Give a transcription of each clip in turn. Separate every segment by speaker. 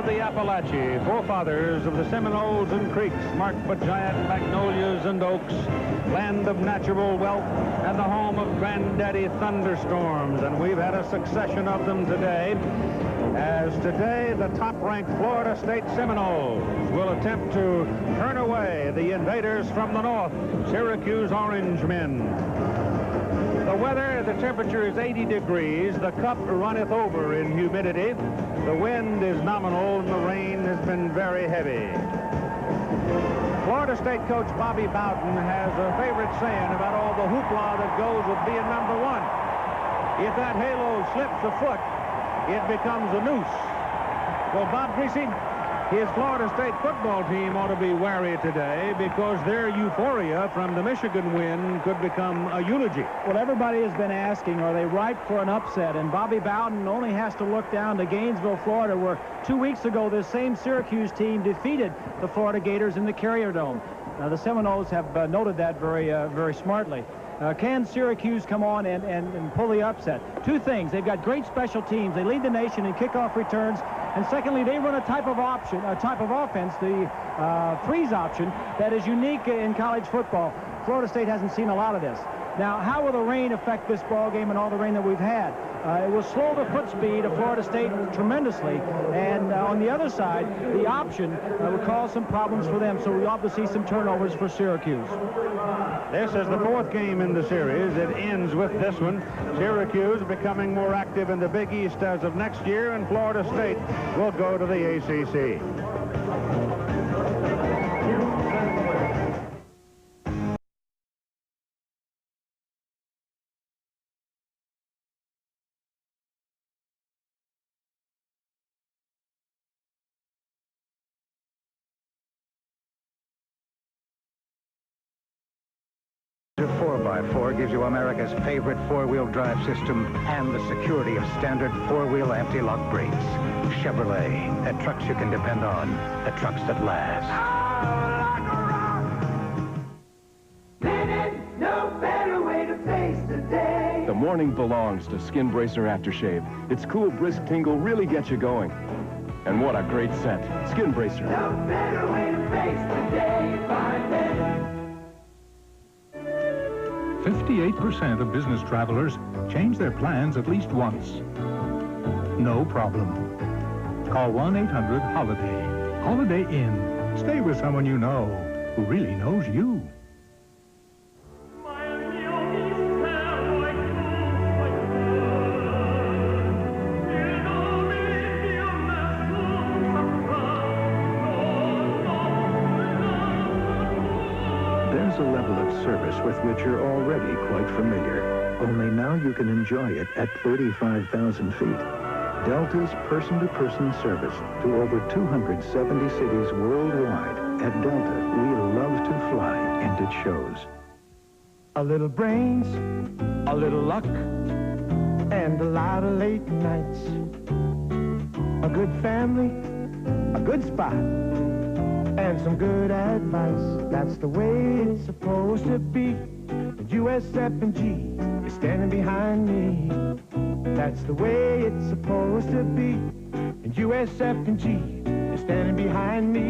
Speaker 1: of the Appalachia, forefathers of the Seminoles and Creeks, marked by giant magnolias and oaks, land of natural wealth, and the home of granddaddy thunderstorms. And we've had a succession of them today, as today the top-ranked Florida State Seminoles will attempt to turn away the invaders from the north, Syracuse Orangemen. The weather, the temperature is 80 degrees. The cup runneth over in humidity. The wind is nominal, and the rain has been very heavy. Florida State coach Bobby Bowden has a favorite saying about all the hoopla that goes with being number one. If that halo slips a foot, it becomes a noose. Well, Bob Greasy, his Florida State football team ought to be wary today because their euphoria from the Michigan win could become a eulogy.
Speaker 2: Well, everybody has been asking, are they ripe for an upset? And Bobby Bowden only has to look down to Gainesville, Florida, where 2 weeks ago this same Syracuse team defeated the Florida Gators in the Carrier Dome. The Seminoles have noted that very smartly. Can Syracuse come on and pull the upset? Two things. They've got great special teams. They lead the nation in kickoff returns. And secondly, they run a type of offense, the freeze option, that is unique in college football. Florida State hasn't seen a lot of this. Now, how will the rain affect this ball game and all the rain that we've had? It will slow the foot speed of Florida State tremendously. And on the other side, the option will cause some problems for them. So we ought to see some turnovers for Syracuse.
Speaker 1: This is the fourth game in the series. It ends with this one. Syracuse becoming more active in the Big East as of next year, and Florida State will go to the ACC.
Speaker 3: The 4x4 gives you America's favorite four-wheel drive system and the security of standard four-wheel anti-lock brakes. Chevrolet, the trucks you can depend on, the trucks that last.
Speaker 4: Living, no better way to face the day.
Speaker 5: The morning belongs to Skin Bracer Aftershave. Its cool, brisk tingle really gets you going. And what a great scent. Skin Bracer.
Speaker 4: No better way to face the day. Find it.
Speaker 6: 58% of business travelers change their plans at least once. No problem. Call 1-800-HOLIDAY. Holiday Inn. Stay with someone you know who really knows you.
Speaker 7: There's a level of service with which you're already quite familiar. Only now you can enjoy it at 35,000 feet. Delta's person-to-person service to over 270 cities worldwide. At Delta, we love to fly, and it shows.
Speaker 8: A little brains, a little luck, and a lot of late nights. A good family, a good spot, and some good advice. That's the way it's supposed to be. And USF&G is standing behind me. That's the way it's supposed to be. And USF&G is standing behind me.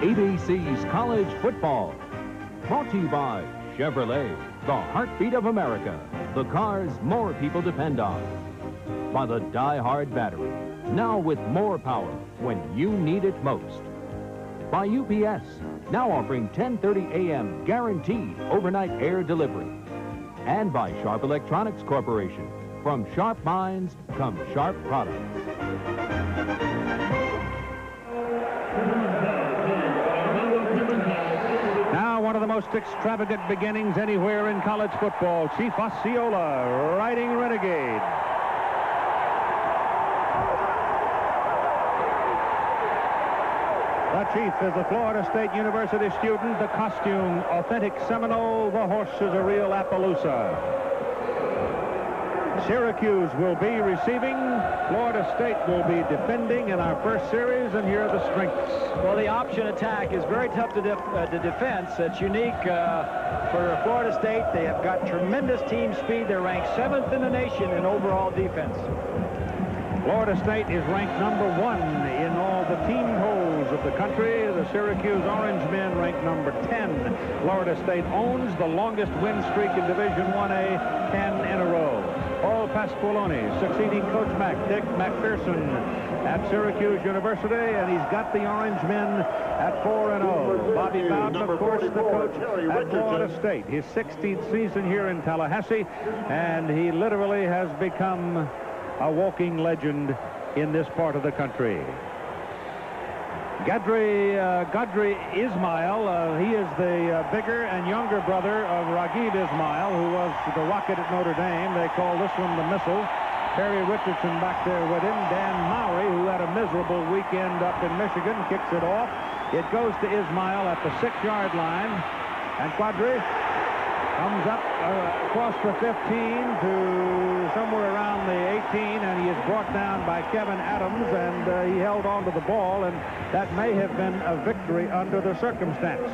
Speaker 9: 8AC's College Football. Brought to you by Chevrolet, the heartbeat of America. The cars more people depend on. By the Die-Hard battery, now with more power when you need it most. By UPS, now offering 10:30 a.m. guaranteed overnight air delivery. And by Sharp Electronics Corporation. From sharp minds come sharp products.
Speaker 1: Now, one of the most extravagant beginnings anywhere in college football. Chief Osceola riding Renegade. The Chief is a Florida State University student. The costume, authentic Seminole. The horse is a real Appaloosa. Syracuse will be receiving Florida State will be defending in our first series, and here are the strengths.
Speaker 2: Well, the option attack is very tough to defense. It's unique for Florida State. They have got tremendous team speed. They're ranked 7th in the nation in overall defense.
Speaker 1: Florida State is ranked #1 in all the team polls of the country. The Syracuse Orange Men ranked #10. Florida State owns the longest win streak in Division 1A, 10 in a row. Paul Pasqualoni succeeding Coach Dick McPherson at Syracuse University, and he's got the Orange Men at 4-0. Bobby Bowden, of course, the coach at Florida State. His 16th season here in Tallahassee, and he literally has become a walking legend in this part of the country. Gadri Ismail, he is the bigger and younger brother of Raghib Ismail, who was the Rocket at Notre Dame. They call this one the Missile. Terry Richardson back there with him. Dan Mowry, who had a miserable weekend up in Michigan, kicks it off. It goes to Ismail at the 6-yard line, and Quadri comes up across the 15 to somewhere around the 18, and he is brought down by Kevin Adams, and he held on to the ball, and that may have been a victory under the circumstance.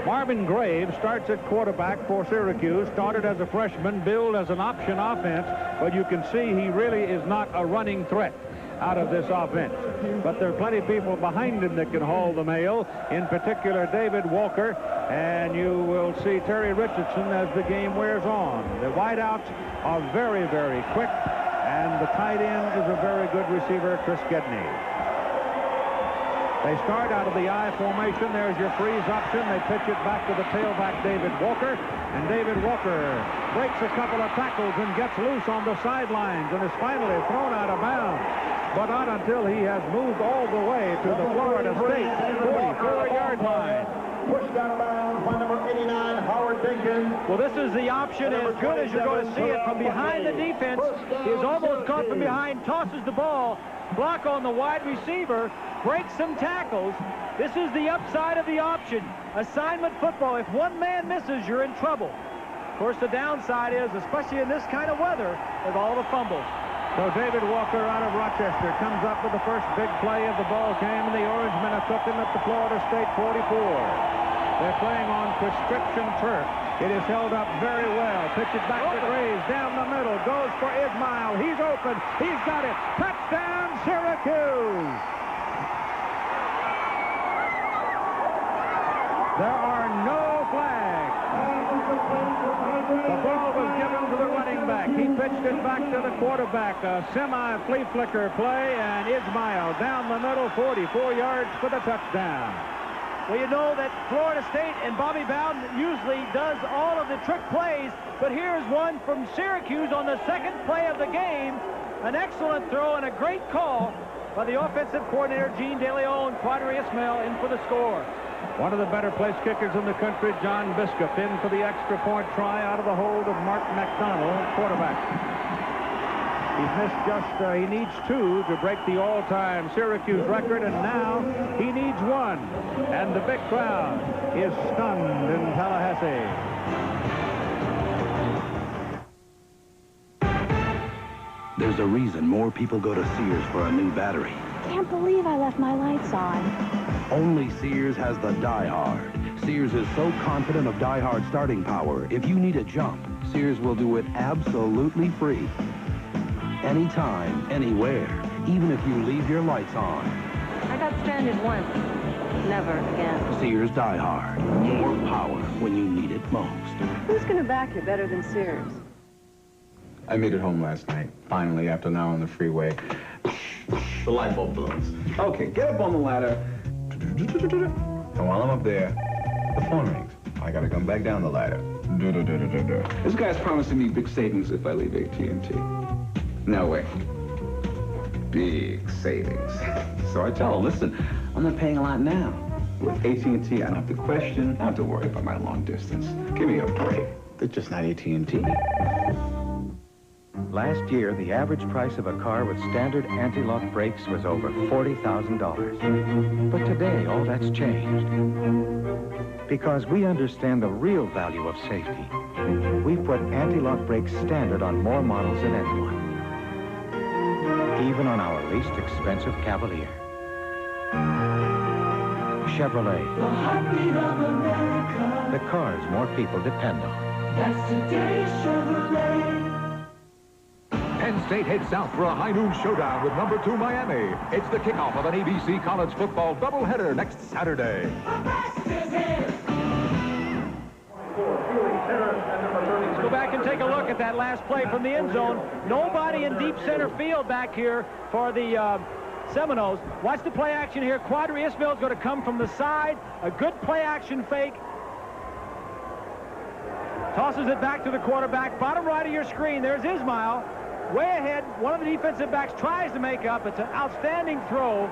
Speaker 1: Marvin Graves starts at quarterback for Syracuse, started as a freshman, billed as an option offense, but you can see he really is not a running threat out of this offense. But there are plenty of people behind him that can haul the mail, in particular David Walker, and you will see Terry Richardson as the game wears on. The wideouts are very, very quick, and the tight end is a very good receiver, Chris Gedney. They start out of the I formation. There's your freeze option. They pitch it back to the tailback, David Walker, and David Walker breaks a couple of tackles and gets loose on the sidelines and is finally thrown out of bounds. But not until he has moved all the way to the Florida State 44-yard line.
Speaker 10: Pushed out of bounds by number 89, Howard Jenkins.
Speaker 2: Well, this is the option as good as you're going to see it from behind the defense. He's almost caught from behind, tosses the ball, block on the wide receiver, breaks some tackles. This is the upside of the option. Assignment football. If one man misses, you're in trouble. Of course, the downside is, especially in this kind of weather, with all the fumbles.
Speaker 1: So David Walker out of Rochester comes up with the first big play of the ball game, and the Orangemen are cooking at the Florida State 44. They're playing on prescription turf. It is held up very well. Pitch it back to Graves, down the middle, goes for Ismail. He's open. He's got it. Touchdown, Syracuse! There are no flags. The ball was given to the running back. He pitched it back to the quarterback. A semi-flea flicker play, and Ismail down the middle, 44 yards for the touchdown.
Speaker 2: Well, you know that Florida State and Bobby Bowden usually does all of the trick plays, but here's one from Syracuse on the second play of the game. An excellent throw and a great call by the offensive coordinator, Gene DeLeon, and Quadri Ismail in for the score.
Speaker 1: One of the better place kickers in the country, John Biscup, in for the extra point try out of the hold of Mark McDonald, quarterback. He's missed he needs 2 to break the all-time Syracuse record, and now he needs 1. And the big crowd is stunned in Tallahassee.
Speaker 11: There's a reason more people go to Sears for a new battery.
Speaker 12: Can't believe I left my lights on.
Speaker 11: Only Sears has the Die Hard. Sears is so confident of Die Hard starting power, if you need a jump, Sears will do it absolutely free. Anytime, anywhere, even if you leave your lights on.
Speaker 12: I got stranded once. Never again.
Speaker 11: Sears Die Hard. More power when you need it most.
Speaker 12: Who's going to back you better than Sears?
Speaker 13: I made it home last night, finally, after an hour on the freeway. The light bulb blows. Okay, get up on the ladder. And while I'm up there, the phone rings. I gotta come back down the ladder. This guy's promising me big savings if I leave AT&T. No way. Big savings. So I tell him, listen, I'm not paying a lot now. With AT&T, I don't have to question, I don't have to worry about my long distance. Give me a break. They're just not AT&T.
Speaker 3: Last year, the average price of a car with standard anti-lock brakes was over $40,000. But today, all that's changed. Because we understand the real value of safety. We've put anti-lock brakes standard on more models than anyone. even on our least expensive Cavalier. Chevrolet.
Speaker 4: The heartbeat of America.
Speaker 3: The cars more people depend on.
Speaker 4: That's today's Chevrolet.
Speaker 14: Penn State heads south for a high noon showdown with number 2 Miami. It's the kickoff of an ABC college football doubleheader next Saturday.
Speaker 2: Let's go back and take a look at that last play from the end zone. Nobody in deep center field back here for the Seminoles. Watch the play action here. Quadri Ismail's going to come from the side. A good play action fake. Tosses it back to the quarterback. Bottom right of your screen, there's Ismail. Way ahead, one of the defensive backs tries to make up. It's an outstanding throw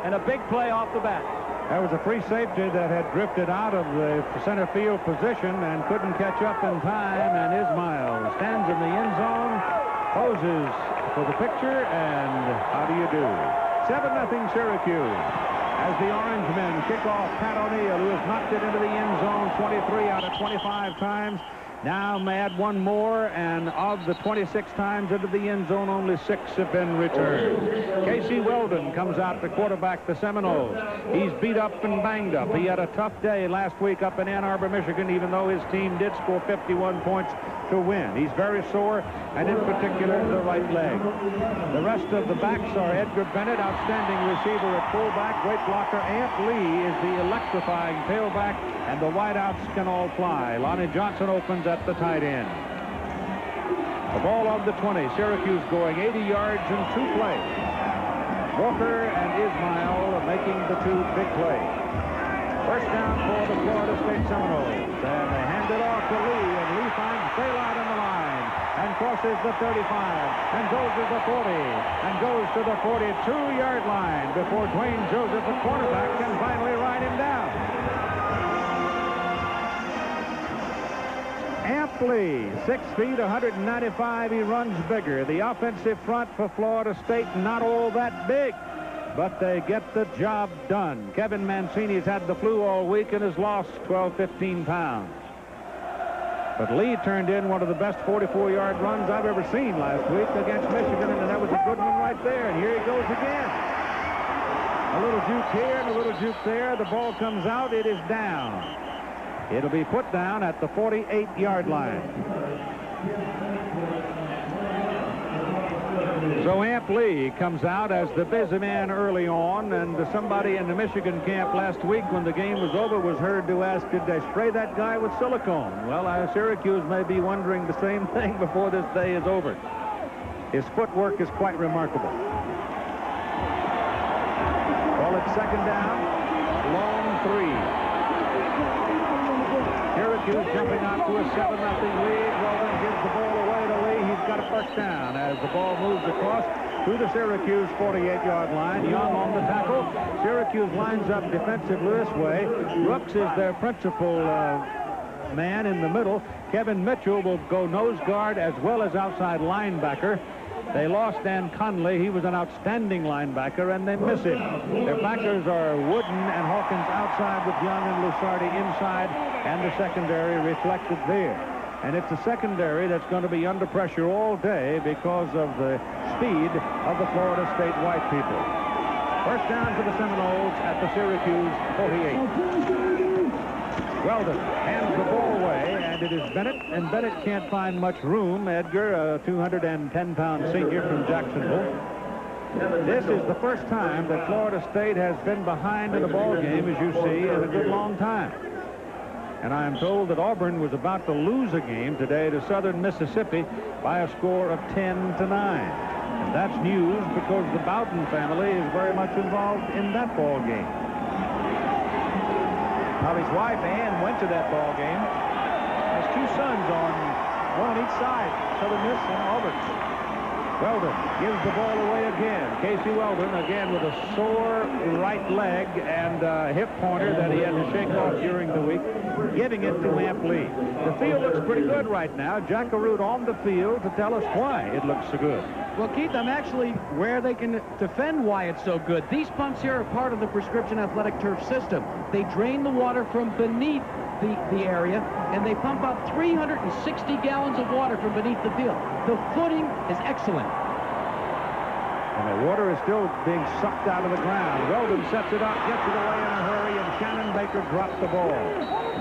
Speaker 2: and a big play off the bat.
Speaker 1: That was a free safety that had drifted out of the center field position and couldn't catch up in time, and Ismail stands in the end zone, poses for the picture, and how do you do? 7-0 Syracuse. As the Orange men kick off Pat O'Neill, who has knocked it into the end zone 23 out of 25 times. Now may add one more, and of the 26 times into the end zone, only 6 have been returned. Casey Weldon comes out to quarterback the Seminoles. He's beat up and banged up. He had a tough day last week up in Ann Arbor, Michigan, even though his team did score 51 points to win. He's very sore, and in particular, the right leg. The rest of the backs are Edgar Bennett, outstanding receiver at fullback. Great blocker. Ant Lee is the electrifying tailback, and the wideouts can all fly. Lonnie Johnson opens at the tight end. The ball on the 20. Syracuse going 80 yards in 2 plays. Walker and Ismail making the 2 big plays. First down for the Florida State Seminoles. And they hand it off to Lee, and Lee finds bailout in the line and crosses the 35 and goes to the 40 and goes to the 42-yard line before Dwayne Joseph, the cornerback, can finally ride him down. Lee, 6 feet, 195. He runs bigger. The offensive front for Florida State, not all that big, but they get the job done. Kevin Mancini's had the flu all week and has lost 12, 15 pounds. But Lee turned in one of the best 44-yard runs I've ever seen last week against Michigan, and that was a good one right there. And here he goes again. A little juke here and a little juke there. The ball comes out. It is down. It'll be put down at the 48-yard line. So Amp Lee comes out as the busy man early on, and somebody in the Michigan camp last week when the game was over was heard to ask, did they spray that guy with silicone? Well, Syracuse may be wondering the same thing before this day is over. His footwork is quite remarkable. Call it second down, long 3. Syracuse jumping out to a 7-0 lead. Weldon gives the ball away to Lee. He's got a first down as the ball moves across to the Syracuse 48-yard line. Young on the tackle. Syracuse lines up defensively this way. Brooks is their principal man in the middle. Kevin Mitchell will go nose guard as well as outside linebacker. They lost Dan Conley. He was an outstanding linebacker, and they miss him. Their backers are Wooden and Hawkins outside with Young and Lusardi inside, and the secondary reflected there. And it's a secondary that's going to be under pressure all day because of the speed of the Florida State white people. First down for the Seminoles at the Syracuse 48. Weldon hands the ball away, and it is Bennett, and Bennett can't find much room. Edgar, a 210-pound senior from Jacksonville. This is the first time that Florida State has been behind in a ball game, as you see, in a good long time. And I am told that Auburn was about to lose a game today to Southern Mississippi by a score of 10-9. And that's news because the Bowden family is very much involved in that ball game.
Speaker 2: Now, his wife, Ann, went to that ball game. Has 2 sons one on each side, Southern Miss and Auburn.
Speaker 1: Weldon gives the ball away again. Casey Weldon, again with a sore right leg and a hip pointer that he had to shake off during the week, giving it to Amp Lee. The field looks pretty good right now. Jack Arute on the field to tell us why it looks so good.
Speaker 15: Well, Keith, I'm actually where they can defend why it's so good. These pumps here are part of the prescription athletic turf system. They drain the water from beneath the area, and they pump out 360 gallons of water from beneath the field. The footing is excellent.
Speaker 1: And the water is still being sucked out of the ground. Weldon sets it up, gets it away in a hurry, and Shannon Baker dropped the ball.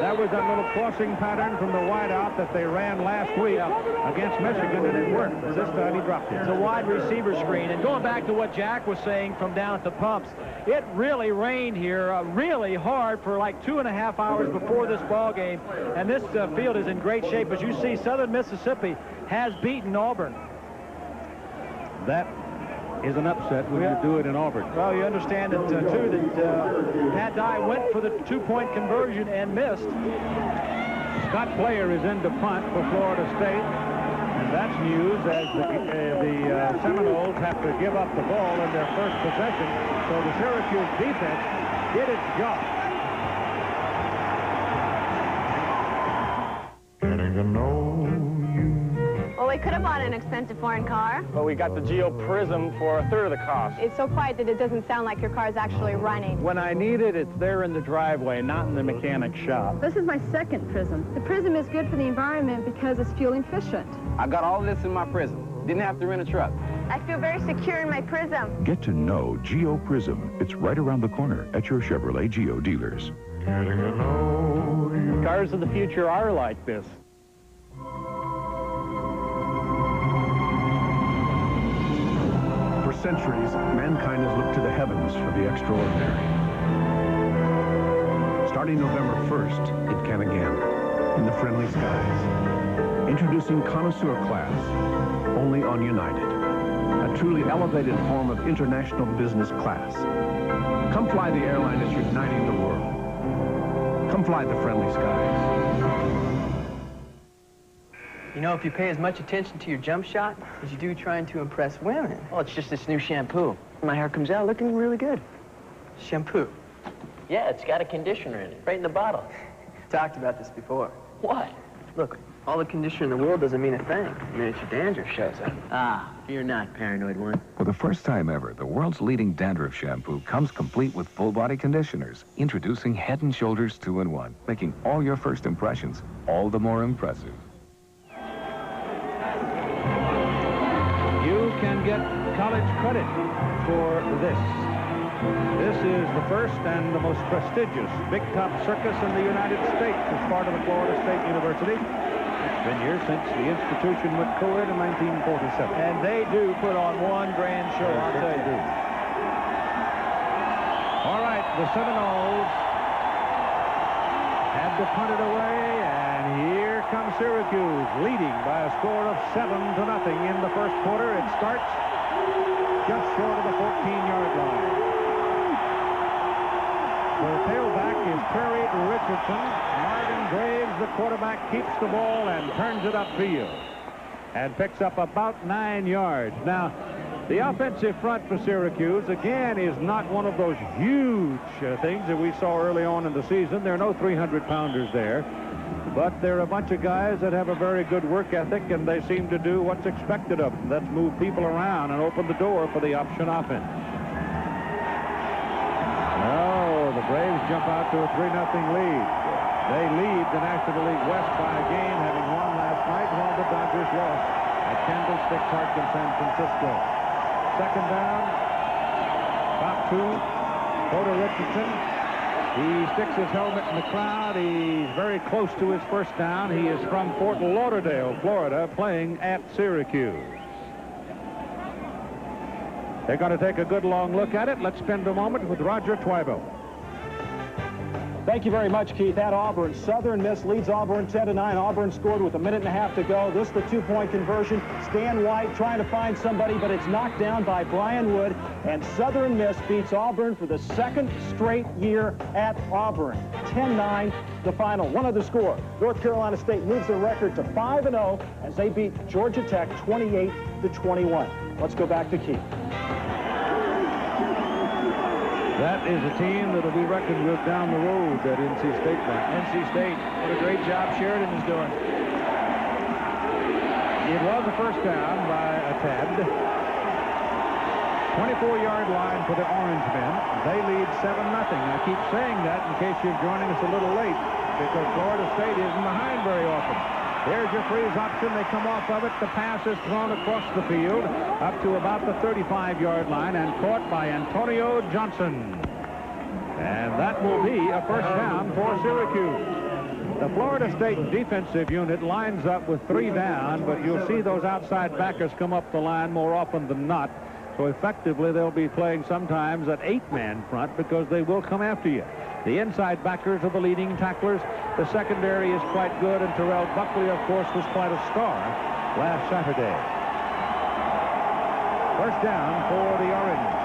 Speaker 1: That was that little crossing pattern from the wideout that they ran last week against Michigan, and it worked. This time he dropped it.
Speaker 2: It's a wide receiver screen. And going back to what Jack was saying from down at the pumps, it really rained here really hard for like 2.5 hours before this ball game. And this field is in great shape. As you see, Southern Mississippi has beaten Auburn.
Speaker 1: That is an upset when you do it in Auburn.
Speaker 2: Well, you understand that, too, that Pat Dye went for the two-point conversion and missed.
Speaker 1: Scott Player is in to punt for Florida State. And that's news as the Seminoles have to give up the ball in their first possession. So the Syracuse defense did its job.
Speaker 16: Getting to know you.
Speaker 17: Well, we could have bought an expensive foreign car.
Speaker 18: Well, we got the Geo Prism for a third of the cost.
Speaker 17: It's so quiet that it doesn't sound like your car is actually running.
Speaker 18: When I need it, it's there in the driveway, not in the mechanic shop.
Speaker 19: This is my second Prism. The Prism is good for the environment because it's fuel efficient.
Speaker 20: I got all of this in my Prism. Didn't have to rent a truck.
Speaker 17: I feel very secure in my Prism.
Speaker 21: Get to know Geo Prism. It's right around the corner at your Chevrolet Geo dealers.
Speaker 16: Getting to know you.
Speaker 18: Cars of the future are like this.
Speaker 7: For centuries, mankind has looked to the heavens for the extraordinary. Starting November 1st, it can again, in the friendly skies. Introducing Connoisseur Class, only on United. A truly elevated form of international business class. Come fly the airline that's uniting the world. Come fly the friendly skies.
Speaker 22: You know, if you pay as much attention to your jump shot as you do trying to impress women. Well, it's just this new shampoo. My hair comes out looking really good. Shampoo.
Speaker 23: Yeah, it's got a conditioner in it, right in the bottle.
Speaker 22: Talked about this before.
Speaker 23: What?
Speaker 22: Look, all the conditioner in the world doesn't mean a thing. I mean, it's your dandruff shows up.
Speaker 23: Ah, you're not paranoid one.
Speaker 24: For the first time ever, the world's leading dandruff shampoo comes complete with full-body conditioners. Introducing Head & Shoulders 2-in-1, making all your first impressions all the more impressive.
Speaker 1: You can get college credit for this. This is the first and the most prestigious Big Top Circus in the United States as part of the Florida State University. It's been here since the institution went co-ed in 1947.
Speaker 2: And they do put on one grand show, I'll tell you.
Speaker 1: All right, the Seminoles had to punt it away, and here comes Syracuse, leading by a score of 7-0 in the first quarter. It starts just short of the 14-yard line. The tailback is Terry Richardson. Marvin Graves, the quarterback, keeps the ball and turns it upfield and picks up about 9 yards. Now, the offensive front for Syracuse, again, is not one of those huge things that we saw early on in the season. There are no 300-pounders there. But they're a bunch of guys that have a very good work ethic, and they seem to do what's expected of them. That's move people around and open the door for the option offense. Oh, the Braves jump out to a 3-0 lead. They lead the National League West by a game, having won last night while the Dodgers lost at Candlestick Park in San Francisco. Second down, top two, Porter Richardson. He sticks his helmet in the crowd. He's very close to his first down. He is from Fort Lauderdale, Florida, playing at Syracuse. They're going to take a good long look at it. Let's spend a moment with Roger Twybo.
Speaker 2: Thank you very much, Keith. At Auburn, Southern Miss leads Auburn 10-9. Auburn scored with 1.5 minutes to go. This is the two-point conversion. Stan White trying to find somebody, but it's knocked down by Brian Wood. And Southern Miss beats Auburn for the second straight year at Auburn. 10-9, the final. One other score. North Carolina State moves their record to 5-0 as they beat Georgia Tech 28-21. Let's go back to Keith.
Speaker 1: That is a team that will be reckoned with down the road at NC State.
Speaker 2: NC State, what a great job Sheridan is doing.
Speaker 1: It was a first down by a Tad. 24-yard line for the Orange men. They lead 7-0. I keep saying that in case you're joining us a little late, because Florida State isn't behind very often. Here's your freeze option. They come off of it. The pass is thrown across the field up to about the 35-yard line and caught by Antonio Johnson. And that will be a first down for Syracuse. The Florida State defensive unit lines up with 3 down, but you'll see those outside backers come up the line more often than not. So effectively, they'll be playing sometimes at 8-man front because they will come after you. The inside backers are the leading tacklers. The secondary is quite good, and Terrell Buckley, of course, was quite a star last Saturday. First down for the Orange.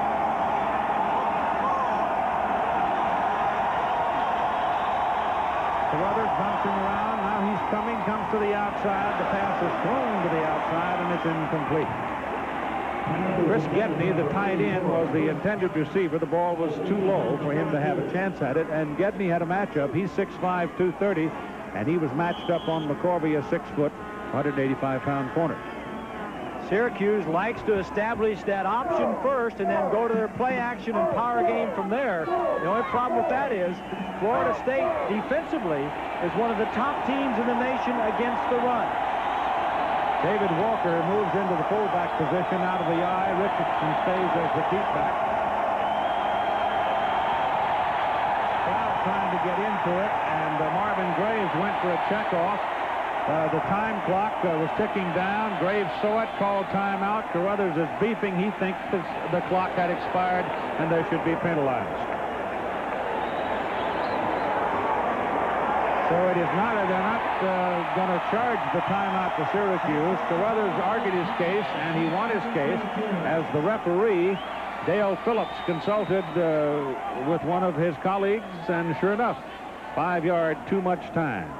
Speaker 1: Carruthers bouncing around. Now he's coming, comes to the outside. The pass is thrown to the outside, and it's incomplete. Chris Gedney, the tight end, was the intended receiver. The ball was too low for him to have a chance at it, and Gedney had a matchup. He's 6'5", 230, and he was matched up on McCorvey, a 6-foot, 185-pound corner.
Speaker 2: Syracuse likes to establish that option first and then go to their play action and power game from there. The only problem with that is Florida State defensively is one of the top teams in the nation against the run.
Speaker 1: David Walker moves into the fullback position out of the eye. Richardson stays as the deep back. Crowd trying to get into it, and Marvin Graves went for a checkoff. The time clock was ticking down. Graves saw it, called timeout. Carruthers is beefing. He thinks the clock had expired and they should be penalized. So it is not, they're not going to charge the timeout to Syracuse. Carruthers argued his case, and he won his case as the referee, Dale Phillips, consulted with one of his colleagues, and sure enough, 5-yard too much time.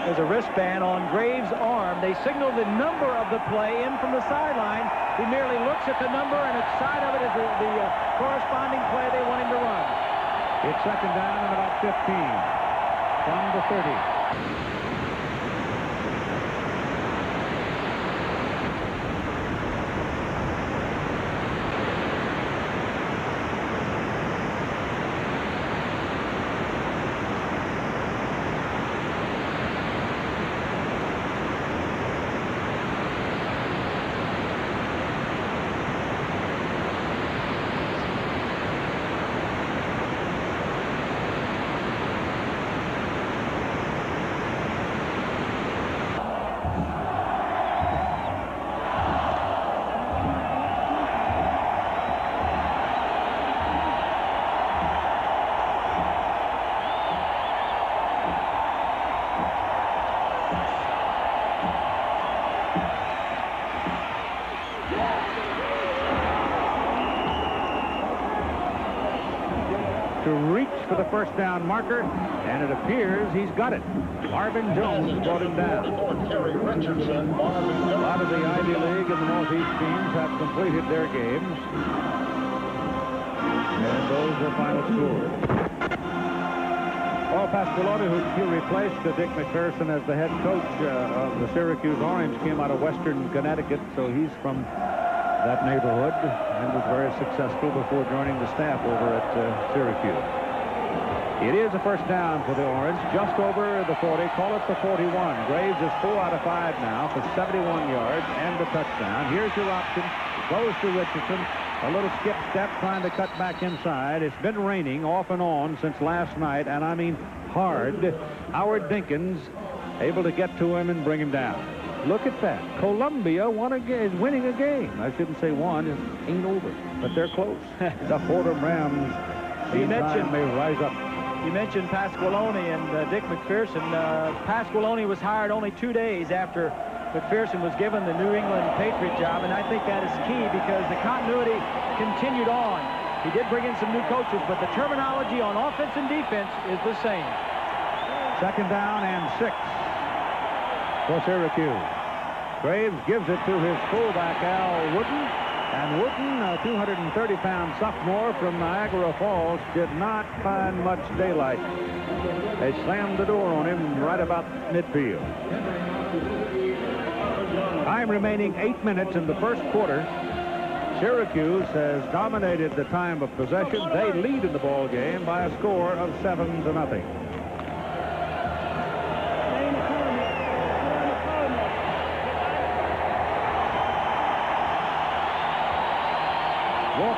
Speaker 2: There's a wristband on Graves' arm. They signal the number of the play in from the sideline. He merely looks at the number, and at side of it is the corresponding play they want him to run.
Speaker 1: It's second down and about 15 from the 30. To reach for the first down marker, and it appears he's got it. Marvin Jones brought him down. A lot of the Ivy League and the Northeast teams have completed their games. And those are final scores. Paul Pasqualoni, who replaced Dick McPherson as the head coach of the Syracuse Orange, came out of Western Connecticut, so he's from that neighborhood and was very successful before joining the staff over at Syracuse. It is a first down for the Orange, just over the 40, call it the 41. Graves is 4 out of 5 now for 71 yards and the touchdown. Here's your option, goes to Richardson, a little skip step trying to cut back inside. It's been raining off and on since last night, and I mean hard. Howard Dinkins able to get to him and bring him down. Look at that. Columbia is winning a game. I shouldn't say won. It ain't over, but they're close. The Fordham Rams may rise up.
Speaker 2: You mentioned Pasqualoni and Dick McPherson. Pasqualoni was hired only 2 days after McPherson was given the New England Patriot job, and I think that is key because the continuity continued on. He did bring in some new coaches, but the terminology on offense and defense is the same.
Speaker 1: Second down and 6. For Syracuse. Graves gives it to his fullback, Al Wooden. And Wooden, a 230-pound sophomore from Niagara Falls, did not find much daylight. They slammed the door on him right about midfield. Time remaining 8 minutes in the first quarter. Syracuse has dominated the time of possession. They lead in the ball game by a score of 7-0.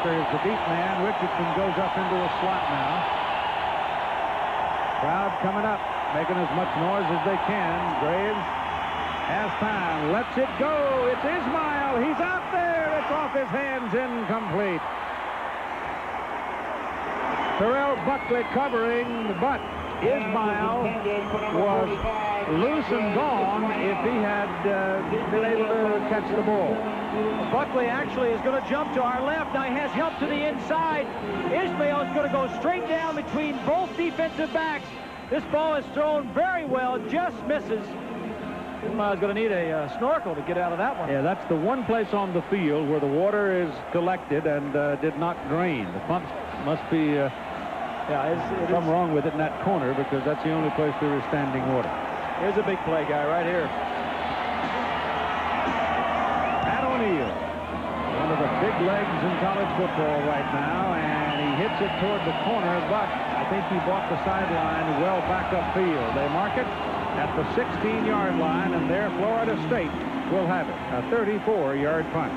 Speaker 1: Walker is the deep man. Richardson goes up into a slot now. Crowd coming up, making as much noise as they can. Graves has time, lets it go. It's Ismail. He's out there. It's off his hands, incomplete. Terrell Buckley covering, but Ismail was loose and gone if he had been able to catch the ball.
Speaker 2: Buckley actually is going to jump to our left. Now he has help to the inside. Ismail is going to go straight down between both defensive backs. This ball is thrown very well, just misses. Ismail's going to need a snorkel to get out of that one.
Speaker 1: Yeah, that's the one place on the field where the water is collected and did not drain. The pumps must be something wrong with it in that corner, because that's the only place there is standing water.
Speaker 2: Here's a big play guy right here.
Speaker 1: Pat O'Neill, one of the big legs in college football right now, and he hits it toward the corner, but I think he bought the sideline well back upfield. They mark it at the 16-yard line, and there Florida State will have it, a 34-yard punt.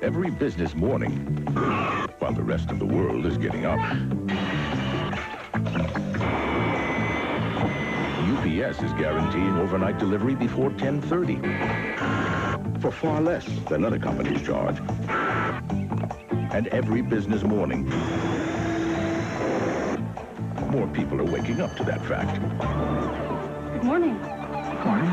Speaker 21: Every business morning, while the rest of the world is getting up, UPS is guaranteeing overnight delivery before 10:30 for far less than other companies charge. And every business morning, more people are waking up to that fact.
Speaker 19: Good morning.
Speaker 21: Good morning.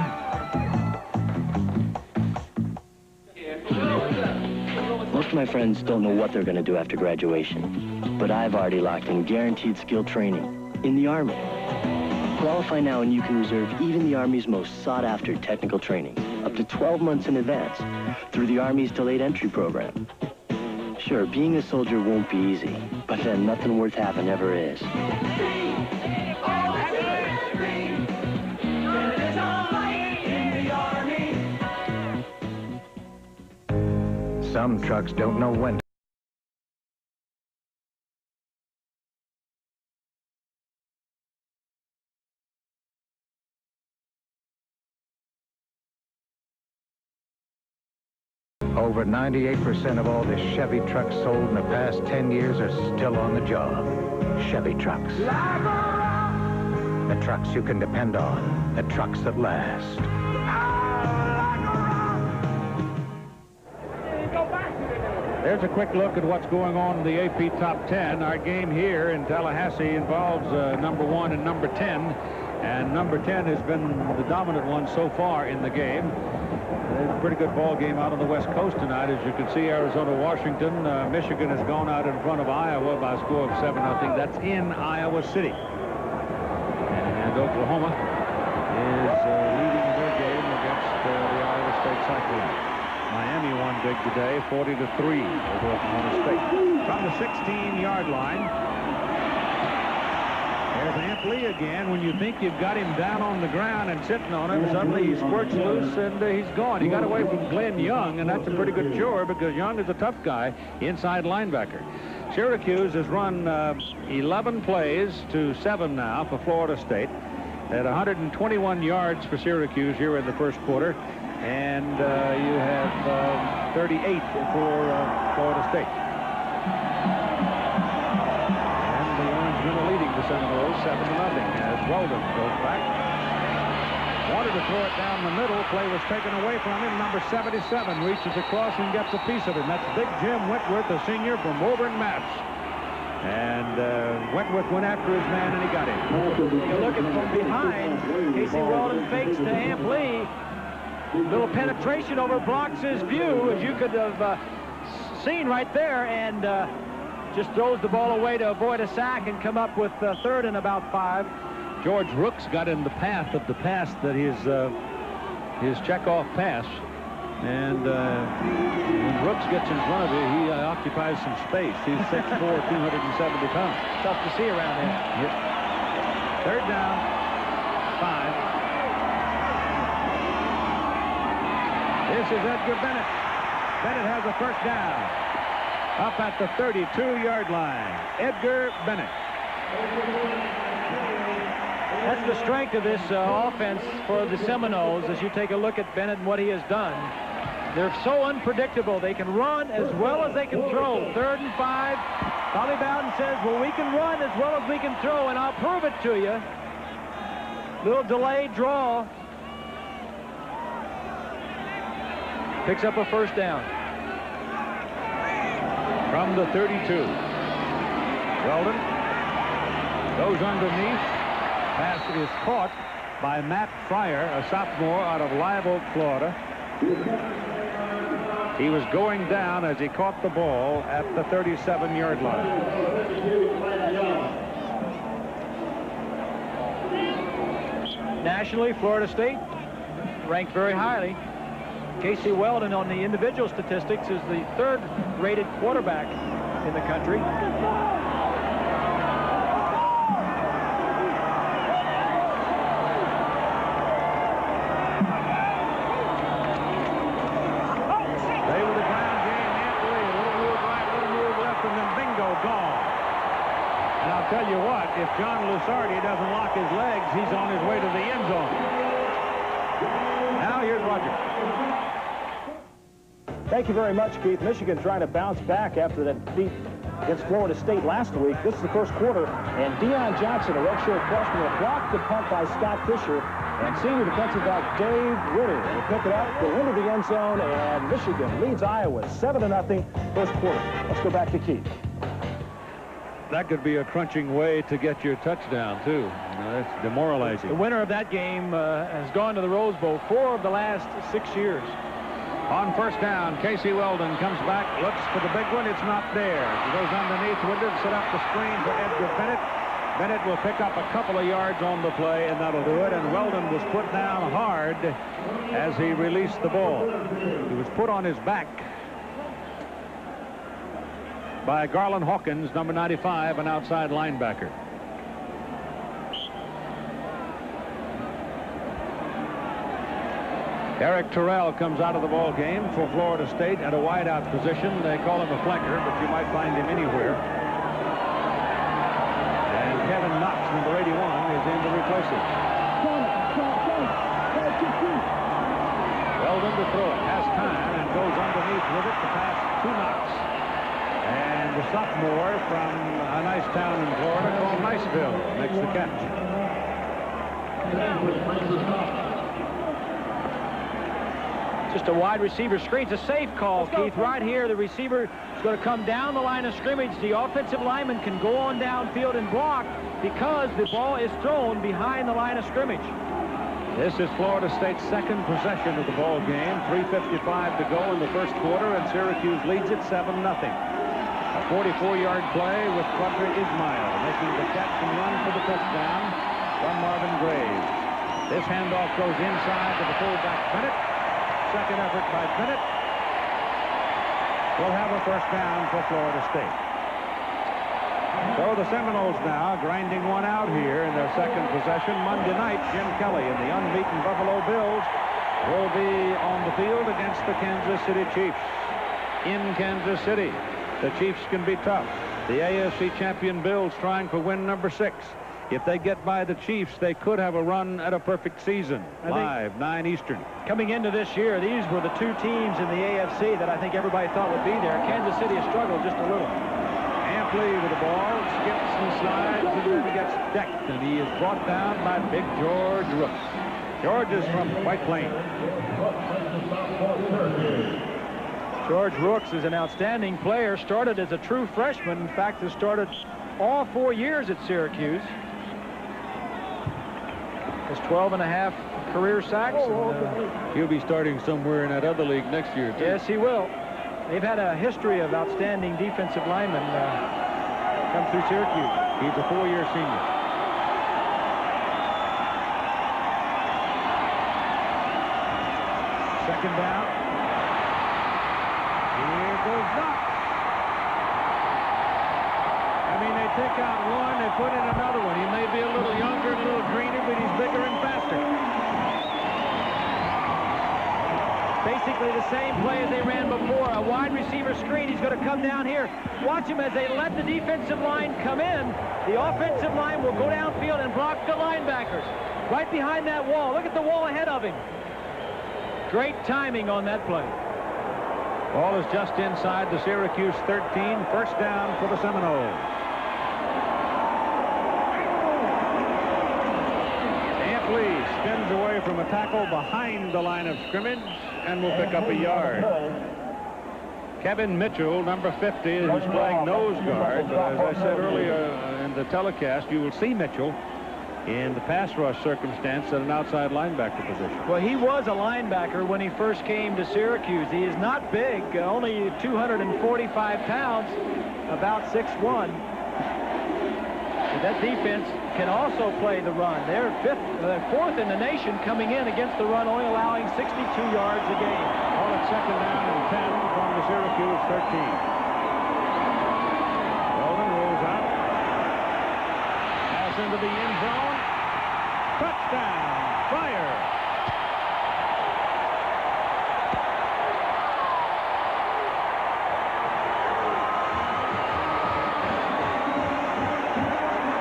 Speaker 5: Most of my friends don't know what they're going to do after graduation, but I've already locked in guaranteed skill training in the Army. Qualify now and you can reserve even the Army's most sought-after technical training up to 12 months in advance through the Army's delayed entry program. Sure, being a soldier won't be easy, but then nothing worth having ever is.
Speaker 3: Some trucks don't know when. Over 98% of all the Chevy trucks sold in the past 10 years are still on the job. Chevy trucks. The trucks you can depend on. The trucks that last.
Speaker 1: There's a quick look at what's going on in the AP Top 10. Our game here in Tallahassee involves number 1 and number 10. And number 10 has been the dominant one so far in the game. There's a pretty good ball game out on the West Coast tonight. As you can see, Arizona-Washington. Michigan has gone out in front of Iowa by a score of 7-0. That's in Iowa City. And Oklahoma is leading their game against the Iowa State Cyclones. Miami won big today, 40-3 over Oklahoma State. From the 16-yard line, there's Amp Lee again. When you think you've got him down on the ground and sitting on him, suddenly he squirts loose and he's gone. He got away from Glenn Young, and that's a pretty good chore because Young is a tough guy, inside linebacker. Syracuse has run 11 plays to 7 now for Florida State. At 121 yards for Syracuse here in the first quarter. And you have 38 for Florida State. And the Orangemen are leading the Seminoles 7-0 as Weldon goes back. Wanted to throw it down the middle. Play was taken away from him. Number 77 reaches across and gets a piece of it. And that's Big Jim Wentworth, a senior from Woburn, Mass. And Wentworth went after his man and he got him.
Speaker 2: You look at from behind. Casey Weldon fakes to Amp Lee. Little penetration over blocks his view, as you could have seen right there, and just throws the ball away to avoid a sack and come up with third and about 5.
Speaker 1: George Rooks got in the path of the pass that his checkoff pass. And when Rooks gets in front of you, he occupies some space. He's 6'4", 270 pounds.
Speaker 2: Tough to see around him.
Speaker 1: Yep. Third down, 5. This is Edgar Bennett. Bennett has a first down. Up at the 32-yard line. Edgar Bennett.
Speaker 2: That's the strength of this offense for the Seminoles as you take a look at Bennett and what he has done. They're so unpredictable. They can run as well as they can throw. 3rd and 5. Bobby Bowden says, well, we can run as well as we can throw, and I'll prove it to you. Little delayed draw. Picks up a first down.
Speaker 1: From the 32. Weldon goes underneath. Pass is caught by Matt Fryer, a sophomore out of Live Oak, Florida. He was going down as he caught the ball at the 37-yard line.
Speaker 2: Nationally, Florida State ranked very highly. Casey Weldon on the individual statistics is the 3rd-rated quarterback in the country.
Speaker 1: Tell you what, if John Lusardi doesn't lock his legs, he's on his way to the end zone. Now here's Roger.
Speaker 6: Thank you very much, Keith. Michigan trying to bounce back after that defeat against Florida State last week. This is the first quarter, and Deion Johnson, a redshirt freshman, will block the punt by Scott Fisher, and senior defensive back Dave Ritter will pick it up, go into the end zone, and Michigan leads Iowa 7-0 first quarter. Let's go back to Keith.
Speaker 1: That could be a crunching way to get your touchdown, too. That's demoralizing.
Speaker 2: The winner of that game has gone to the Rose Bowl 4 of the last 6 years.
Speaker 1: On first down, Casey Weldon comes back, looks for the big one. It's not there. He goes underneath with it, set up the screen for Edgar Bennett. Bennett will pick up a couple of yards on the play, and that'll do it. And Weldon was put down hard as he released the ball. He was put on his back by Garland Hawkins, number 95, an outside linebacker. Eric Terrell comes out of the ball game for Florida State at a wideout position. They call him a flanker, but you might find him anywhere. And Kevin Knox, number 81, is in to replace him. Weldon to throw it, has time, and goes underneath with it to pass to Knox. And the sophomore from a nice town in Florida called Niceville makes the catch.
Speaker 2: Just a wide receiver screen. It's a safe call, Keith. Right here, the receiver is going to come down the line of scrimmage. The offensive lineman can go on downfield and block because the ball is thrown behind the line of scrimmage.
Speaker 1: This is Florida State's second possession of the ball game. 3:55 to go in the first quarter, and Syracuse leads it 7-0. A 44-yard play with Quadri Ismail making the catch and run for the touchdown from Marvin Graves. This handoff goes inside to the fullback Bennett. Second effort by Bennett. We'll have a first down for Florida State. So the Seminoles now grinding one out here in their second possession. Monday night, Jim Kelly and the unbeaten Buffalo Bills will be on the field against the Kansas City Chiefs. In Kansas City, the Chiefs can be tough. The AFC champion Bills trying for win number 6. If they get by the Chiefs, they could have a run at a perfect season. Live, 9 Eastern.
Speaker 2: Coming into this year, these were the two teams in the AFC that I think everybody thought would be there. Kansas City has struggled just a little.
Speaker 1: Amply with the ball, skips and slides, and then gets decked, and he is brought down by big George Rooks. George is from White Plains.
Speaker 2: George Rooks is an outstanding player. Started as a true freshman. In fact, has started all 4 years at Syracuse. Has 12.5 career sacks.
Speaker 1: He'll be starting somewhere in that other league next year, too.
Speaker 2: Yes, he will. They've had a history of outstanding defensive linemen come through Syracuse.
Speaker 1: He's a 4-year senior. Second down. Here goes Knox. I mean, they take out one, they put in another one. He may be a little younger, a little greener, but he's bigger and faster.
Speaker 2: Basically the same play as they ran before. A wide receiver screen. He's going to come down here. Watch him as they let the defensive line come in. The offensive line will go downfield and block the linebackers. Right behind that wall. Look at the wall ahead of him. Great timing on that play.
Speaker 1: Ball is just inside the Syracuse 13. First down for the Seminoles. Lee spins away from a tackle behind the line of scrimmage and will pick up a yard. Kevin Mitchell, number 50, is playing nose guard. But as I said earlier in the telecast, you will see Mitchell in the pass rush circumstance at an outside linebacker position.
Speaker 2: Well, he was a linebacker when he first came to Syracuse. He is not big, only 245 pounds, about 6'1". But that defense can also play the run. They're fourth in the nation coming in against the run, only allowing 62 yards a game.
Speaker 1: All at second down and 10 from the Syracuse 13. Weldon rolls out. Pass into the end zone. Touchdown. Fire.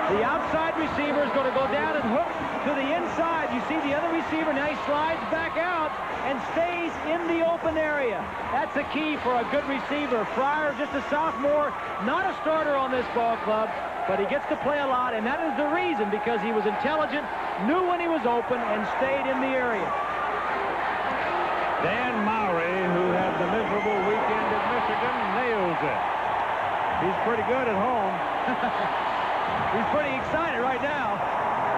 Speaker 2: The outside receiver is going to go down and hook to the inside. You see the other receiver now, he slides back out and stays in the open area. That's a key for a good receiver. Fryer, just a sophomore, not a starter on this ball club, but he gets to play a lot, and that is the reason, because he was intelligent, knew when he was open, and stayed in the area.
Speaker 1: Dan Mowry, who had the miserable weekend at Michigan, nails it. He's pretty good at home.
Speaker 2: He's pretty excited right now.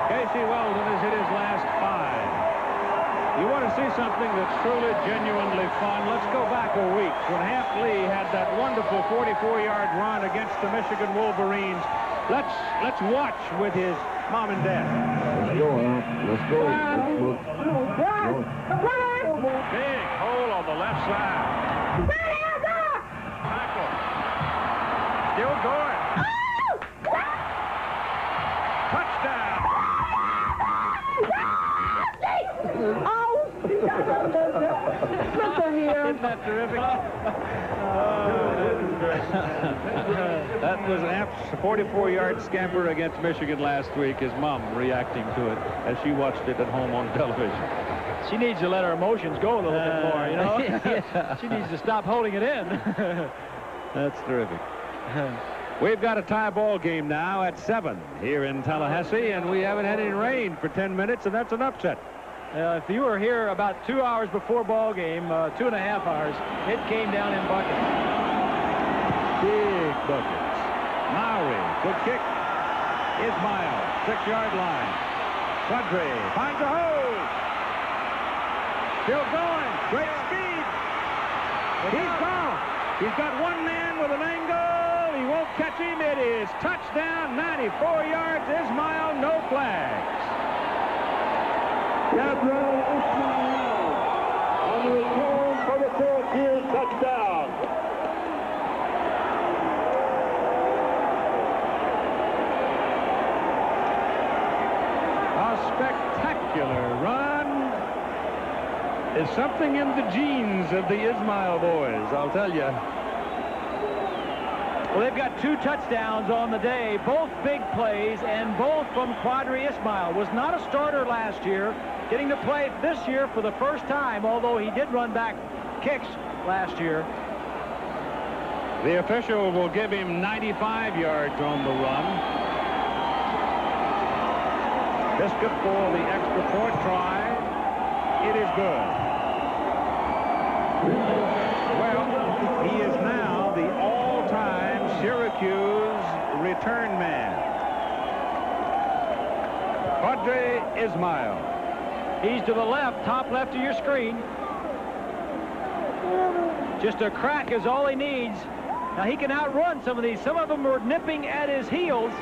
Speaker 1: Casey Weldon has hit his last 5. You want to see something that's truly, genuinely fun? Let's go back a week when Hamp Lee had that wonderful 44-yard run against the Michigan Wolverines. Let's watch with his mom and dad.
Speaker 16: Let's go, Hamp. Let's go.
Speaker 1: Big hole on the left side. Tackle. Still going. Touchdown!
Speaker 4: Oh! Look here.
Speaker 2: Isn't that terrific?
Speaker 1: That was an 44-yard scamper against Michigan last week. His mom reacting to it as she watched it at home on television.
Speaker 2: She needs to let her emotions go a little bit more, you know? Yeah. She needs to stop holding it in.
Speaker 1: That's terrific. We've got a tie ball game now at 7 here in Tallahassee, and we haven't had any rain for 10 minutes, and that's an upset.
Speaker 2: If you were here about 2 hours before ball game, 2.5 hours, it came down in buckets.
Speaker 1: Big buckets. Mowry, good kick. Ismail, 6-yard line. Quadre finds a hole. Still going. Great speed. He's gone. He's got one man with an angle. He won't catch him. It is touchdown, 94 yards. Ismail, no flags.
Speaker 4: Gabriel Ismail on the return for the Syracuse touchdown.
Speaker 1: A spectacular run. Is something in the genes of the Ismail boys, I'll tell you.
Speaker 2: Well, they've got 2 touchdowns on the day, both big plays, and both from Quadri Ismail. Was not a starter last year, getting to play this year for the first time, although he did run back kicks last year.
Speaker 1: The official will give him 95 yards on the run. Biscuit for the extra point try. It is good. Well, he is now the all-time Syracuse return man. Quadri Ismail.
Speaker 2: He's to the left, top left of your screen. Just a crack is all he needs. Now he can outrun some of these. Some of them were nipping at his heels.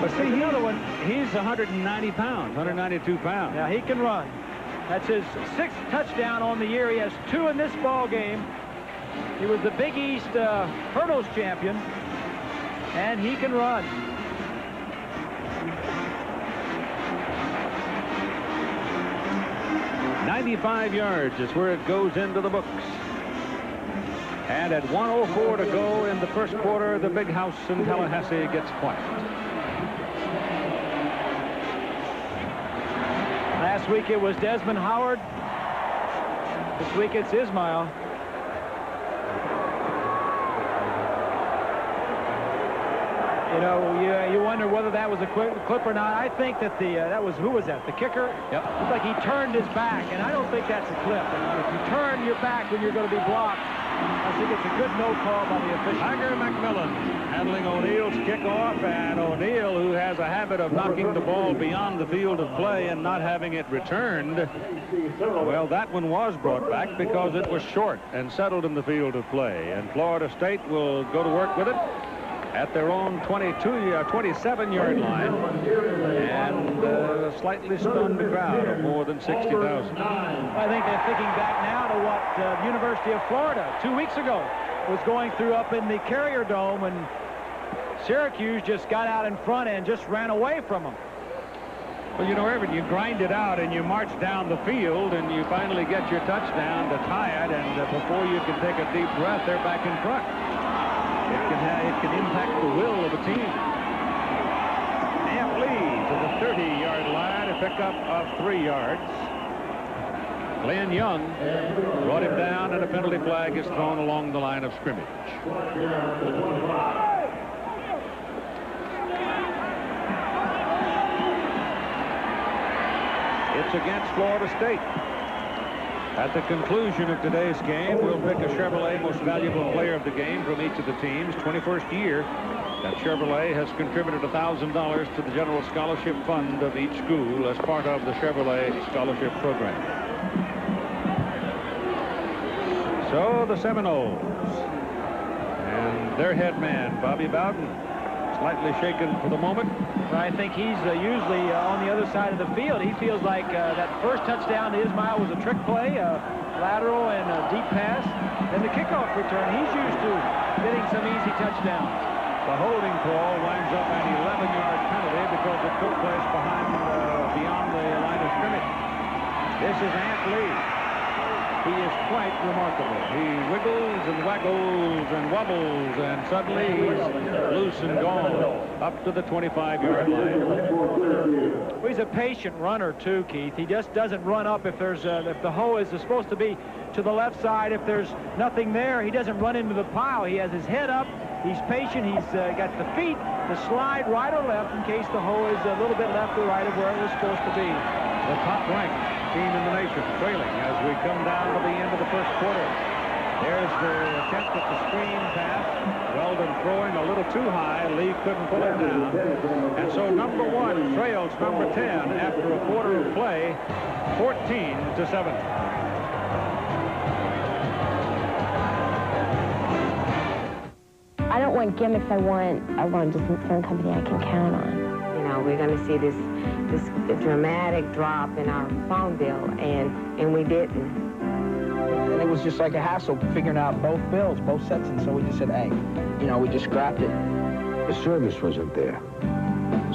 Speaker 1: But see, the other one, he's 190 pounds, 192 pounds.
Speaker 2: Now he can run. That's his 6th touchdown on the year. He has 2 in this ball game. He was the Big East hurdles champion, and he can run.
Speaker 1: 95 yards is where it goes into the books. And at 1:04 to go in the first quarter, the big house in Tallahassee gets quiet.
Speaker 2: Last week it was Desmond Howard. This week it's Ismail. You know, you wonder whether that was a clip or not. I think that who was that? The kicker?
Speaker 1: Yep.
Speaker 2: It's like he turned his back, and I don't think that's a clip. And if you turn your back when you're going to be blocked, I think it's a good no call by the official.
Speaker 1: Tiger McMillan handling O'Neill's kickoff, and O'Neill, who has a habit of knocking the ball beyond the field of play and not having it returned, well, that one was brought back because it was short and settled in the field of play. And Florida State will go to work with it at their own 27-yard line, and a slightly stunned crowd of more than 60,000.
Speaker 2: I think they're thinking back now to what University of Florida 2 weeks ago was going through up in the Carrier Dome, and Syracuse just got out in front and just ran away from them.
Speaker 1: Well, you know, Irvin, you grind it out and you march down the field and you finally get your touchdown to tie it, and before you can take a deep breath, they're back in front. It can impact the will of a team. Amp Lee to the 30-yard line, a pickup of 3 yards. Glenn Young brought him down, and a penalty flag is thrown along the line of scrimmage. It's against Florida State. At the conclusion of today's game, we'll pick a Chevrolet Most Valuable Player of the Game from each of the teams. 21st year that Chevrolet has contributed $1,000 to the General Scholarship Fund of each school as part of the Chevrolet Scholarship Program. So the Seminoles and their head man, Bobby Bowden, slightly shaken for the moment.
Speaker 2: I think he's usually on the other side of the field. He feels like that first touchdown to Ismail was a trick play, lateral and a deep pass. Then the kickoff return, he's used to getting some easy touchdowns.
Speaker 1: The holding call winds up an 11-yard penalty because it took place beyond the line of scrimmage. This is Amp Lee. He is quite remarkable. He wiggles and waggles and wobbles, and suddenly he's loose and gone up to the 25-yard line.
Speaker 2: Well, he's a patient runner too, Keith. He just doesn't run up if there's if the hole is supposed to be to the left side. If there's nothing there, he doesn't run into the pile. He has his head up. He's patient. He's got the feet to slide right or left in case the hole is a little bit left or right of where it was supposed to be.
Speaker 1: The top-ranked team in the nation trailing as we come down to the end of the first quarter. There's the attempt at the screen pass. Weldon throwing a little too high. Lee couldn't pull it down. And so number 1 trails number 10 after a quarter of play, 14-7.
Speaker 8: I don't want gimmicks. I want just some company I can count on.
Speaker 9: You know, we're going to see this dramatic drop in our phone bill, and we didn't.
Speaker 22: And it was just like a hassle figuring out both bills, both sets, and so we just said, hey, you know, we just scrapped it.
Speaker 16: The service wasn't there.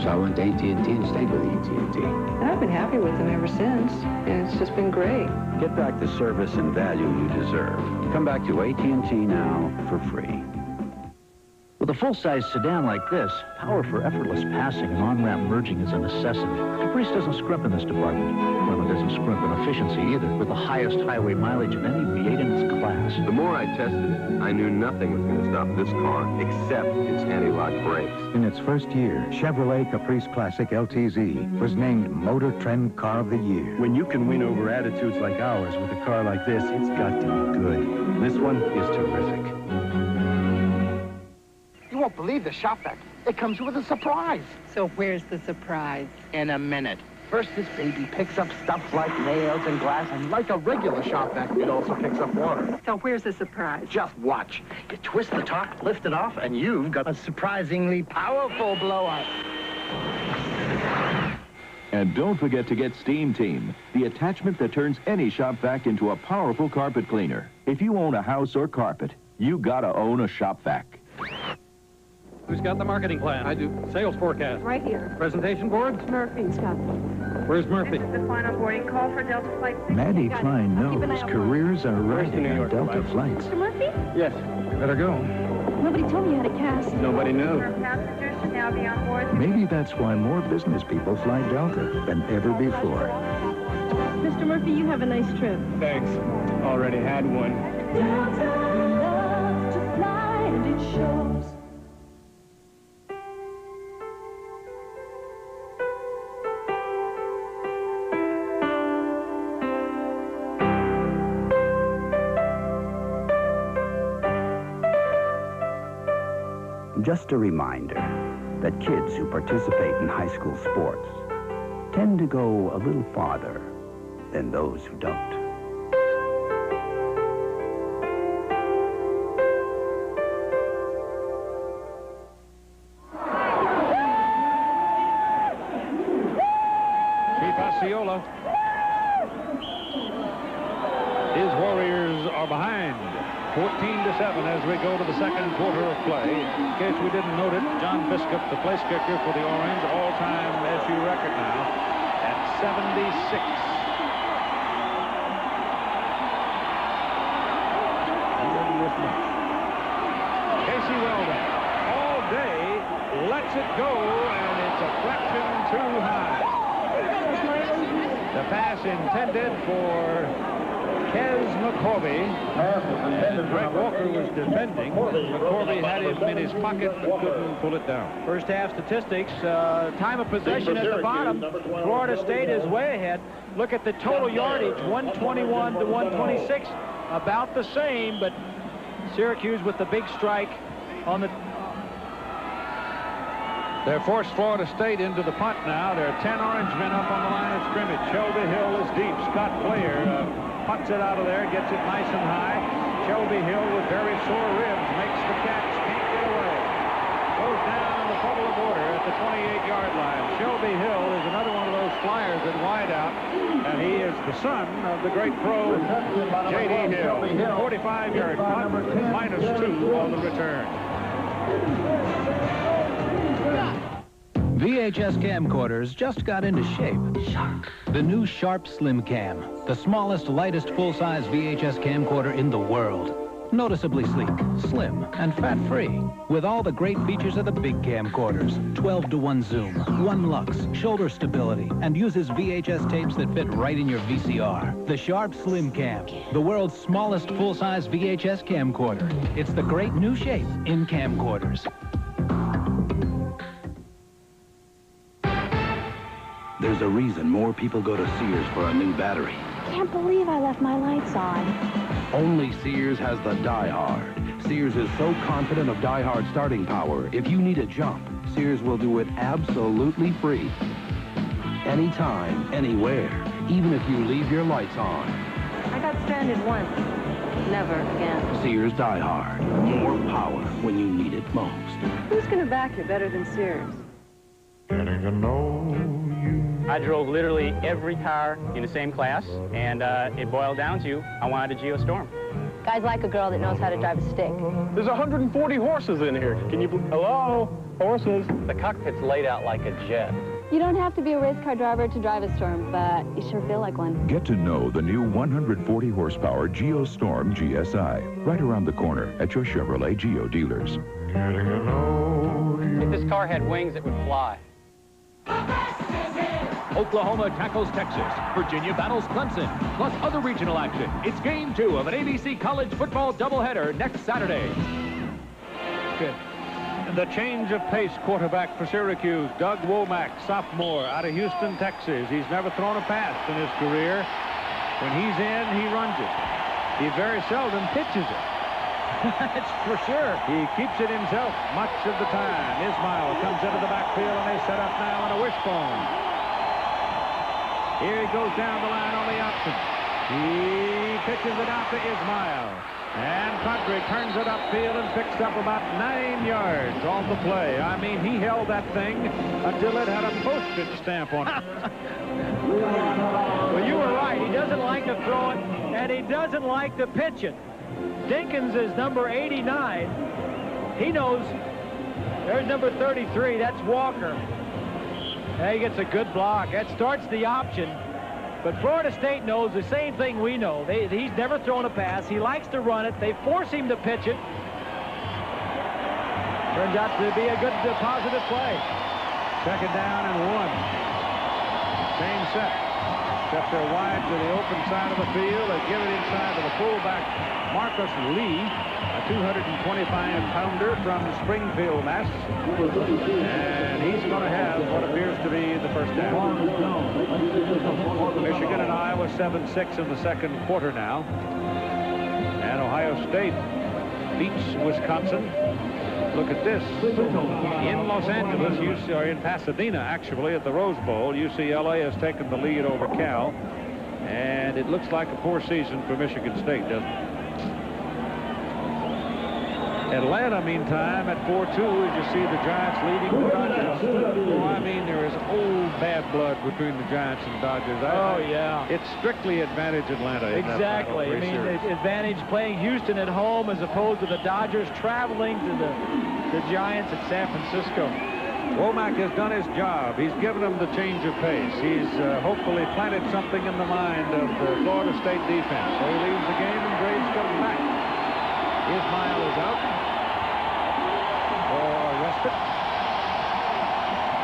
Speaker 16: So I went to AT&T and stayed with AT&T.
Speaker 10: And I've been happy with them ever since, and it's just been great.
Speaker 11: Get back the service and value you deserve. Come back to AT&T now for free.
Speaker 25: With a full-size sedan like this, power for effortless passing and on-ramp merging is a necessity. Caprice doesn't scrimp in this department. Well, it doesn't scrimp in efficiency either, with the highest highway mileage of any V8 in its class.
Speaker 26: The more I tested it, I knew nothing was going to stop this car except its anti-lock brakes.
Speaker 3: In its first year, Chevrolet Caprice Classic LTZ was named Motor Trend Car of the Year.
Speaker 27: When you can win over attitudes like ours with a car like this, it's got to be good. This one is terrific.
Speaker 22: You won't believe the shop vac. It comes with a surprise.
Speaker 10: So where's the surprise?
Speaker 22: In a minute. First, this baby picks up stuff like nails and glass, and like a regular shop vac, it also picks up water.
Speaker 10: So where's the surprise?
Speaker 22: Just watch. You twist the top, lift it off, and you've got a surprisingly powerful blowout.
Speaker 28: And don't forget to get Steam Team, the attachment that turns any shop vac into a powerful carpet cleaner. If you own a house or carpet, you gotta own a shop vac.
Speaker 1: Who's got the marketing plan? I do. Sales forecast?
Speaker 10: Right here.
Speaker 1: Presentation boards?
Speaker 10: Murphy's got them.
Speaker 1: Where's Murphy?
Speaker 10: This is the final boarding call for Delta Flight 6.
Speaker 25: Maddie Klein knows careers are riding on Delta flights.
Speaker 10: Mr. Murphy?
Speaker 1: Yes. Better go.
Speaker 10: Nobody told me you had a cast.
Speaker 1: Nobody knew.
Speaker 10: Passengers should now be on board.
Speaker 25: Maybe that's why more business people fly Delta than ever before.
Speaker 10: Mr. Murphy, you have a nice trip.
Speaker 1: Thanks. Already had one.
Speaker 10: Delta loves to fly and it shows.
Speaker 11: Just a reminder that kids who participate in high school sports tend to go a little farther than those who don't.
Speaker 1: Chief Osceola. His Warriors are behind 14-7 as we go to the second quarter of play. In case we didn't note it, John Biscup, the place kicker for the Orange, all-time SU record now at 76. Casey Weldon, all day, lets it go, and it's a fraction too high. The pass intended for Kez McCorvey. Greg Walker was defending. McCorvey had him in his pocket but couldn't pull it down.
Speaker 2: First half statistics, time of possession at the bottom. Florida State is way ahead. Look at the total yardage, 121 to 126. About the same, but Syracuse with the big strike on the...
Speaker 1: They're forced Florida State into the punt now. There are 10 Orange men up on the line of scrimmage. Shelby Hill is deep. Scott Player punts it out of there, gets it nice and high. Shelby Hill with very sore ribs makes the catch, can't get away. Goes down in the puddle of order at the 28-yard line. Shelby Hill is another one of those flyers at wideout, and he is the son of the great pro J.D. Hill. 45-yard punt, -2 on the return.
Speaker 7: VHS camcorders just got into shape. The new Sharp Slim Cam, the smallest, lightest full-size VHS camcorder in the world. Noticeably sleek, slim, and fat-free, with all the great features of the big camcorders. 12-to-1 zoom, 1 lux, shoulder stability, and uses VHS tapes that fit right in your VCR. The Sharp Slim Cam, the world's smallest full-size VHS camcorder. It's the great new shape in camcorders.
Speaker 11: There's a reason more people go to Sears for a new battery.
Speaker 8: Can't believe I left my lights on.
Speaker 11: Only Sears has the Die Hard. Sears is so confident of Die Hard starting power, if you need a jump, Sears will do it absolutely free. Anytime, anywhere, even if you leave your lights on.
Speaker 10: I got stranded once. Never again.
Speaker 11: Sears Die Hard. More power when you need it most.
Speaker 10: Who's going to back you better than Sears?
Speaker 12: Getting to know you.
Speaker 13: I drove literally every car in the same class, and it boiled down to I wanted a Geostorm.
Speaker 8: Guys like a girl that knows how to drive a stick.
Speaker 12: There's 140 horses in here. Can you... Hello? Horses?
Speaker 22: The cockpit's laid out like a jet.
Speaker 8: You don't have to be a race car driver to drive a Storm, but you sure feel like one.
Speaker 28: Get to know the new 140 horsepower Geostorm GSI right around the corner at your Chevrolet Geo dealers.
Speaker 12: Getting to know you.
Speaker 22: If this car had wings, it would fly.
Speaker 14: Oklahoma tackles Texas. Virginia battles Clemson. Plus other regional action. It's game 2 of an ABC college football doubleheader next Saturday.
Speaker 1: Good. And the change of pace quarterback for Syracuse, Doug Womack, sophomore out of Houston, Texas. He's never thrown a pass in his career. When he's in, he runs it. He very seldom pitches it.
Speaker 2: That's for sure.
Speaker 1: He keeps it himself much of the time. Ismail comes into the backfield, and they set up now on a wishbone. Here he goes down the line on the option. He pitches it out to Ismail. And Padre turns it upfield and picks up about 9 yards on the play. I mean, he held that thing until it had a postage stamp on it.
Speaker 2: Well, you were right. He doesn't like to throw it, and he doesn't like to pitch it. Dinkins is number 89. He knows There's number 33. That's Walker. And he gets a good block. That starts the option. But Florida State knows the same thing we know. He's never thrown a pass. He likes to run it. They force him to pitch it. Turns out to be a good positive play.
Speaker 1: Second down and 1. Same set. Except they're wide to the open side of the field. They give it inside to the fullback, Marcus Lee, a 225-pounder from Springfield, Mass. And he's going to have what appears to be the first down. Michigan and Iowa 7-6 in the second quarter now. And Ohio State beats Wisconsin. Look at this. In Los Angeles, or in Pasadena, actually, at the Rose Bowl, UCLA has taken the lead over Cal. And it looks like a poor season for Michigan State, doesn't it? Atlanta, meantime, at 4-2, as you see the Giants leading the Dodgers. Oh, I mean, there is old bad blood between the Giants and Dodgers.
Speaker 2: Yeah.
Speaker 1: It's strictly advantage Atlanta.
Speaker 2: Exactly. I mean, advantage playing Houston at home as opposed to the Dodgers traveling to the Giants at San Francisco.
Speaker 1: Womack has done his job. He's given them the change of pace. He's hopefully planted something in the mind of the Florida State defense. So he leaves the game and Graves comes back. Ismail is out for a respite.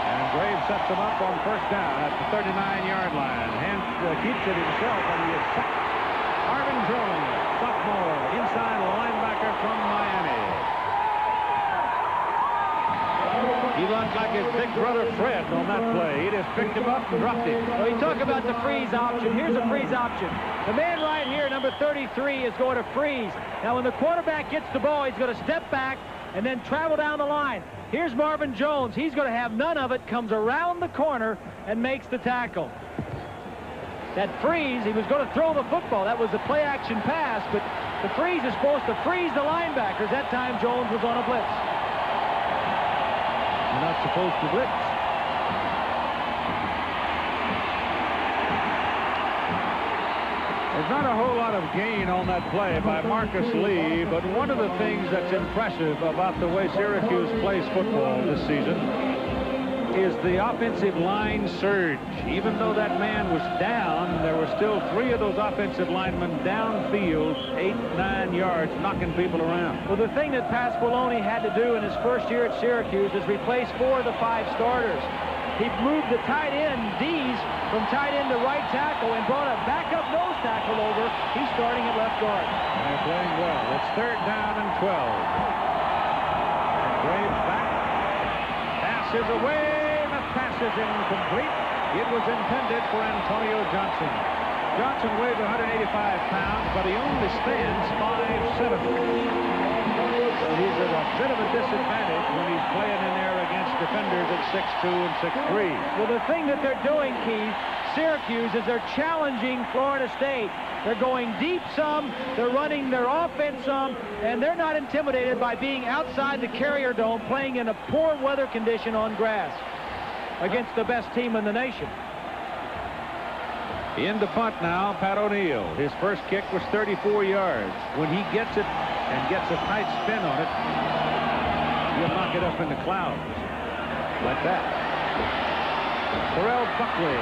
Speaker 1: And Graves sets him up on first down at the 39-yard line. Keeps it himself, and he is sacked. Marvin Jones, sophomore, inside linebacker from Miami. He runs like his big brother Fred on that play. He just picked him up and dropped him.
Speaker 2: Well, you talk about the freeze option. Here's a freeze option. The man right here, number 33, is going to freeze. Now, when the quarterback gets the ball, he's going to step back and then travel down the line. Here's Marvin Jones. He's going to have none of it, comes around the corner and makes the tackle. That freeze, he was going to throw the football. That was a play-action pass, but the freeze is supposed to freeze the linebackers. That time, Jones was on a blitz.
Speaker 1: You're not supposed to blitz. There's not a whole lot of gain on that play by Marcus Lee, but one of the things that's impressive about the way Syracuse plays football this season is the offensive line surge. Even though that man was down, there were still 3 of those offensive linemen downfield, 8-9 yards, knocking people around.
Speaker 2: Well, the thing that Pasqualoni had to do in his first year at Syracuse is replace 4 of the 5 starters. He moved the tight end, Dees, from tight end to right tackle and brought a backup nose tackle over. He's starting at left guard.
Speaker 1: They're playing well. It's 3rd down and 12. And Graves back. Pass is away. The pass is incomplete. It was intended for Antonio Johnson. Johnson weighs 185 pounds, but he only stands 5'7". So he's at a bit of a disadvantage when he's playing in there against defenders at 6'2" and 6'3".
Speaker 2: Well, the thing that they're doing, Keith, Syracuse, is they're challenging Florida State. They're going deep some, they're running their offense some, and they're not intimidated by being outside the Carrier Dome playing in a poor weather condition on grass against the best team in the nation.
Speaker 1: In the punt now, Pat O'Neill. His first kick was 34 yards. When he gets it and gets a tight spin on it, he'll knock it up in the clouds like that. Terrell Buckley,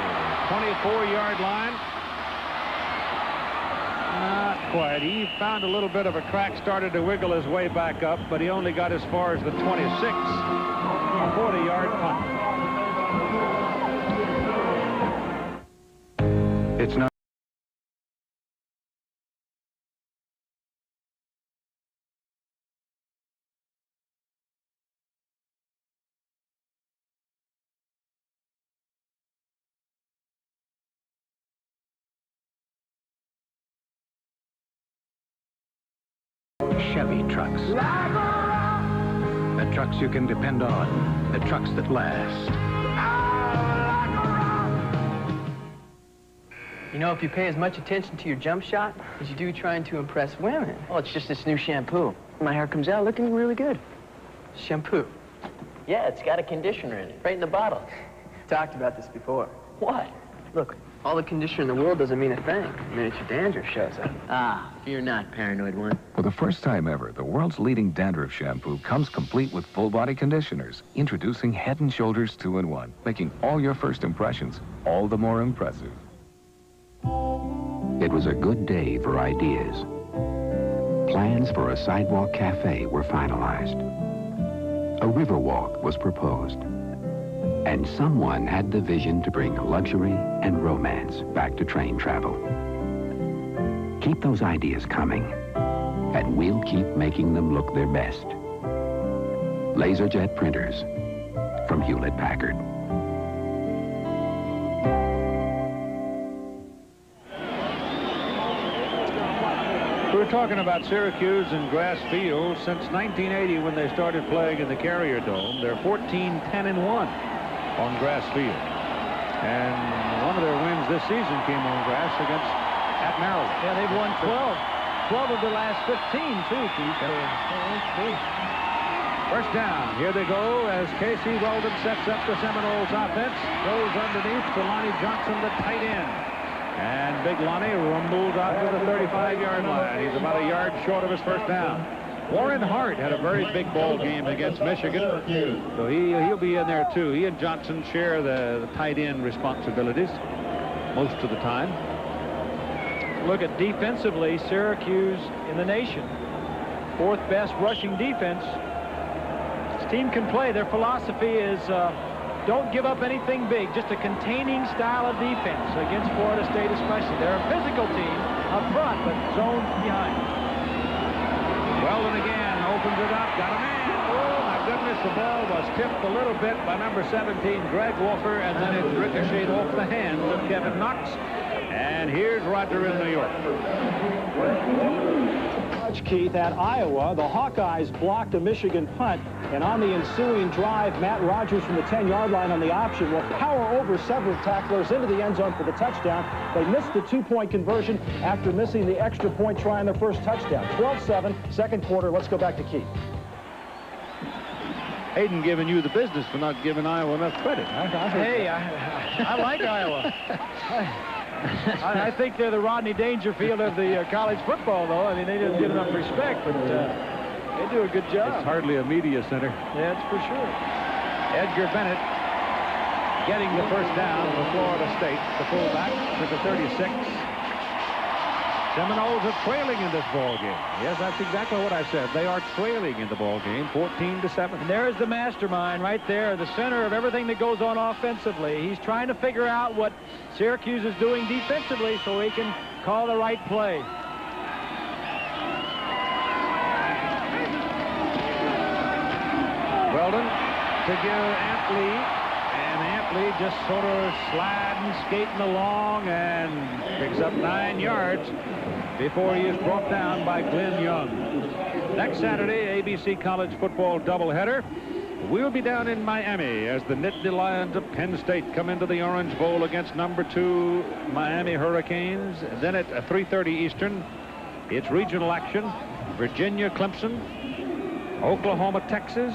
Speaker 1: 24-yard line. Not quite. He found a little bit of a crack, started to wiggle his way back up, but he only got as far as the 26. A 40-yard punt.
Speaker 3: It's not. Chevy trucks. The trucks you can depend on. The trucks that last.
Speaker 22: You know, if you pay as much attention to your jump shot as you do trying to impress women. Oh, it's just this new shampoo. My hair comes out looking really good. Shampoo.
Speaker 15: Yeah, it's got a conditioner in it, right in the bottle.
Speaker 22: Talked about this before.
Speaker 15: What?
Speaker 22: Look, All the conditioner in the world doesn't mean a thing. I mean, if your dandruff shows up. Ah, fear not, paranoid one.
Speaker 15: For the first time ever, the world's leading dandruff shampoo comes complete with full-body conditioners. Introducing Head & Shoulders 2-in-1, making all your first impressions all the more impressive.
Speaker 16: It was a good day for ideas. Plans for a sidewalk cafe were finalized. A river walk was proposed. And someone had the vision to bring luxury and romance back to train travel. Keep those ideas coming, and we'll keep making them look their best. LaserJet printers from Hewlett-Packard.
Speaker 1: We're talking about Syracuse and grass field. Since 1980, when they started playing in the Carrier Dome, they're 14-10-1 on grass field. And one of their wins this season came on grass at Maryland.
Speaker 2: Yeah, they've won 12 of the last 15, too, Keith.
Speaker 1: First down. Here they go as Casey Weldon sets up the Seminoles offense. Goes underneath to Lonnie Johnson, the tight end. And Big Lonnie rumbles out to the 35-yard line. He's about a yard short of his first down. Warren Hart had a very big ball game against Michigan, so he'll be in there too. He and Johnson share the tight end responsibilities most of the time.
Speaker 2: Look at defensively, Syracuse in the nation. 4th best rushing defense. This team can play. Their philosophy is don't give up anything big, just a containing style of defense against Florida State especially. They're a physical team up front, but zones behind.
Speaker 1: Weldon again opens it up, got a man. Oh, my goodness, the ball was tipped a little bit by number 17, Greg Wolfer, and then it ricocheted off the hands of Kevin Knox. And here's Roger in New York.
Speaker 6: Keith, at Iowa, the Hawkeyes blocked a Michigan punt, and on the ensuing drive, Matt Rogers from the 10-yard line on the option will power over several tacklers into the end zone for the touchdown. They missed the 2-point conversion after missing the extra point try on their first touchdown. 12-7, second quarter. Let's go back to Keith.
Speaker 1: Hayden giving you the business for not giving Iowa enough credit.
Speaker 2: Hey, I like Iowa. I think they're the Rodney Dangerfield of the college football, though. I mean, they didn't get enough respect, but they do a good job.
Speaker 1: It's hardly a media center.
Speaker 2: Yeah, that's for sure.
Speaker 1: Edgar Bennett getting the first down for Florida State. The fullback to the 36. Seminoles are trailing in this ball game. Yes, that's exactly what I said. They are trailing in the ball game, 14-7.
Speaker 2: And there's the mastermind right there, the center of everything that goes on offensively. He's trying to figure out what Syracuse is doing defensively so he can call the right play.
Speaker 1: Weldon to give Antley. Antley just sort of sliding, skating along, and picks up 9 yards before he is brought down by Glenn Young. Next Saturday, ABC College Football doubleheader. We'll be down in Miami as the Nittany Lions of Penn State come into the Orange Bowl against number 2 Miami Hurricanes. Then at 3:30 Eastern, it's regional action. Virginia, Clemson, Oklahoma, Texas,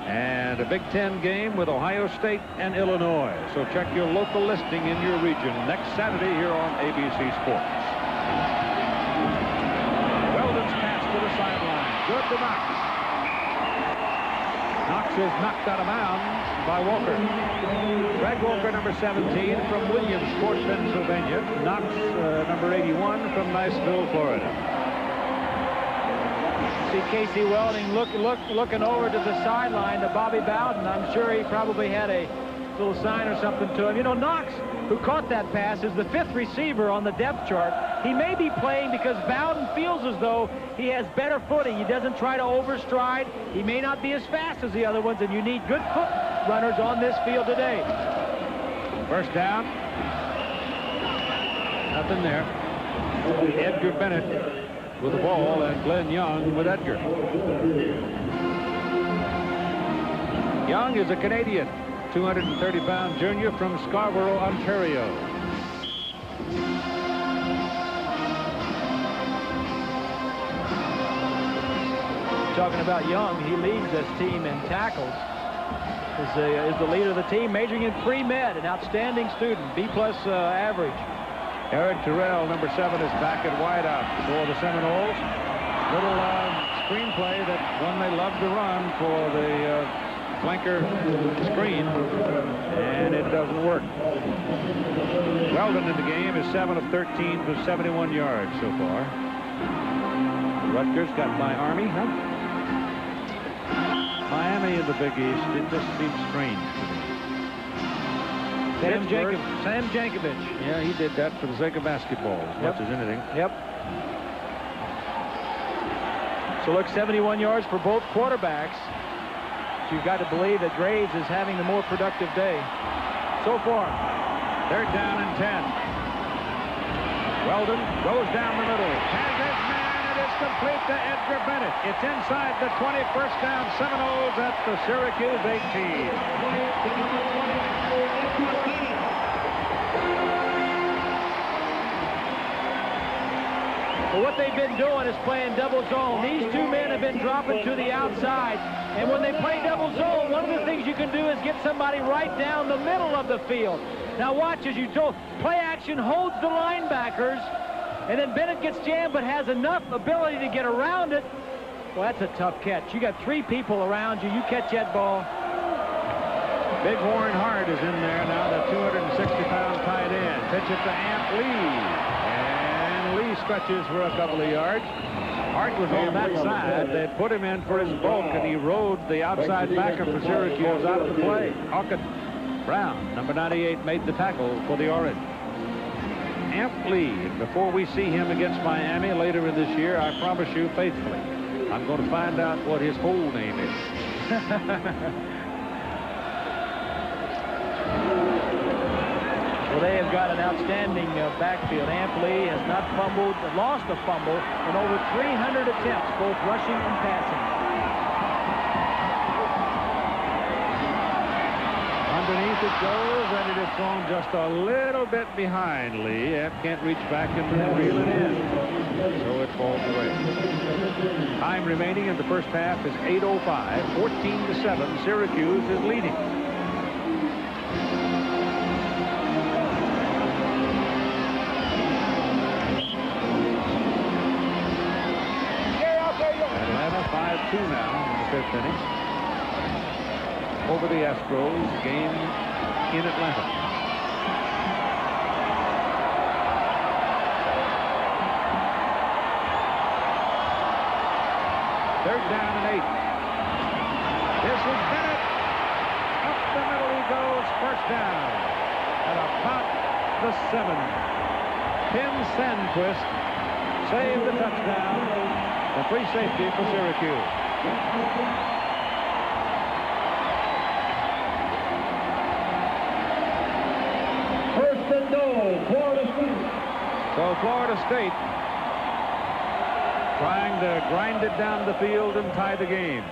Speaker 1: and a Big Ten game with Ohio State and Illinois. So check your local listing in your region next Saturday here on ABC Sports. Weldon's pass to the sideline. Good to Knox. Knox is knocked out of bounds by Walker. Greg Walker, number 17 from Williamsport, Pennsylvania. Knox, number 81 from Niceville, Florida.
Speaker 2: See Casey Welding looking over to the sideline to Bobby Bowden. I'm sure he probably had a little sign or something to him. You know, Knox, who caught that pass, is the 5th receiver on the depth chart. He may be playing because Bowden feels as though he has better footing. He doesn't try to overstride. He may not be as fast as the other ones, and you need good foot runners on this field today.
Speaker 1: First down. Nothing there. Edgar Bennett with the ball, and Glenn Young with Edgar. Young is a Canadian, 230-pound junior from Scarborough, Ontario.
Speaker 2: Talking about Young, he leads this team in tackles. is the leader of the team, majoring in pre-med, an outstanding student, B+ average.
Speaker 1: Eric Terrell, number 7, is back at wideout for the Seminoles. Little screenplay that one they love to run for the flanker screen, and it doesn't work. Weldon in the game is 7 of 13 for 71 yards so far. Rutgers got by Army, huh? Miami in the Big East, it just seems strange to me.
Speaker 2: Sam Jankovic.
Speaker 1: Yeah, he did that for the sake of basketball as much as anything.
Speaker 2: Yep. So look, 71 yards for both quarterbacks. So you've got to believe that Graves is having the more productive day so far.
Speaker 1: 3rd down and 10. Weldon goes down the middle. Has his man. It is complete to Edgar Bennett. It's inside the 20. First down, Seminoles at the Syracuse 18.
Speaker 2: Well, what they've been doing is playing double zone. These two men have been dropping to the outside. And when they play double zone, one of the things you can do is get somebody right down the middle of the field. Now watch as you told. Play action holds the linebackers. And then Bennett gets jammed but has enough ability to get around it. Well, that's a tough catch. You got 3 people around you. You catch that ball.
Speaker 1: Bighorn Hart is in there now, the 260-pound tight end. Pitch it to Amp Lee. And Lee stretches for a couple of yards. Hart was on that side. They put him in for his bulk, and he rode the outside backer for Syracuse out of the play. Hawkins Brown, number 98, made the tackle for the Orange. Amp Lee, before we see him against Miami later in this year, I promise you faithfully, I'm going to find out what his whole name is.
Speaker 2: Well, they have got an outstanding backfield. Amp Lee has not fumbled, lost a fumble in over 300 attempts, both rushing and passing.
Speaker 1: Underneath it goes, and it is thrown just a little bit behind Lee. Amp can't reach back and reel it in, so it falls away. Time remaining in the first half is 8:05, 14-7. Syracuse is leading. Atlanta 5-2 now in the 5th inning. Over the Astros, game in Atlanta. Third down and 8. This is Bennett. Up the middle he goes. First down. At about the 7. Tim Sandquist saved the touchdown. The free safety for Syracuse.
Speaker 4: First and goal, Florida State.
Speaker 1: So Florida State trying to grind it down the field and tie the game.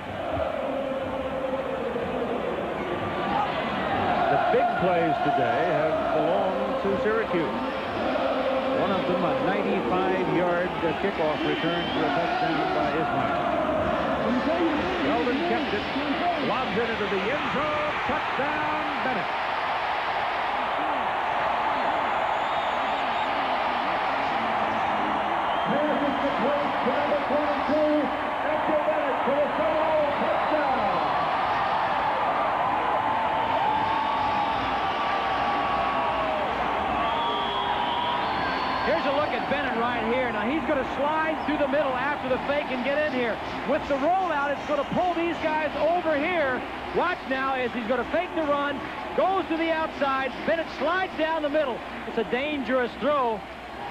Speaker 1: The big plays today have belonged to Syracuse. One of them, a 95-yard kickoff return for a touchdown by Ismail. Weldon kept it, lobs it into the end zone. Touchdown, Bennett.
Speaker 4: Number 22, Edgar Bennett for the Seminoles touchdown.
Speaker 2: Here's a look at Bennett right here. Now he's going to slide through the middle after the fake and get in here. With the rollout, it's going to pull these guys over here. Watch now as he's going to fake the run, goes to the outside. Bennett slides down the middle. It's a dangerous throw.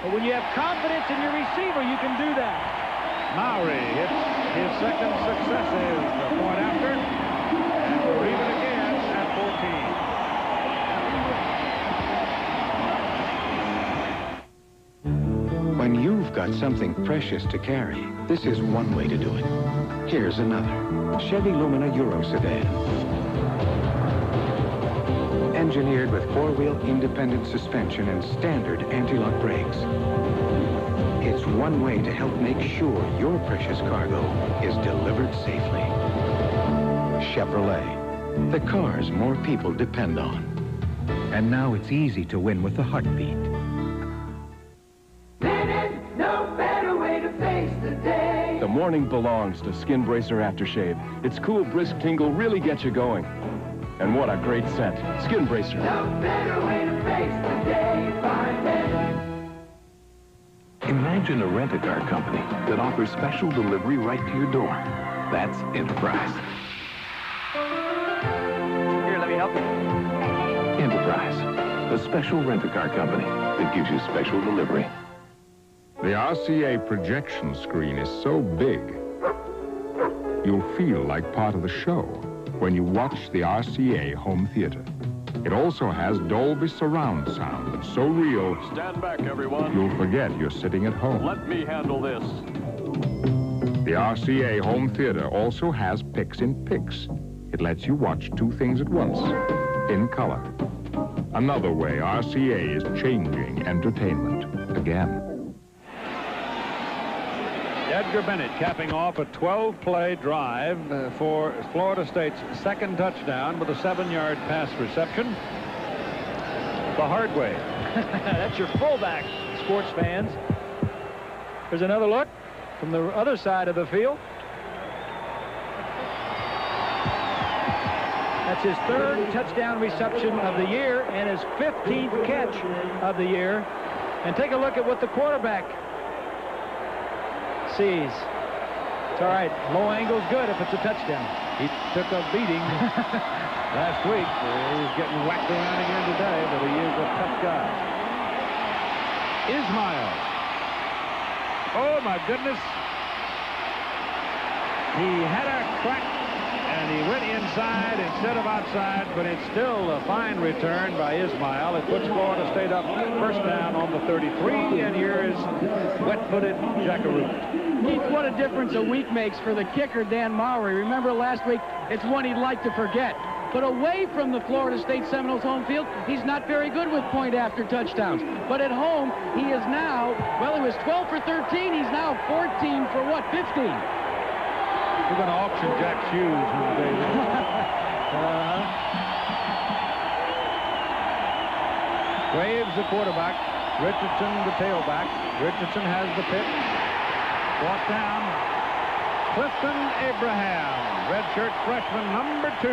Speaker 2: But when you have confidence in your receiver, you can do that.
Speaker 1: Mowry hits his second successive point after. And we're even again at
Speaker 3: 14. When you've got something precious to carry, this is one way to do it. Here's another. Chevy Lumina Euro Sedan. Engineered with 4-wheel independent suspension and standard anti-lock brakes. It's one way to help make sure your precious cargo is delivered safely. Chevrolet.
Speaker 5: the cars more people depend on.
Speaker 3: And now it's easy to win with the heartbeat.
Speaker 4: No better way to face the day.
Speaker 27: The morning belongs to Skin Bracer Aftershave. Its cool, brisk tingle really gets you going. And what a great scent. Skin Bracer.
Speaker 4: No better way to face the day. Find Bennett.
Speaker 15: Imagine a rent-a-car company that offers special delivery right to your door. That's Enterprise.
Speaker 22: Here, let me help you.
Speaker 15: Enterprise, the special rent-a-car company that gives you special delivery.
Speaker 17: The RCA projection screen is so big, you'll feel like part of the show when you watch the RCA home theater. It also has Dolby surround sound that's so real,
Speaker 12: Stand back, everyone.
Speaker 17: you'll forget you're sitting at home.
Speaker 12: Let me handle this.
Speaker 17: The RCA home theater also has Pix in Pix. It lets you watch two things at once, in color. Another way RCA is changing entertainment again.
Speaker 1: Edgar Bennett capping off a 12-play drive for Florida State's second touchdown with a 7-yard pass reception the hard way.
Speaker 2: That's your fullback, sports fans. There's another look from the other side of the field. That's his third touchdown reception of the year and his 15th catch of the year. And take a look at what the quarterback sees. It's all right. Low angle's good if it's a touchdown.
Speaker 1: He took a beating last week. He's getting whacked around again today, but he is a tough guy. Ismail. Oh, my goodness. He had a crack, and he went inside instead of outside, but it's still a fine return by Ismail. It puts Florida State up first down on the 33, and here is wet-footed Jackaroo.
Speaker 2: Keith, what a difference a week makes for the kicker, Dan Mowry. Remember last week, it's one he'd like to forget. But away from the Florida State Seminoles home field, he's not very good with point-after touchdowns. But at home, he is now, well, he was 12 for 13. He's now 14 for what, 15?
Speaker 1: We're going to auction Jack's shoes when the day Graves, the quarterback. Richardson, the tailback. Richardson has the pitch. Brought down. Clifton Abraham, redshirt freshman number 2.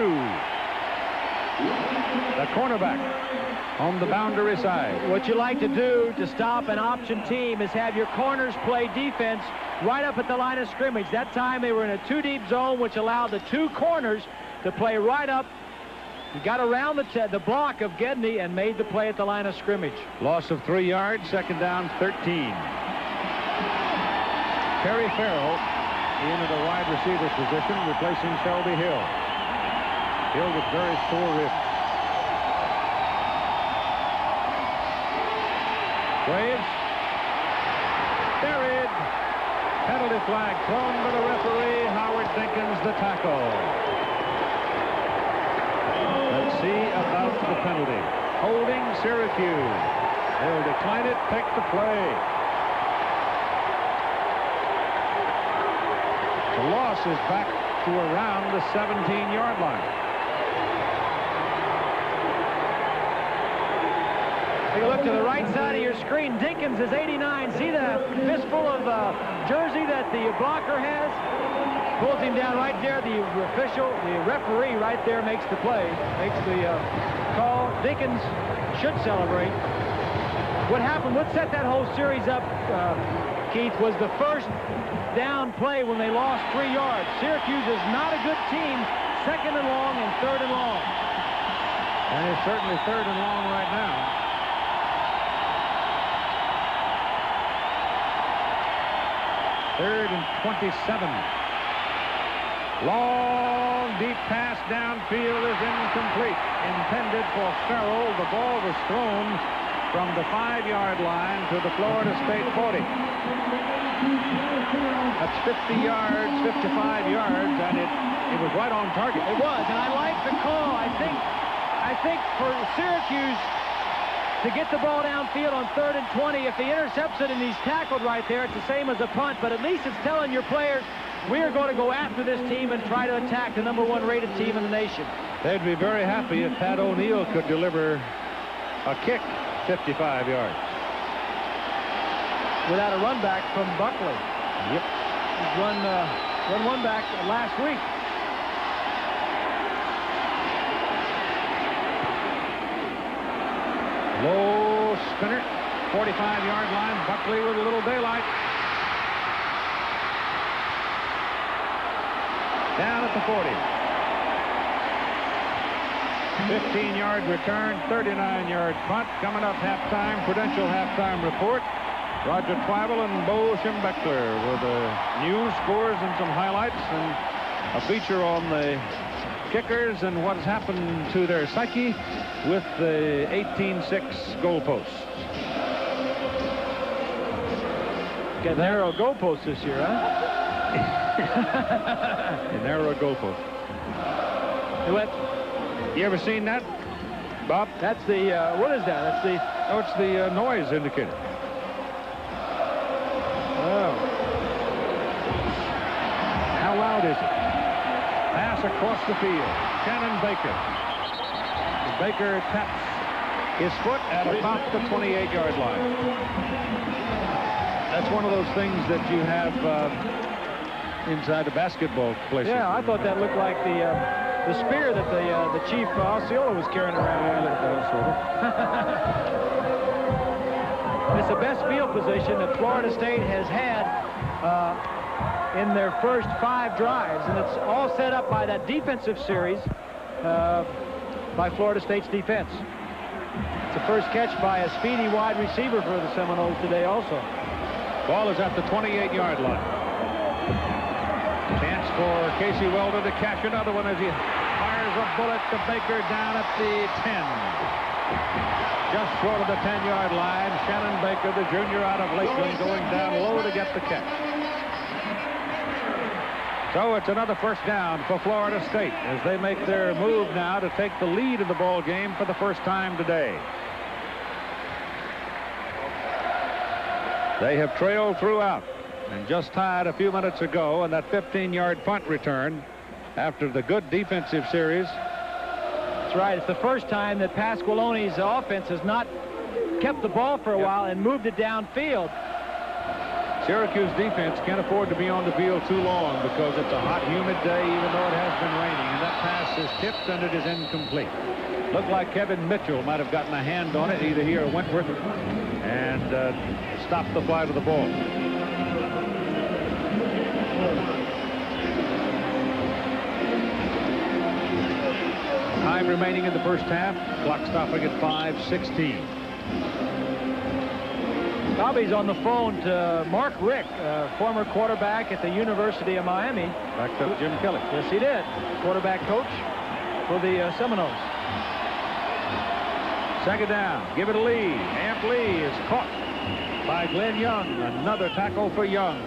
Speaker 1: The cornerback on the boundary side.
Speaker 2: What you like to do to stop an option team is have your corners play defense right up at the line of scrimmage. That time they were in a 2-deep zone, which allowed the 2 corners to play right up. He got around the block of Gedney and made the play at the line of scrimmage.
Speaker 1: Loss of 3 yards, second down, 13. Terry Farrell in at a wide receiver position, replacing Shelby Hill. Hill with very sore wrist. Graves. Buried. Penalty flag thrown by the referee. Howard Dinkins, the tackle. Let's see about the penalty. Holding Syracuse. They'll decline it, pick the play. The loss is back to around the 17-yard line.
Speaker 2: Take a look to the right side of your screen. Dinkins is 89. See the fistful of jersey that the blocker has? Pulls him down right there. The referee right there makes the play, makes the call. Dinkins should celebrate. What happened, what set that whole series up, Keith, was the first down play when they lost 3 yards. Syracuse is not a good team. Second and long and third and long.
Speaker 1: And it's certainly third and long right now. Third and 27. Long, deep pass downfield is incomplete. Intended for Farrell. The ball was thrown from the 5-yard line to the Florida State 40. That's 50 yards, 55 yards, and it was right on target.
Speaker 2: It was, and I like the call. I think for Syracuse to get the ball downfield on 3rd and 20, if he intercepts it and he's tackled right there, it's the same as a punt, but at least it's telling your players, we are going to go after this team and try to attack the #1 rated team in the nation.
Speaker 1: They'd be very happy if Pat O'Neill could deliver a kick 55 yards.
Speaker 2: Without a run back from Buckley.
Speaker 1: Yep.
Speaker 2: He's run one back last week.
Speaker 1: Low spinner, 45-yard line. Buckley with a little daylight. Down at the 40. 15-yard return, 39-yard punt. Coming up halftime, Prudential halftime report. Roger Twyvell and Bo Schembechler with the news, scores, and some highlights, and a feature on the kickers and what has happened to their psyche with the 18-6 goalposts.
Speaker 2: Got narrow goalposts this year, huh?
Speaker 1: A narrow goalpost. You ever seen that, Bob?
Speaker 2: That's the, what is that? That's the...
Speaker 1: Oh, it's the noise indicator. Oh. How loud is it? Pass across the field. Shannon Baker. Baker taps his foot at about the 28-yard line. That's one of those things that you have inside the basketball place.
Speaker 2: Yeah, I thought that looked like the spear that the chief Osceola was carrying around. It's the best field position that Florida State has had in their first 5 drives, and it's all set up by that defensive series by Florida State's defense. It's the first catch by a speedy wide receiver for the Seminoles today also.
Speaker 1: Ball is at the 28-yard line. Chance for Casey Welder to catch another one as he fires a bullet to Baker down at the 10. Just short of the 10-yard line. Shannon Baker, the junior out of Lakeland, going down low to get the catch. So it's another first down for Florida State as they make their move now to take the lead in the ball game for the first time today. They have trailed throughout and just tied a few minutes ago on that 15-yard punt return after the good defensive series.
Speaker 2: That's right. It's the first time that Pasqualone's offense has not kept the ball for a while and moved it downfield.
Speaker 1: Syracuse defense can't afford to be on the field too long because it's a hot, humid day, even though it has been raining. And that pass is tipped and it is incomplete. Looked like Kevin Mitchell might have gotten a hand on it, either he or Wentworth, and stopped the flight of the ball. Time remaining in the first half. Clock stopping at 5:16.
Speaker 2: Bobby's on the phone to Mark Rick, former quarterback at the University of Miami.
Speaker 1: Backed up Jim Kelly.
Speaker 2: Yes, he did. Quarterback coach for the Seminoles.
Speaker 1: Second down. Give it a Lee. Amp Lee is caught by Glenn Young. Another tackle for Young.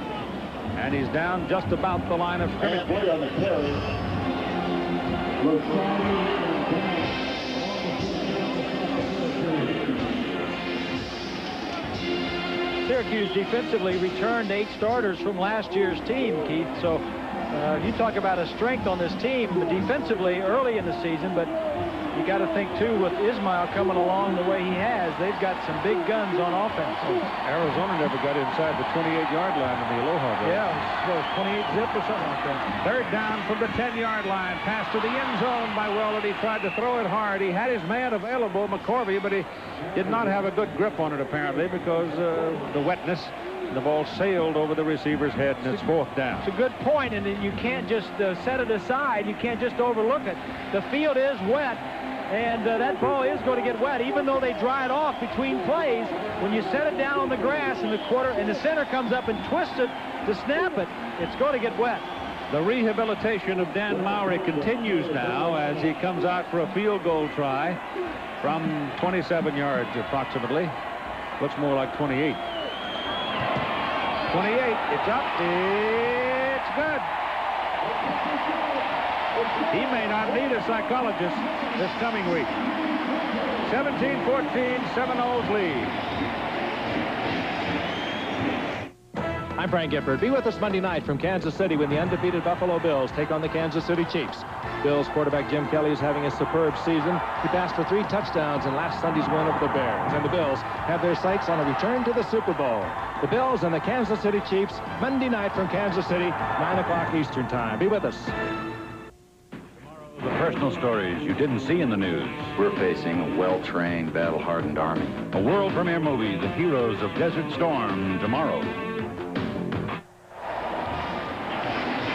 Speaker 1: And he's down just about the line of scrimmage.
Speaker 4: On the carry.
Speaker 2: Syracuse defensively returned 8 starters from last year's team, Keith. So you talk about a strength on this team defensively early in the season, but you got to think, too, with Ismail coming along the way he has, they've got some big guns on offense.
Speaker 1: Arizona never got inside the 28-yard line in the Aloha Bowl.
Speaker 2: Yeah, it was 28 zip or something like that.
Speaker 1: Third down from the 10-yard line. Pass to the end zone by Weldon. He tried to throw it hard. He had his man available, McCorvey, but he did not have a good grip on it, apparently, because the wetness. The ball sailed over the receiver's head, and it's fourth down.
Speaker 2: It's a good point, and you can't just set it aside. You can't just overlook it. The field is wet, and that ball is going to get wet, even though they dry it off between plays. When you set it down on the grass and the center comes up and twists it to snap it, it's going to get wet.
Speaker 1: The rehabilitation of Dan Mowry continues now as he comes out for a field goal try from 27 yards approximately. Looks more like 28. 28, it's up, it's good. He may not need a psychologist this coming week. 17-14, Seminoles lead.
Speaker 14: I'm Frank Gifford. Be with us Monday night from Kansas City when the undefeated Buffalo Bills take on the Kansas City Chiefs.
Speaker 6: Bills quarterback Jim Kelly is having a superb season. He passed for 3 touchdowns in last Sunday's win over the Bears. And the Bills have their sights on a return to the Super Bowl. The Bills and the Kansas City Chiefs, Monday night from Kansas City, 9 o'clock Eastern Time. Be with us.
Speaker 9: The personal stories you didn't see in the news.
Speaker 5: We're facing a well-trained, battle-hardened army.
Speaker 9: A world premiere movie, The Heroes of Desert Storm, tomorrow.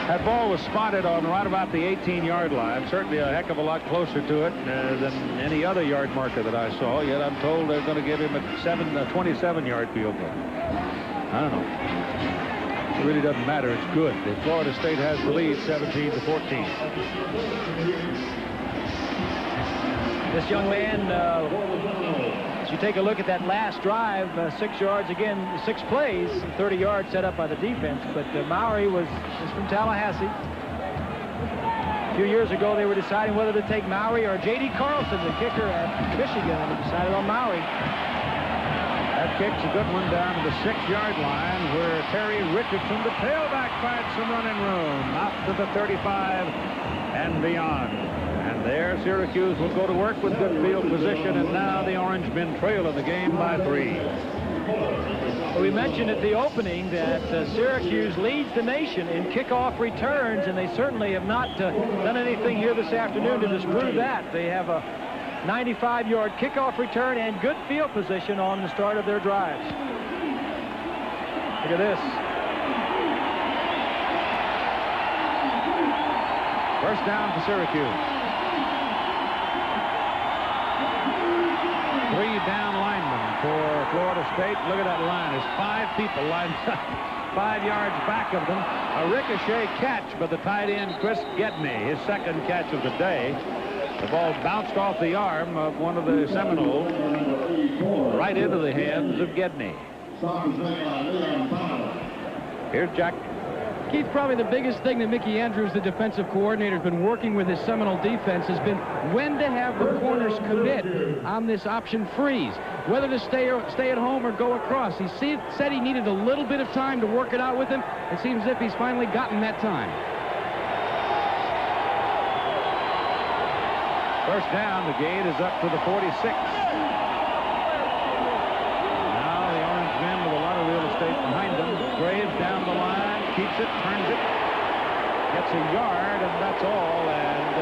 Speaker 1: That ball was spotted on right about the 18-yard line. Certainly a heck of a lot closer to it than any other yard marker that I saw. Yet I'm told they're going to give him a 27-yard field goal. I don't know. It really doesn't matter. It's good. Florida State has the lead, 17-14.
Speaker 2: This young man, as you take a look at that last drive, 6 yards again, 6 plays, 30 yards set up by the defense. But Maury is from Tallahassee. A few years ago, they were deciding whether to take Maury or J.D. Carlson, the kicker at Michigan, and they decided on Maury.
Speaker 1: That kick's a good one down to the 6-yard line where Terry Richardson, the tailback, finds some running room out to the 35 and beyond. And there, Syracuse will go to work with good field position, and now the Orange men trail in the game by 3.
Speaker 2: Well, we mentioned at the opening that Syracuse leads the nation in kickoff returns, and they certainly have not done anything here this afternoon to disprove that. They have a 95-yard kickoff return and good field position on the start of their drives. Look at this.
Speaker 1: First down for Syracuse. 3 down linemen for Florida State. Look at that line. There's 5 people lined up 5 yards back of them. A ricochet catch by the tight end, Chris Gedney, his second catch of the day. The ball bounced off the arm of one of the Seminoles right into the hands of Gedney. Here's Jack.
Speaker 18: Keith, probably the biggest thing that Mickey Andrews, the defensive coordinator, has been working with his Seminole defense has been when to have the corners commit on this option freeze, whether to stay at home or go across. He said he needed a little bit of time to work it out with him. It seems as if he's finally gotten that time.
Speaker 1: First down, the gate is up to the 46. Now the Orange men with a lot of real estate behind them. Graves down the line. Keeps it, turns it, gets a yard, and that's all. And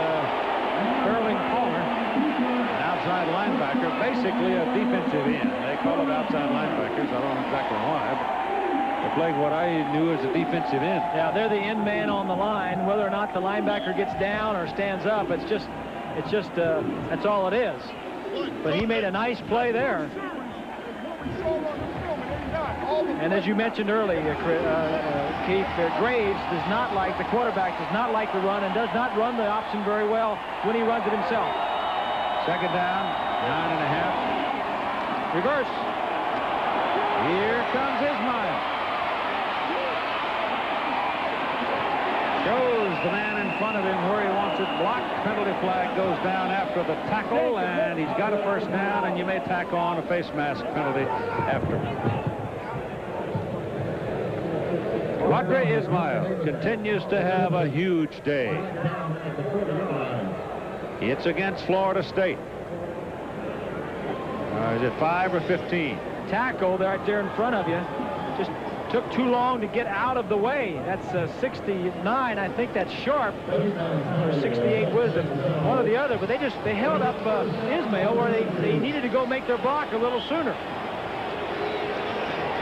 Speaker 1: Sterling Palmer, an outside linebacker, basically a defensive end. They call them outside linebackers. I don't know exactly why, but they're playing what I knew as a defensive end.
Speaker 2: Yeah, they're the end man on the line. Whether or not the linebacker gets down or stands up, it's just that's all it is. But he made a nice play there. And as you mentioned earlier, Keith, Graves does not like, the quarterback does not like the run and does not run the option very well when he runs it himself.
Speaker 1: Second down, 9.5. Reverse. Here comes Ismail. Shows the man in front of him where he wants it blocked. Penalty flag goes down after the tackle, and he's got a first down, and you may tack on a face mask penalty after. Quadre Ismail continues to have a huge day. It's against Florida State. Is it 5 or 15?
Speaker 2: Tackle right there in front of you. Just took too long to get out of the way. That's 69. I think that's Sharp, or 68 Wisdom, one or the other. But they held up Ismail where they needed to go make their block a little sooner.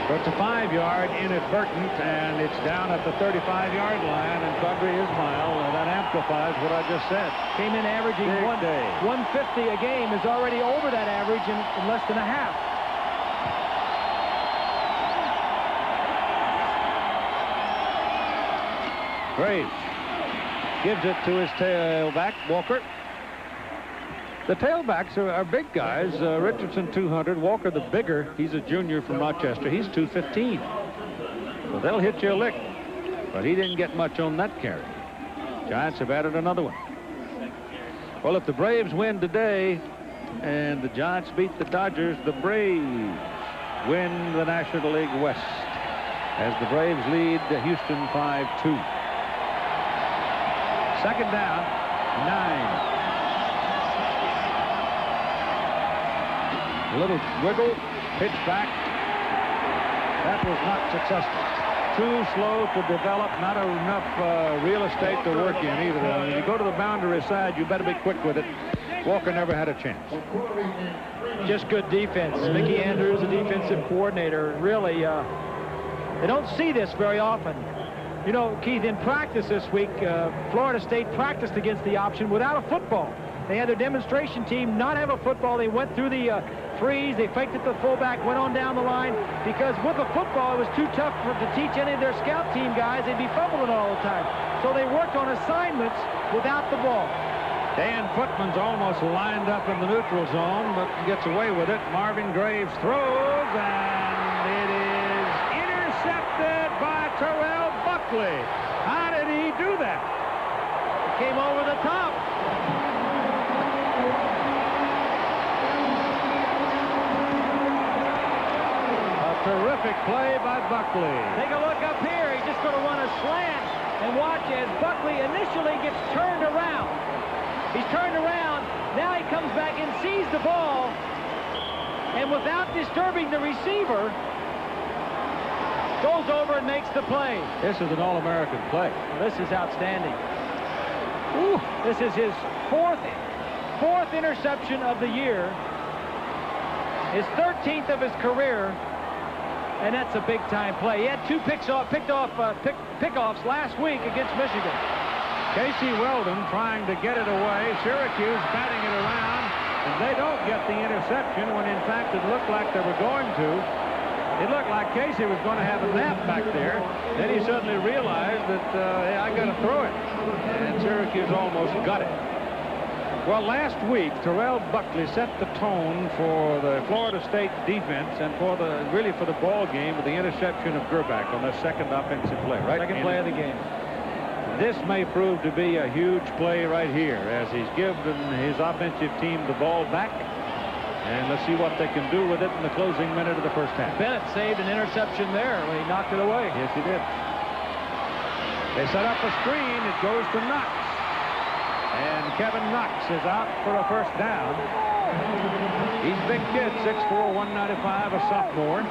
Speaker 1: But it's a 5-yard inadvertent, and it's down at the 35-yard line, and Quadre Ismail, that amplifies what I just said.
Speaker 2: Came in averaging 150 a game, is already over that average in less than a half.
Speaker 1: Graves gives it to his tailback, Walker. The tailbacks are big guys. Richardson, 200. Walker, the bigger. He's a junior from Rochester. He's 215. So they'll hit you a lick. But he didn't get much on that carry. Giants have added another one. Well, if the Braves win today and the Giants beat the Dodgers, the Braves win the National League West as the Braves lead Houston 5-2. Second down, 9. A little wiggle, pitch back. That was not successful. Too slow to develop, not enough real estate to work in either. When you go to the boundary side, you better be quick with it. Walker never had a chance.
Speaker 2: Just good defense. Mickey Andrews, the defensive coordinator, really, they don't see this very often. You know, Keith, in practice this week, Florida State practiced against the option without a football. They had their demonstration team not have a football. They went through the freeze. They faked it to the fullback, went on down the line, because with a football, it was too tough to teach any of their scout team guys. They'd be fumbling all the time. So they worked on assignments without the ball.
Speaker 1: Dan Footman's almost lined up in the neutral zone, but gets away with it. Marvin Graves throws, and it is intercepted by Terrell Buckley. How did he do that?
Speaker 2: It came over the top.
Speaker 1: Terrific play by Buckley.
Speaker 2: Take a look up here. He's just going to run a slant and watch as Buckley initially gets turned around. He's turned around. Now he comes back and sees the ball. And without disturbing the receiver, goes over and makes the play.
Speaker 1: This is an All-American play.
Speaker 2: Well, this is outstanding. Ooh, this is his fourth interception of the year. His 13th of his career. And that's a big-time play. He had two pickoffs last week against Michigan.
Speaker 1: Casey Weldon trying to get it away. Syracuse batting it around, and they don't get the interception when, in fact, it looked like they were going to. It looked like Casey was going to have a nap back there. Then he suddenly realized that, hey, I got to throw it. And Syracuse almost got it. Well, last week, Terrell Buckley set the tone for the Florida State defense and really for the ball game with the interception of Gerbach on the second offensive play. Right,
Speaker 2: second play of the game.
Speaker 1: This may prove to be a huge play right here as he's given his offensive team the ball back. And let's see what they can do with it in the closing minute of the first half.
Speaker 2: Bennett saved an interception there when he knocked it away.
Speaker 1: Yes, he did. They set up a screen. It goes to Knox. And Kevin Knox is out for a first down. He's a big kid, 6'4", 195, a sophomore.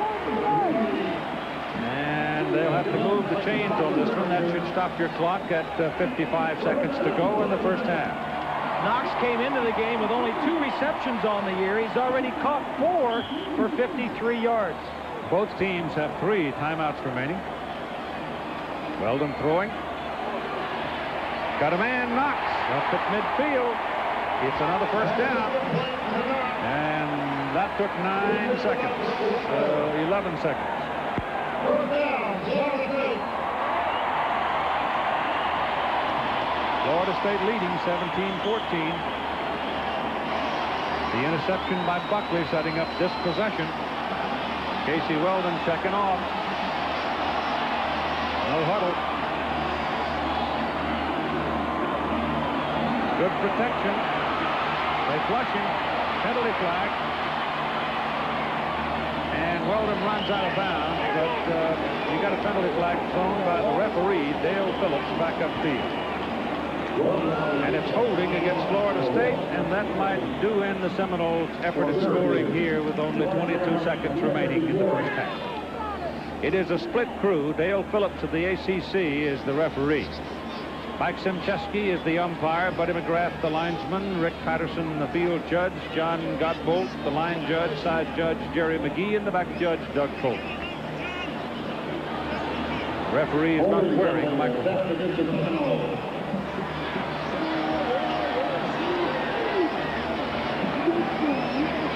Speaker 1: And they'll have to move the chains on this one. That should stop your clock at 55 seconds to go in the first half.
Speaker 2: Knox came into the game with only 2 receptions on the year. He's already caught 4 for 53 yards.
Speaker 1: Both teams have 3 timeouts remaining. Weldon throwing. Got a man, Knox, up at midfield. It's another first down. And that took 9 seconds. 11 seconds. Florida State leading 17-14. The interception by Buckley setting up this possession. Casey Weldon checking off. No huddle. Good protection. They flush him. Penalty flag. And Weldon runs out of bounds, but he got a penalty flag thrown by the referee, Dale Phillips, back upfield. And it's holding against Florida State, and that might do end the Seminoles' effort at scoring here with only 22 seconds remaining in the first half. It is a split crew. Dale Phillips of the ACC is the referee. Mike Simcheski is the umpire, Buddy McGrath the linesman, Rick Patterson the field judge, John Godbolt the line judge, side judge Jerry McGee, and the back judge Doug Cole. Referee is not wearing a microphone.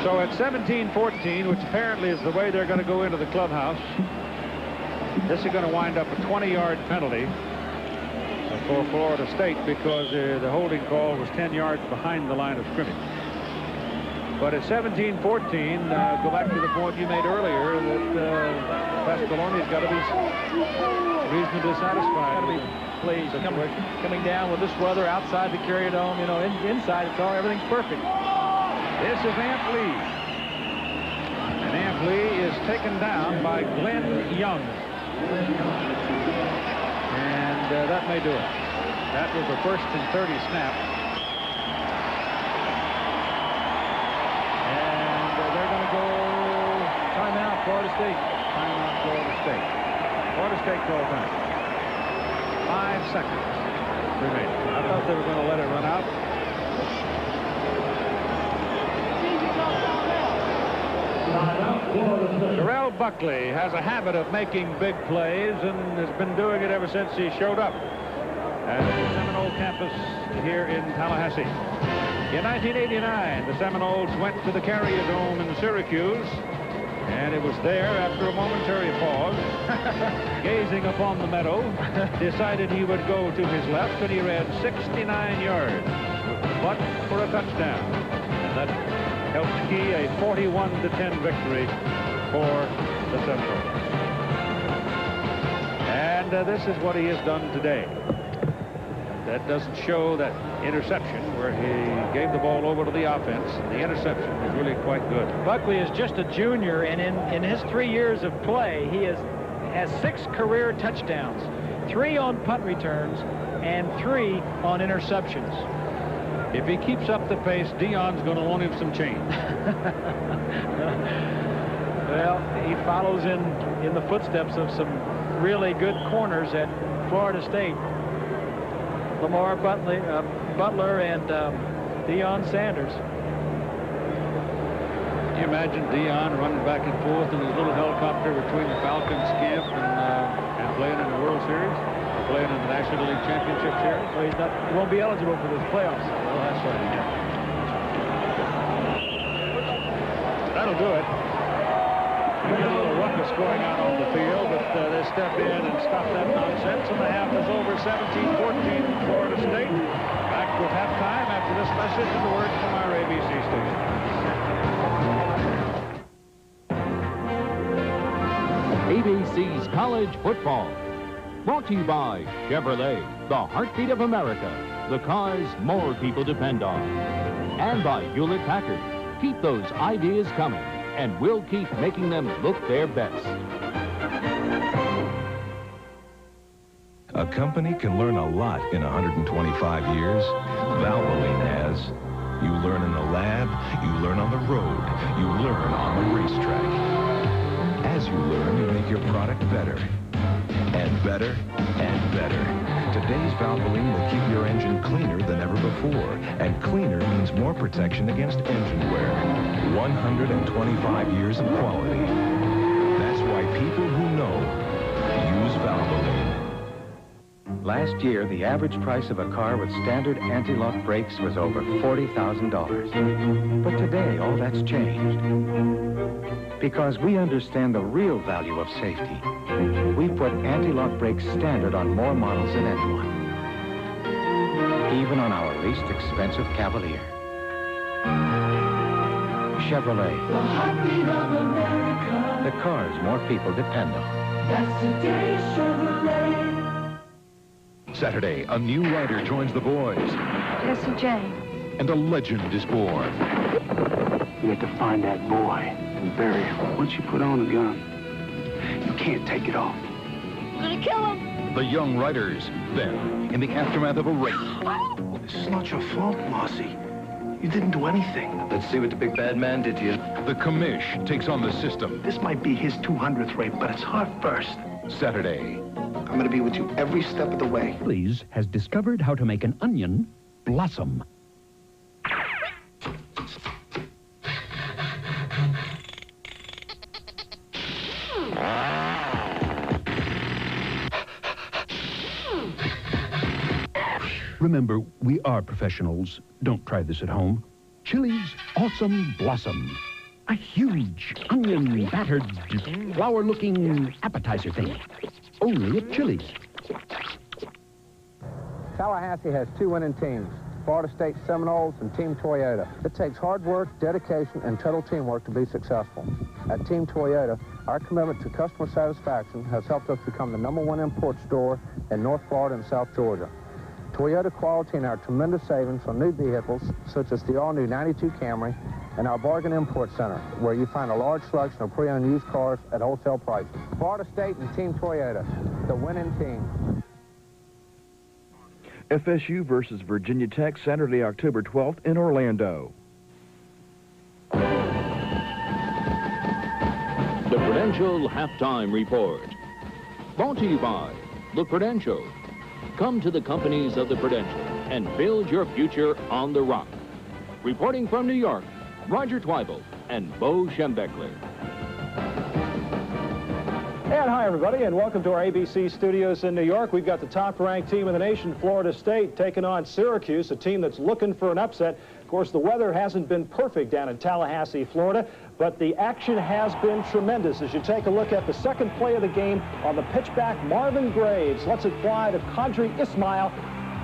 Speaker 1: So at 17-14, which apparently is the way they're going to go into the clubhouse, this is going to wind up a 20-yard penalty for Florida State because the holding call was 10 yards behind the line of scrimmage. But at 17-14, go back to the point you made earlier that Pasqualoni's got to be reasonably satisfied.
Speaker 2: Got to be pleased. Coming down with this weather outside the Carrier Dome, you know, inside it's all everything's perfect.
Speaker 1: This is Amp Lee. And Amp Lee is taken down by Glenn Young. And that may do it. That was a 1st and 30 snap. And they're going to go State call time. 5 seconds remaining. I thought they were going to let it run out. Terrell Buckley has a habit of making big plays and has been doing it ever since he showed up at the Seminole campus here in Tallahassee. In 1989, the Seminoles went to the Carrier Dome in Syracuse, and it was there, after a momentary pause, gazing upon the meadow, decided he would go to his left, and he ran 69 yards with the butt for a touchdown. And that helped key a 41-10 victory for the Seminoles. And this is what he has done today. That doesn't show that interception where he gave the ball over to the offense. The interception was really quite good.
Speaker 2: Buckley is just a junior, and in his 3 years of play, he has 6 career touchdowns, 3 on punt returns, and 3 on interceptions.
Speaker 1: If he keeps up the pace, Dion's going to loan him some change.
Speaker 2: Well, he follows in the footsteps of some really good corners at Florida State. Lamar Butler and Deion Sanders.
Speaker 1: Can you imagine Dion running back and forth in his little helicopter between the Falcons camp and playing in the World Series? Or playing in the National League Championship Series?
Speaker 2: Well, he won't be eligible for this playoffs.
Speaker 1: Well, that's right. That'll do it. There's a little ruckus going on the field, but they step in and stop that nonsense, and the half is over. 17-14 Florida State. Back with halftime after this message and the word from our ABC
Speaker 14: station. ABC's College Football. Brought to you by Chevrolet, the heartbeat of America. The cars more people depend on. And by Hewlett-Packard. Keep those ideas coming, and we'll keep making them look their best.
Speaker 28: A company can learn a lot in 125 years. Valvoline has. You learn in the lab, you learn on the road, you learn on the racetrack. As you learn, you make your product better. And better, and better. Today's Valvoline will keep your engine cleaner than ever before. And cleaner means more protection against engine wear. 125 years of quality. That's why people who know use Valvoline.
Speaker 3: Last year, the average price of a car with standard anti-lock brakes was over $40,000. But today, all that's changed. Because we understand the real value of safety. We put anti-lock brakes standard on more models than anyone. Even on our least expensive Cavalier. Chevrolet. The heartbeat of America. The cars more people depend on. That's today's Chevrolet.
Speaker 28: Saturday, a new rider joins the boys.
Speaker 8: Jesse James.
Speaker 28: And a legend is born.
Speaker 7: You have to find that boy and bury him. Once you put on a gun, you can't take it off.
Speaker 8: I'm gonna kill him.
Speaker 28: The young riders. Then, in the aftermath of a race.
Speaker 7: This is not your fault, Marcy. You didn't do anything.
Speaker 19: Let's see what the big bad man did to you.
Speaker 28: The commish takes on the system.
Speaker 7: This might be his 200th rape, but it's her first.
Speaker 28: Saturday.
Speaker 7: I'm going to be with you every step of the way.
Speaker 20: Chili's has discovered how to make an onion blossom. Remember, we are professionals. Don't try this at home. Chili's Awesome Blossom. A huge, onion-battered, flower-looking appetizer thing. Only at Chili's.
Speaker 21: Tallahassee has 2 winning teams, Florida State Seminoles and Team Toyota. It takes hard work, dedication, and total teamwork to be successful. At Team Toyota, our commitment to customer satisfaction has helped us become the #1 import store in North Florida and South Georgia. Toyota quality and our tremendous savings on new vehicles, such as the all-new 92 Camry, and our bargain import center, where you find a large selection of pre-owned used cars at wholesale prices. Florida State and Team Toyota, the winning team.
Speaker 23: FSU versus Virginia Tech, Saturday, October 12th in Orlando.
Speaker 14: The Prudential Halftime Report. Brought to you by the Prudential. Come to the companies of the Prudential and build your future on the rock. Reporting from New York, Roger Twibel and Bo Schembechler.
Speaker 6: And hi, everybody, and welcome to our ABC studios in New York. We've got the top-ranked team in the nation, Florida State, taking on Syracuse, a team that's looking for an upset. Of course, the weather hasn't been perfect down in Tallahassee, Florida, but the action has been tremendous. As you take a look at the second play of the game on the pitchback, Marvin Graves lets it fly to Qadry Ismail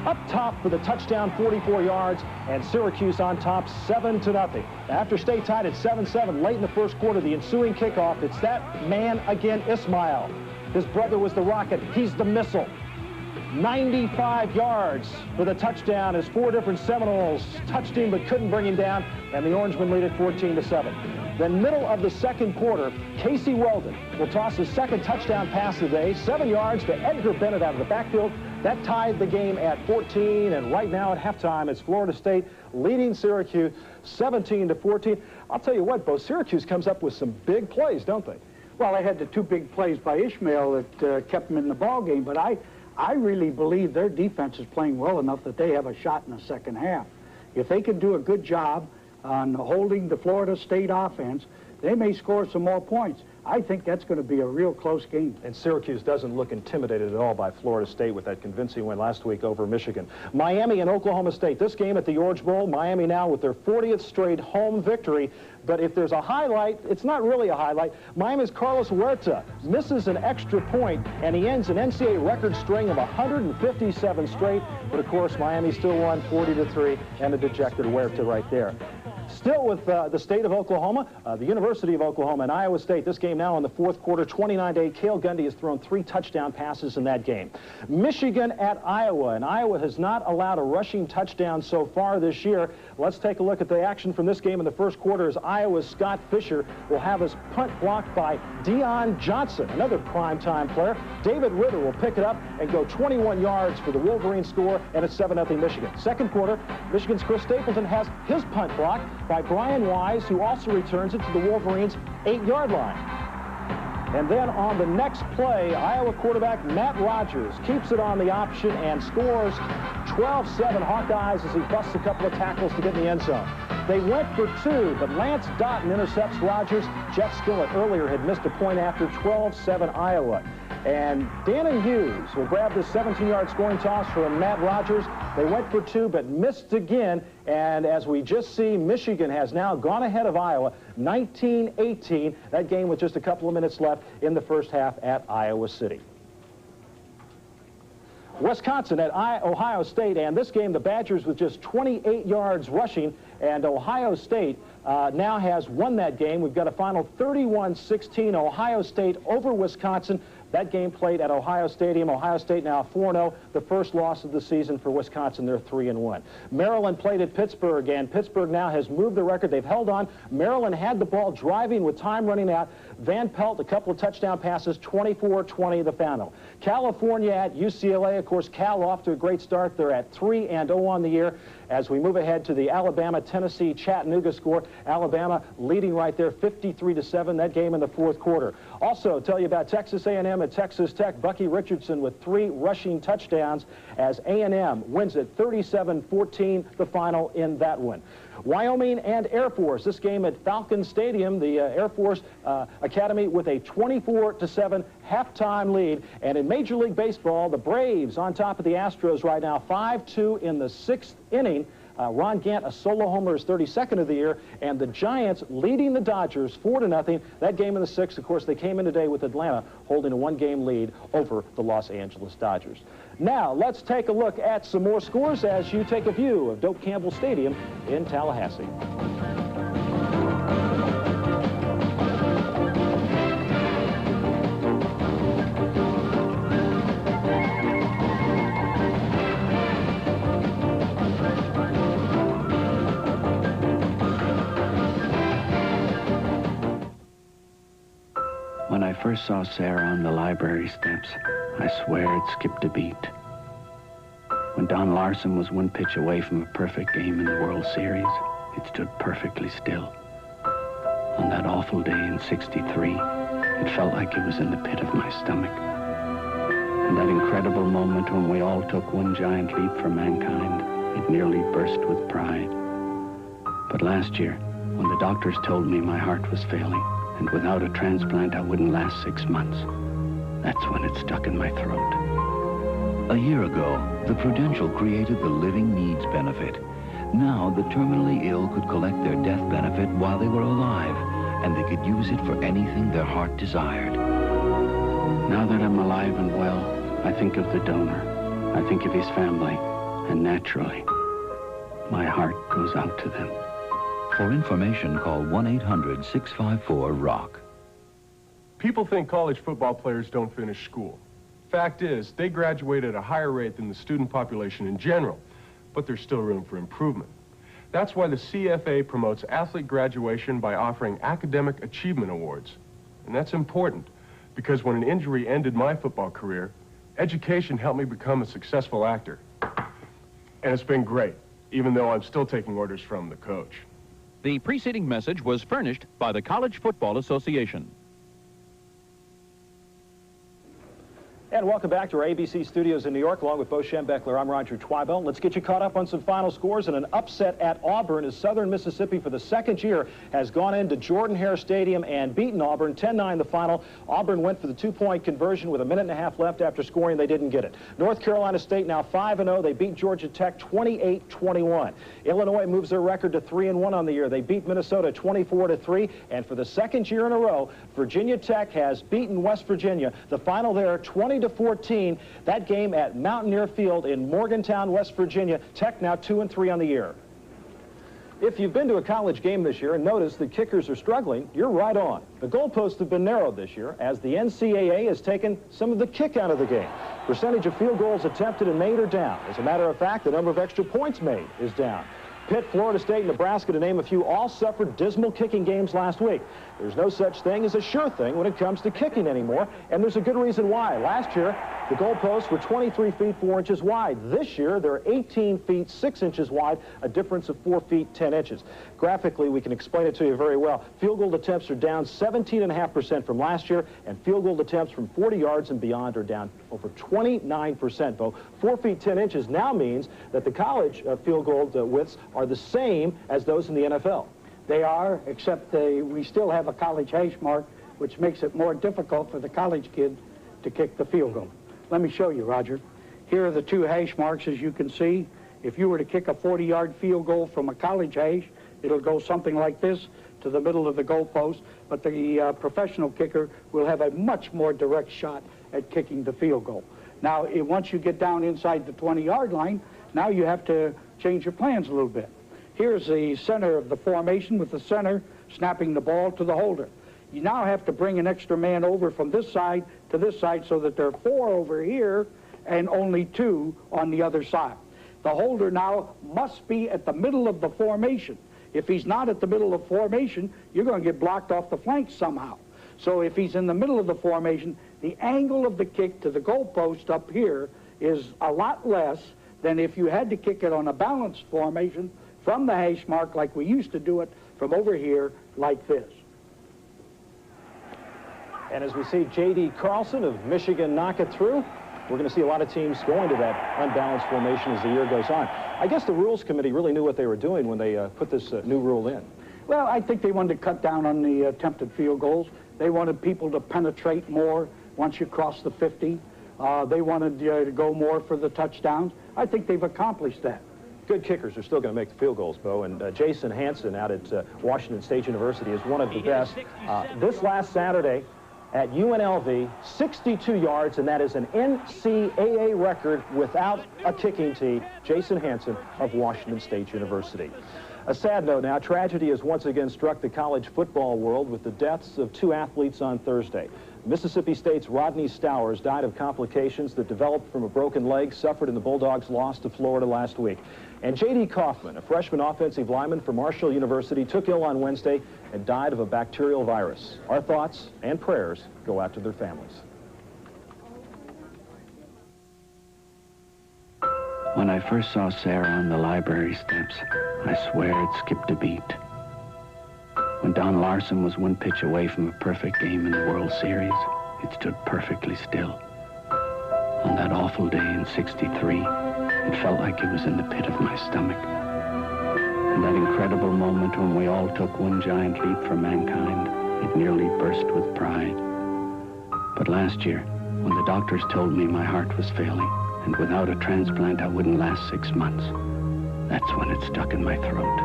Speaker 6: up top for the touchdown, 44 yards, and Syracuse on top 7-0. After State tied at 7-7 late in the first quarter, the ensuing kickoff, it's that man again, Ismail. His brother was the rocket. He's the missile. 95 yards for the touchdown as four different Seminoles touched him but couldn't bring him down, and the Orangemen lead it 14-7. Then middle of the second quarter, Casey Weldon will toss his second touchdown pass of the day, 7 yards to Edgar Bennett out of the backfield. That tied the game at 14, and right now at halftime, it's Florida State leading Syracuse 17-14. I'll tell you what, Bo, Syracuse comes up with some big plays, don't they?
Speaker 10: Well, they had the two big plays by Ismail that kept them in the ball game, but I really believe their defense is playing well enough that they have a shot in the second half. If they can do a good job on holding the Florida State offense, they may score some more points. I think that's going to be a real close game.
Speaker 6: And Syracuse doesn't look intimidated at all by Florida State with that convincing win last week over Michigan. Miami and Oklahoma State. This game at the Orange Bowl, Miami now with their 40th straight home victory. But if there's a highlight, it's not really a highlight. Miami's Carlos Huerta misses an extra point, and he ends an NCAA record string of 157 straight. But of course, Miami still won 40-3, and a dejected Huerta right there. Still with the state of Oklahoma, the University of Oklahoma and Iowa State. This game now in the fourth quarter, 29-8. Cale Gundy has thrown 3 touchdown passes in that game. Michigan at Iowa, and Iowa has not allowed a rushing touchdown so far this year. Let's take a look at the action from this game in the first quarter as Iowa's Scott Fisher will have his punt blocked by Deion Johnson, another primetime player. David Ritter will pick it up and go 21 yards for the Wolverine score, and it's 7-0 Michigan. Second quarter, Michigan's Chris Stapleton has his punt blocked by Brian Wise, who also returns it to the Wolverines' 8-yard line. And then on the next play, Iowa quarterback Matt Rogers keeps it on the option and scores 12-7 Hawkeyes as he busts a couple of tackles to get in the end zone. They went for 2, but Lance Doughton intercepts Rogers. Jeff Skillett earlier had missed a point after 12-7 Iowa. And Dannon Hughes will grab this 17-yard scoring toss from Matt Rogers. They went for 2, but missed again. And as we just see, Michigan has now gone ahead of Iowa, 19-18. That game with just a couple of minutes left in the first half at Iowa City. Wisconsin at Ohio State, and this game, the Badgers with just 28 yards rushing, and Ohio State now has won that game. We've got a final 31-16, Ohio State over Wisconsin. That game played at Ohio Stadium. Ohio State now 4-0, the first loss of the season for Wisconsin. They're 3-1. Maryland played at Pittsburgh, and Pittsburgh now has moved the record. They've held on. Maryland had the ball driving with time running out. Van Pelt, a couple of touchdown passes, 24-20 the final. California at UCLA. Of course, Cal off to a great start. They're at 3-0 on the year. As we move ahead to the Alabama-Tennessee Chattanooga score, Alabama leading right there, 53-7, that game in the fourth quarter. Also, tell you about Texas A&M at Texas Tech. Bucky Richardson with 3 rushing touchdowns as A&M wins it 37-14, the final in that one. Wyoming and Air Force. This game at Falcon Stadium, the Air Force Academy with a 24-7 halftime lead. And in Major League Baseball, the Braves on top of the Astros right now, 5-2 in the 6th inning. Ron Gant, a solo homer, is 32nd of the year, and the Giants leading the Dodgers 4-0. That game in the 6th, of course, they came in today with Atlanta holding a 1-game lead over the Los Angeles Dodgers. Now, let's take a look at some more scores as you take a view of Doak Campbell Stadium in Tallahassee.
Speaker 7: When I first saw Sarah on the library steps, I swear it skipped a beat. When Don Larson was 1 pitch away from a perfect game in the World Series, it stood perfectly still. On that awful day in '63, it felt like it was in the pit of my stomach. And that incredible moment when we all took one giant leap for mankind, it nearly burst with pride. But last year, when the doctors told me my heart was failing, and without a transplant I wouldn't last 6 months, that's when it stuck in my throat.
Speaker 11: A year ago, the Prudential created the Living Needs benefit. Now, the terminally ill could collect their death benefit while they were alive, and they could use it for anything their heart desired.
Speaker 7: Now that I'm alive and well, I think of the donor. I think of his family, and naturally, my heart goes out to them.
Speaker 11: For information, call 1-800-654-ROCK.
Speaker 12: People think college football players don't finish school. Fact is, they graduate at a higher rate than the student population in general, but there's still room for improvement. That's why the CFA promotes athlete graduation by offering academic achievement awards. And that's important, because when an injury ended my football career, education helped me become a successful actor. And it's been great, even though I'm still taking orders from the coach.
Speaker 14: The preceding message was furnished by the College Football Association.
Speaker 6: And welcome back to our ABC studios in New York, along with Bo Schembechler. I'm Roger Twibell. Let's get you caught up on some final scores and an upset at Auburn as Southern Mississippi, for the second year, has gone into Jordan-Hare Stadium and beaten Auburn 10-9 the final. Auburn went for the two-point conversion with a minute and a half left after scoring. They didn't get it. North Carolina State now 5-0. They beat Georgia Tech 28-21. Illinois moves their record to 3-1 on the year. They beat Minnesota 24-3. And for the second year in a row, Virginia Tech has beaten West Virginia. The final there, 20-14. That game at Mountaineer Field in Morgantown, West Virginia. Tech now 2-3 on the year. If you've been to a college game this year and noticed the kickers are struggling, you're right on. The goalposts have been narrowed this year as the NCAA has taken some of the kick out of the game. Percentage of field goals attempted and made are down. As a matter of fact, the number of extra points made is down. Pitt, Florida State, and Nebraska, to name a few, all suffered dismal kicking games last week. There's no such thing as a sure thing when it comes to kicking anymore, and there's a good reason why. Last year, the goalposts were 23 feet 4 inches wide. This year, they're 18 feet 6 inches wide, a difference of 4 feet 10 inches. Graphically, we can explain it to you very well. Field goal attempts are down 17.5% from last year, and field goal attempts from 40 yards and beyond are down over 29%. Bo, 4 feet 10 inches now means that the college field goal widths are the same as those in the NFL.
Speaker 10: They are, except we still have a college hash mark, which makes it more difficult for the college kid to kick the field goal. Let me show you, Roger. Here are the two hash marks, as you can see. If you were to kick a 40-yard field goal from a college hash, it'll go something like this to the middle of the goalpost, but the professional kicker will have a much more direct shot at kicking the field goal. Now, once you get down inside the 20-yard line, now you have to change your plans a little bit. Here's the center of the formation with the center snapping the ball to the holder. You now have to bring an extra man over from this side to this side so that there are 4 over here and only 2 on the other side. The holder now must be at the middle of the formation. If he's not at the middle of formation, you're going to get blocked off the flank somehow. So if he's in the middle of the formation, the angle of the kick to the goalpost up here is a lot less than if you had to kick it on a balanced formation from the hash mark like we used to do it from over here like this.
Speaker 6: And as we see J.D. Carlson of Michigan knock it through, we're going to see a lot of teams going to that unbalanced formation as the year goes on. I guess the Rules Committee really knew what they were doing when they put this new rule in.
Speaker 10: Well, I think they wanted to cut down on the attempted field goals. They wanted people to penetrate more once you cross the 50. They wanted to go more for the touchdowns. I think they've accomplished that.
Speaker 6: Good kickers are still going to make the field goals, Bo, and Jason Hansen out at Washington State University is one of the best. This last Saturday at UNLV, 62 yards, and that is an NCAA record without a kicking tee. Jason Hansen of Washington State University. A sad note now, tragedy has once again struck the college football world with the deaths of 2 athletes on Thursday. Mississippi State's Rodney Stowers died of complications that developed from a broken leg suffered in the Bulldogs' loss to Florida last week. And J.D. Kaufman, a freshman offensive lineman from Marshall University, took ill on Wednesday and died of a bacterial virus. Our thoughts and prayers go out to their families.
Speaker 7: When I first saw Sarah on the library steps, I swear it skipped a beat. When Don Larson was 1 pitch away from a perfect game in the World Series, it stood perfectly still. On that awful day in '63, it felt like it was in the pit of my stomach. And that incredible moment when we all took one giant leap for mankind, it nearly burst with pride. But last year, when the doctors told me my heart was failing, and without a transplant I wouldn't last 6 months, that's when it stuck in my throat.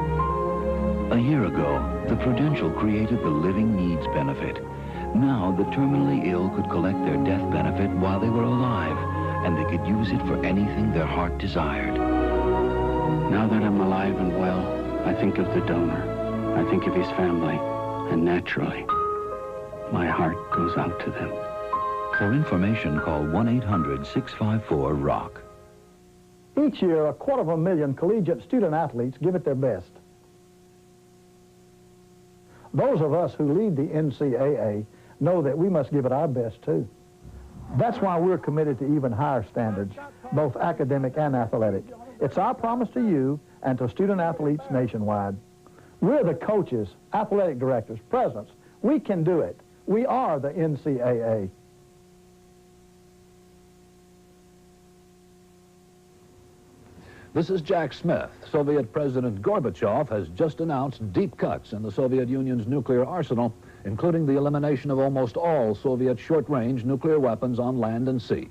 Speaker 11: A year ago, the Prudential created the Living Needs benefit. Now, the terminally ill could collect their death benefit while they were alive, and they could use it for anything their heart desired.
Speaker 7: Now that I'm alive and well, I think of the donor. I think of his family, and naturally, my heart goes out to them.
Speaker 11: For information, call 1-800-654-ROCK.
Speaker 13: Each year, 250,000 collegiate student athletes give it their best. Those of us who lead the NCAA know that we must give it our best, too. That's why we're committed to even higher standards, both academic and athletic. It's our promise to you and to student athletes nationwide. We're the coaches, athletic directors, presidents. We can do it. We are the NCAA.
Speaker 15: This is Jack Smith. Soviet President Gorbachev has just announced deep cuts in the Soviet Union's nuclear arsenal, including the elimination of almost all Soviet short-range nuclear weapons on land and sea.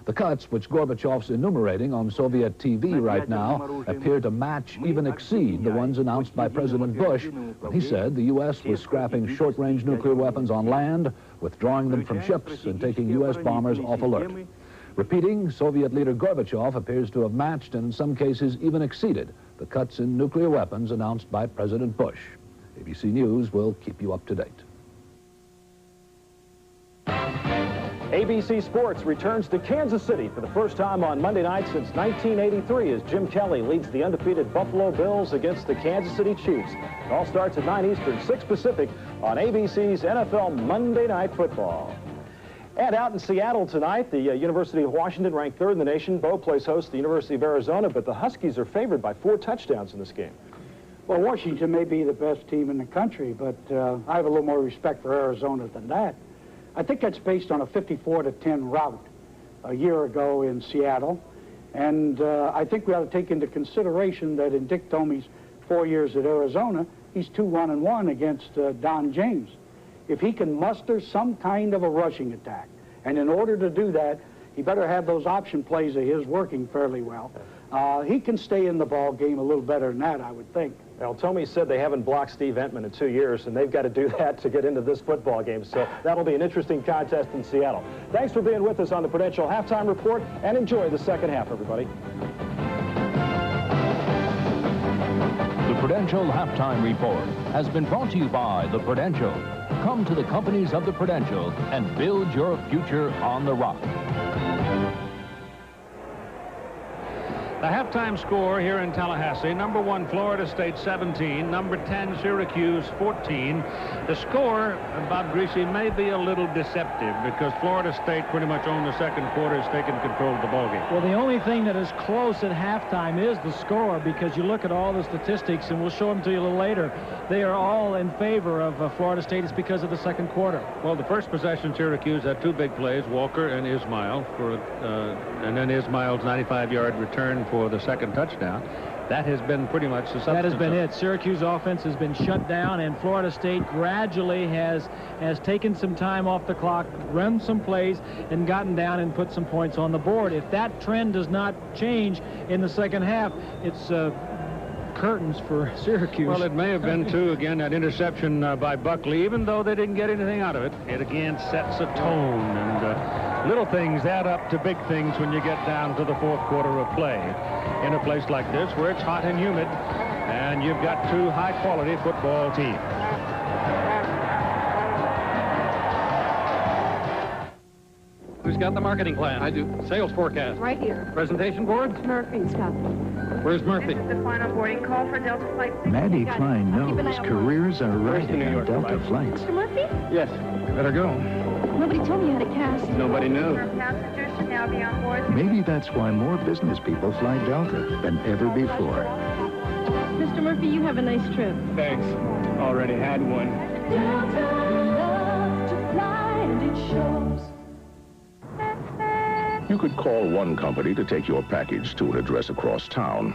Speaker 15: The cuts, which Gorbachev's enumerating on Soviet TV right now, appear to match, even exceed, the ones announced by President Bush when he said the U.S. was scrapping short-range nuclear weapons on land, withdrawing them from ships, and taking U.S. bombers off alert. Repeating, Soviet leader Gorbachev appears to have matched and in some cases even exceeded the cuts in nuclear weapons announced by President Bush. ABC News will keep you up to date.
Speaker 6: ABC Sports returns to Kansas City for the first time on Monday night since 1983 as Jim Kelly leads the undefeated Buffalo Bills against the Kansas City Chiefs. It all starts at 9 Eastern, 6 Pacific on ABC's NFL Monday Night Football. And out in Seattle tonight, the University of Washington, ranked 3rd in the nation. Bo plays host to the University of Arizona, but the Huskies are favored by 4 touchdowns in this game.
Speaker 10: Well, Washington may be the best team in the country, but I have a little more respect for Arizona than that. I think that's based on a 54-10 rout a year ago in Seattle. And I think we ought to take into consideration that in Dick Tomey's 4 years at Arizona, he's 2-1-1 against Don James. If he can muster some kind of a rushing attack, and in order to do that, he better have those option plays of his working fairly well. He can stay in the ball game a little better than that, I would think.
Speaker 6: Well, Tomey said they haven't blocked Steve Entman in 2 years, and they've got to do that to get into this football game. So that'll be an interesting contest in Seattle. Thanks for being with us on the Prudential Halftime Report, and enjoy the second half, everybody.
Speaker 14: The Prudential Halftime Report has been brought to you by the Prudential. Come to the companies of the Prudential and build your future on the rock.
Speaker 1: The halftime score here in Tallahassee, number 1, Florida State 17, number 10, Syracuse 14. The score, Bob Greasy, may be a little deceptive because Florida State pretty much owned the second quarter, has taken control of the ballgame.
Speaker 2: Well, the only thing that is close at halftime is the score, because you look at all the statistics, and we'll show them to you a little later. They are all in favor of Florida State. It's because of the second quarter.
Speaker 1: Well, the first possession, Syracuse had 2 big plays, Walker and Ismail, and then Ismail's 95-yard return for the second touchdown. That has been pretty much the substance.
Speaker 2: That has been it. Syracuse offense has been shut down, and Florida State gradually has taken some time off the clock, run some plays, and gotten down and put some points on the board. If that trend does not change in the second half, it's curtains for Syracuse.
Speaker 1: Well, it may have been, too, again, that interception by Buckley. Even though they didn't get anything out of it, it again sets a tone, and little things add up to big things when you get down to the fourth quarter of play. In a place like this where it's hot and humid, and you've got 2 high-quality football teams.
Speaker 18: Who's got the marketing plan? I do. Sales forecast?
Speaker 16: Right here.
Speaker 18: Presentation board?
Speaker 16: Murphy's got
Speaker 18: Where's Murphy?
Speaker 16: This is the final boarding call for Delta Flight 6.
Speaker 20: Maddie Klein knows careers are riding on Delta flights.
Speaker 16: Mr. Murphy?
Speaker 18: Yes. Better go.
Speaker 16: Nobody told me you had a cast.
Speaker 18: Nobody knew.
Speaker 16: Passengers should now be on board.
Speaker 20: Maybe that's why more business people fly Delta than ever before.
Speaker 16: Mr. Murphy, you have a nice trip.
Speaker 18: Thanks. Already had one.
Speaker 16: Delta loves to fly, and it shows.
Speaker 4: You could call one company to take your package to an address across town.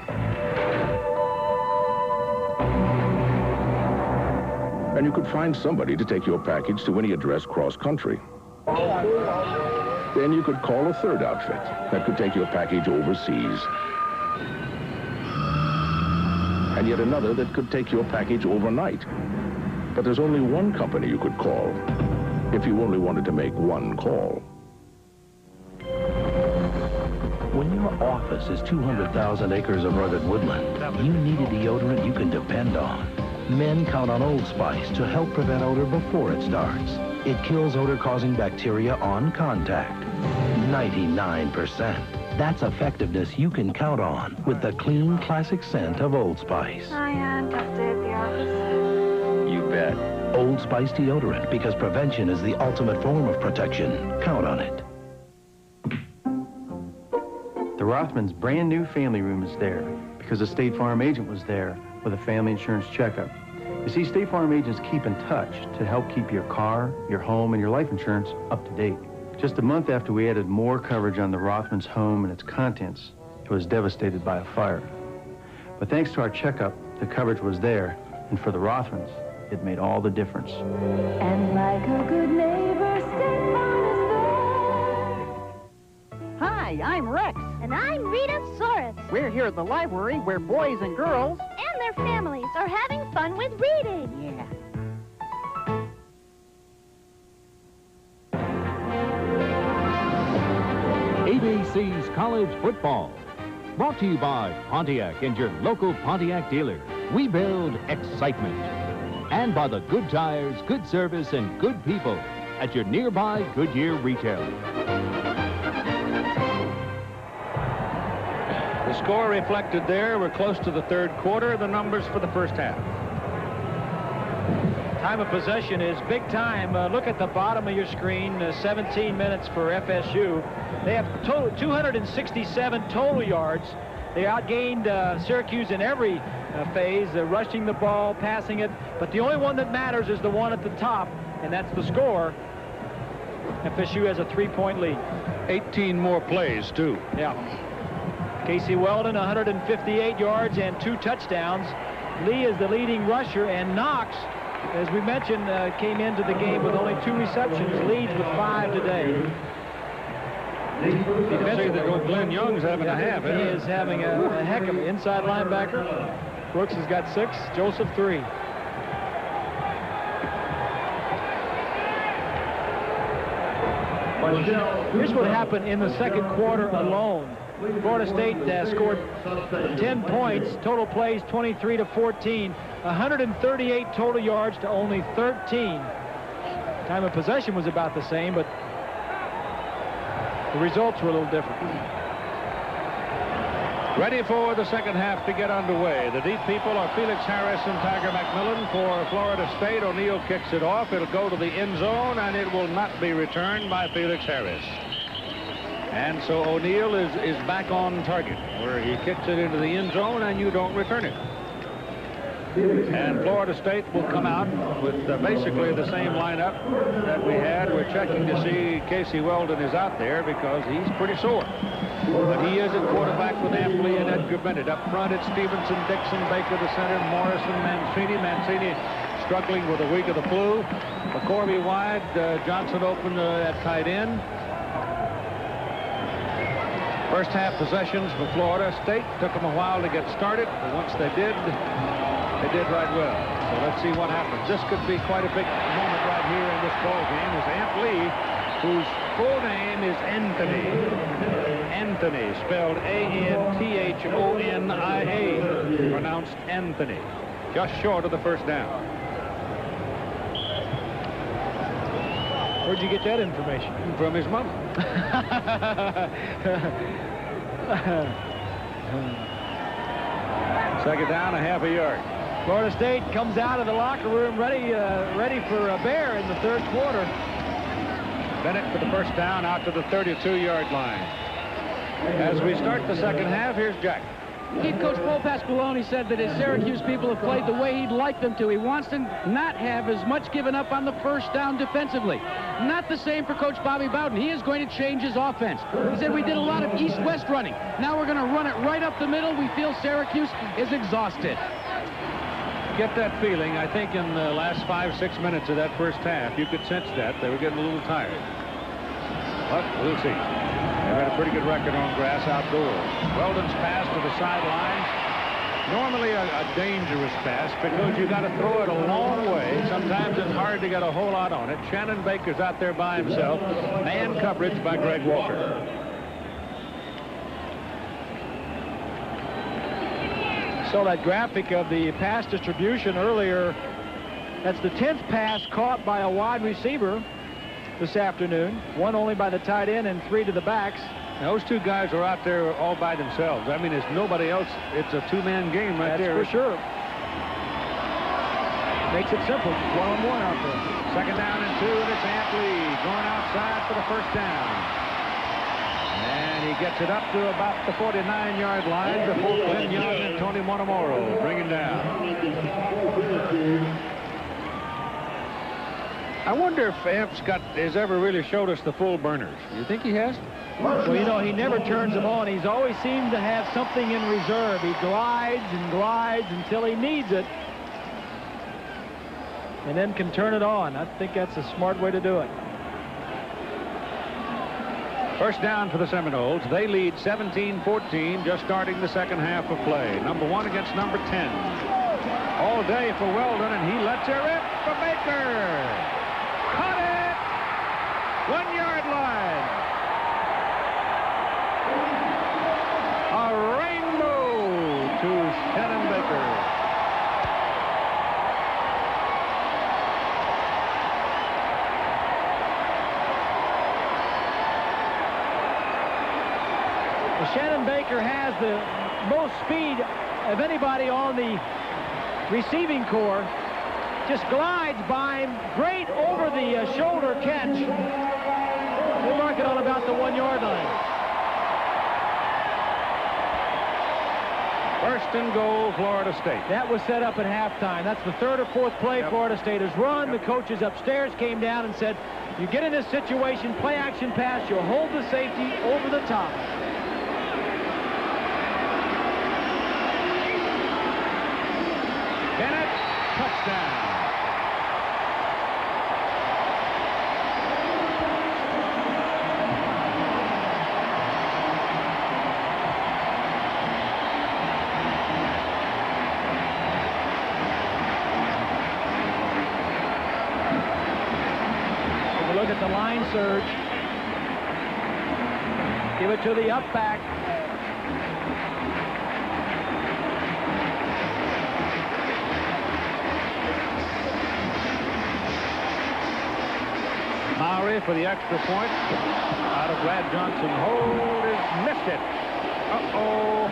Speaker 4: And you could find somebody to take your package to any address cross-country. Then you could call a third outfit that could take your package overseas. And yet another that could take your package overnight. But there's only one company you could call if you only wanted to make one call.
Speaker 5: When your office is 200,000 acres of rugged woodland, you need a deodorant you can depend on. Men count on Old Spice to help prevent odor before it starts. It kills odor-causing bacteria on contact. 99%. That's effectiveness you can count on with the clean, classic scent of Old Spice.
Speaker 16: Hi, Aunt. Upstay at the office.
Speaker 5: You bet. Old Spice deodorant, because prevention is the ultimate form of protection. Count on it.
Speaker 17: The Rothmans' brand new family room is there because a State Farm agent was there with a family insurance checkup. You see, State Farm agents keep in touch to help keep your car, your home, and your life insurance up to date. Just a month after we added more coverage on the Rothmans' home and its contents, it was devastated by a fire. But thanks to our checkup, the coverage was there, and for the Rothmans, it made all the difference.
Speaker 22: And like a good neighbor, State Farm is there.
Speaker 24: Hi, I'm Rex.
Speaker 22: And I'm Rita Soros.
Speaker 24: We're here at the library where boys and girls
Speaker 22: and their families are having fun with reading.
Speaker 24: Yeah.
Speaker 14: ABC's College Football. Brought to you by Pontiac and your local Pontiac dealer. We build excitement. And by the good tires, good service, and good people at your nearby Goodyear retailer.
Speaker 1: The score reflected there. We're close to the third quarter. The numbers for the first half.
Speaker 2: Time of possession is big time. Look at the bottom of your screen. 17 minutes for FSU. They have 267 total yards. They outgained Syracuse in every phase, rushing the ball, passing it. But the only one that matters is the one at the top, and that's the score. FSU has a 3-point lead.
Speaker 1: 18 more plays, too.
Speaker 2: Yeah. Casey Weldon, 158 yards and 2 touchdowns. Lee is the leading rusher, and Knox, as we mentioned, came into the game with only 2 receptions, leads with 5 today.
Speaker 1: You can say that Glenn Young's having a half.
Speaker 2: He is having a heck of an inside linebacker. Brooks has got 6, Joseph 3. Here's what happened in the second quarter alone. Florida State scored 10 points, total plays 23 to 14, 138 total yards to only 13. Time of possession was about the same, but the results were a little different.
Speaker 1: Ready for the second half to get underway. The deep people are Felix Harris and Tiger McMillan for Florida State. O'Neal kicks it off. It'll go to the end zone, and it will not be returned by Felix Harris. And so O'Neal is back on target, where he kicks it into the end zone, and you don't return it. And Florida State will come out with basically the same lineup that we had. We're checking to see Casey Weldon is out there because he's pretty sore. But he is at quarterback with Ampley and Edgar Bennett. Up front, it's Stevenson, Dixon, Baker, the center, Morrison, Mancini. Mancini struggling with a week of the flu. McCorvey wide, Johnson open at tight end. First half possessions for Florida State. Took them a while to get started, but once they did right well. So let's see what happens. This could be quite a big moment right here in this ball game as Ant Lee, whose full name is Anthony. Anthony, spelled A-N-T-H-O-N-I-A, pronounced Anthony. Just short of the first down.
Speaker 2: Where'd you get that information?
Speaker 1: From his mama. Second down, a half a yard.
Speaker 2: Florida State comes out of the locker room ready for a bear in the third quarter.
Speaker 1: Bennett for the first down out to the 32-yard line. As we start the second half, here's Jack.
Speaker 18: Coach Paul Pasqualoni said that his Syracuse people have played the way he'd like them to. He wants to not have as much given up on the first down defensively. Not the same for Coach Bobby Bowden. He is going to change his offense. He said we did a lot of east-west running. Now we're going to run it right up the middle. We feel Syracuse is exhausted.
Speaker 1: Get that feeling. I think in the last 5-6 minutes of that first half, you could sense that. They were getting a little tired. But we'll see. They've had a pretty good record on grass outdoors. Weldon's pass to the sideline. Normally a dangerous pass because you got to throw it a long way. Sometimes it's hard to get a whole lot on it. Shannon Baker's out there by himself. Man coverage by Greg Walker.
Speaker 2: Saw that graphic of the pass distribution earlier. That's the 10th pass caught by a wide receiver this afternoon. One only by the tight end and 3 to the backs.
Speaker 1: Now, those two guys are out there all by themselves. I mean, there's nobody else. It's a two-man game right there.
Speaker 2: That's for sure. Makes it simple. One-on-one out there.
Speaker 1: Second down and 2, and it's Antley going outside for the first down. And he gets it up to about the 49-yard line before Glenn Young and Tony Montemoro bring him down. I wonder if Amps has ever really showed us the full burners. You think he has?
Speaker 2: Well, you know, he never turns them on. He's always seemed to have something in reserve. He glides and glides until he needs it, and then can turn it on. I think that's a smart way to do it.
Speaker 1: First down for the Seminoles. They lead 17-14, just starting the second half of play. Number 1 against number 10. All day for Weldon, and he lets her rip for Baker. Caught it! 1-yard line. A rainbow to Shannon Baker.
Speaker 2: Shannon Baker has the most speed of anybody on the receiving corps. Just glides by him. Great over the shoulder catch. We'll mark it on about the 1-yard line.
Speaker 1: First and goal, Florida State.
Speaker 2: That was set up at halftime. That's the 3rd or 4th play Florida State has run. The coaches upstairs came down and said, you get in this situation, play action pass, you'll hold the safety over the top.
Speaker 1: Bennett, touchdown.
Speaker 2: Look at the line surge. Give it to the up back.
Speaker 1: Mowry for the extra point. Out of Brad Johnson. Hold is missed it. Uh-oh.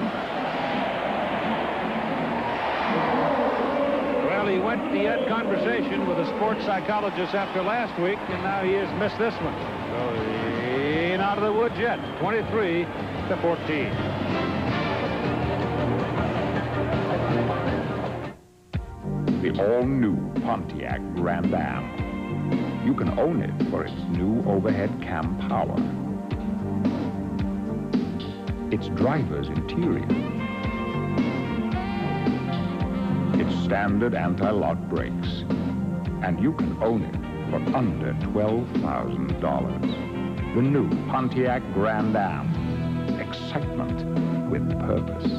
Speaker 1: Well, he went, he had conversation with a sports psychologist after last week, and now he has missed this one. So he ain't out of the woods yet. 23-14.
Speaker 3: The all-new Pontiac Grand Am. You can own it for its new overhead cam power, its driver's interior, its standard anti-lock brakes, and you can own it for under $12,000. The new Pontiac Grand Am. Excitement with purpose.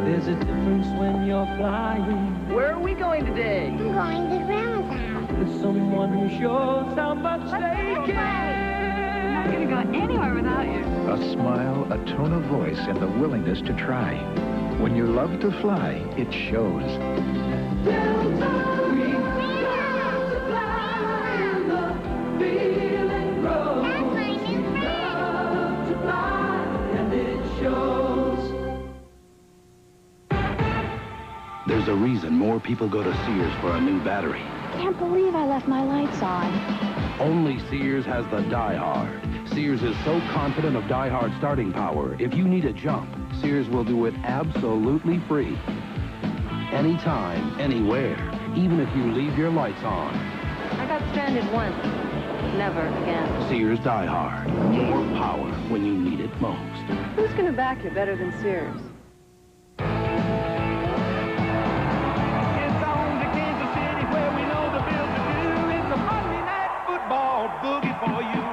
Speaker 8: There's a difference when you're flying.
Speaker 24: Where are we going today?
Speaker 9: I'm going to Grandma's house.
Speaker 8: With someone who shows how much they care.
Speaker 16: I'm not going to go anywhere without you.
Speaker 11: A smile, a tone of voice, and the willingness to try. When you love to fly, it shows.
Speaker 5: There's a reason more people go to Sears for a new battery.
Speaker 9: can't believe I left my lights on.
Speaker 5: Only Sears has the Die Hard. Sears is so confident of Die Hard starting power, if you need a jump, Sears will do it absolutely free. Anytime, anywhere, even if you leave your lights on.
Speaker 12: I got stranded once. Never again.
Speaker 5: Sears Die Hard. More power when you need it most.
Speaker 12: Who's going to back you better than Sears?
Speaker 8: It's on to Kansas City where we know the Bills are due. It's a Monday night football boogie for you.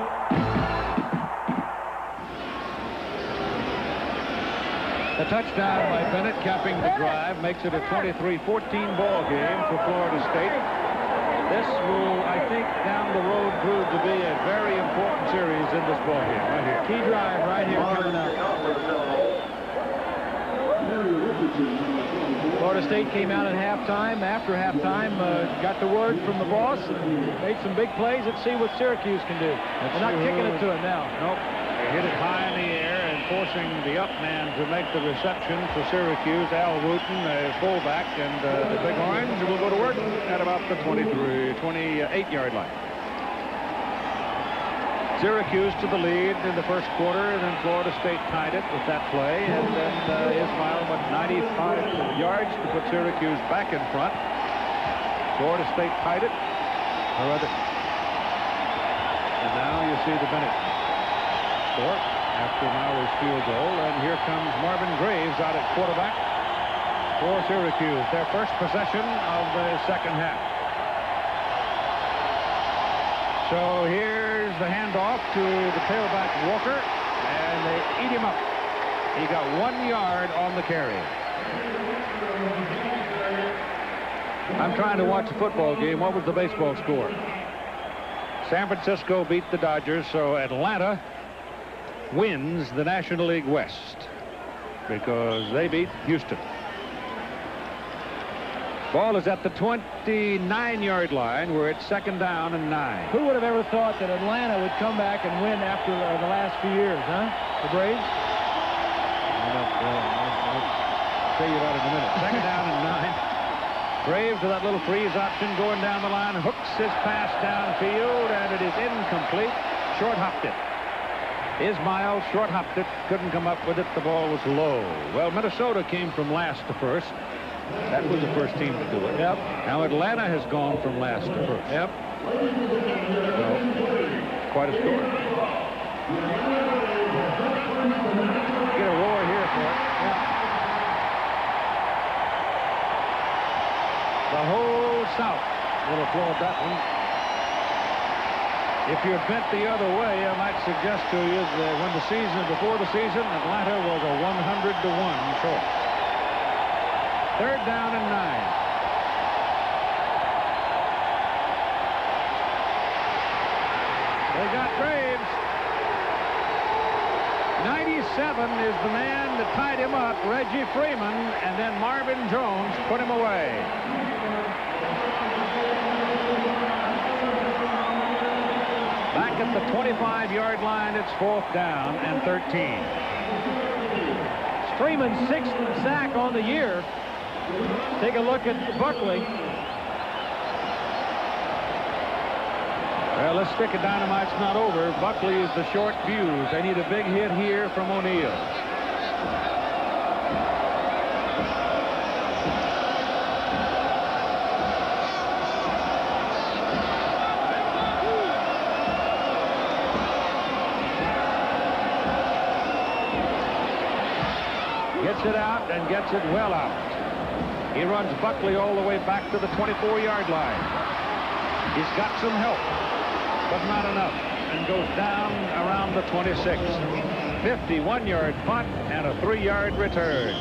Speaker 1: A touchdown by Bennett capping the drive makes it a 23-14 ball game for Florida State. This will, I think, down the road prove to be a very important series in this ball game right here.
Speaker 2: Key drive right here coming up. Florida State came out at halftime. After halftime, got the word from the boss and made some big plays. Let's see what Syracuse can do. They're not kicking it to him now.
Speaker 1: Nope. They hit it high in the air and forcing the up man to make the reception for Syracuse. Al Wooten, a fullback, and the Big Orange will go to work at about the 28-yard line. Syracuse to the lead in the first quarter, and then Florida State tied it with that play, and then Ismail went 95 yards to put Syracuse back in front. Florida State tied it. And now you see the Bennett score after Mauer's field goal, and here comes Marvin Graves out at quarterback for Syracuse, their first possession of the second half. So here's the handoff to the tailback Walker, and they eat him up. He got 1 yard on the carry. I'm trying to watch a football game. What was the baseball score? San Francisco beat the Dodgers, so Atlanta wins the National League West because they beat Houston. Ball is at the 29-yard line. We're at second down and 9.
Speaker 2: Who would have ever thought that Atlanta would come back and win after the last few years, huh? The Braves?
Speaker 1: I'll tell you about it in a minute. Second down and 9. Graves with that little freeze option going down the line, hooks his pass downfield, and it is incomplete. Short-hopped it. Ismail short-hopped it, couldn't come up with it. The ball was low. Well, Minnesota came from last to first. That was the first team to do it.
Speaker 2: Yep.
Speaker 1: Now Atlanta has gone from last to first.
Speaker 2: Yep.
Speaker 1: So, quite a story. Get a roar here for it.
Speaker 2: Yep.
Speaker 1: The whole South will applaud that one. If you're bent the other way, I might suggest to you that before the season, Atlanta was a 100-1 choice. Third down and 9. They got Graves. 97 is the man that tied him up, Reggie Freeman, and then Marvin Jones put him away. Back at the 25-yard line, it's fourth down and 13.
Speaker 2: Freeman's 6th sack on the year. Take a look at Buckley.
Speaker 1: Well, this stick of dynamite's not over. Buckley is the short fuse. They need a big hit here from O'Neal. Gets it out and gets it well out. He runs Buckley all the way back to the 24-yard line. He's got some help, but not enough, and goes down around the 26. 51-yard punt and a 3-yard return.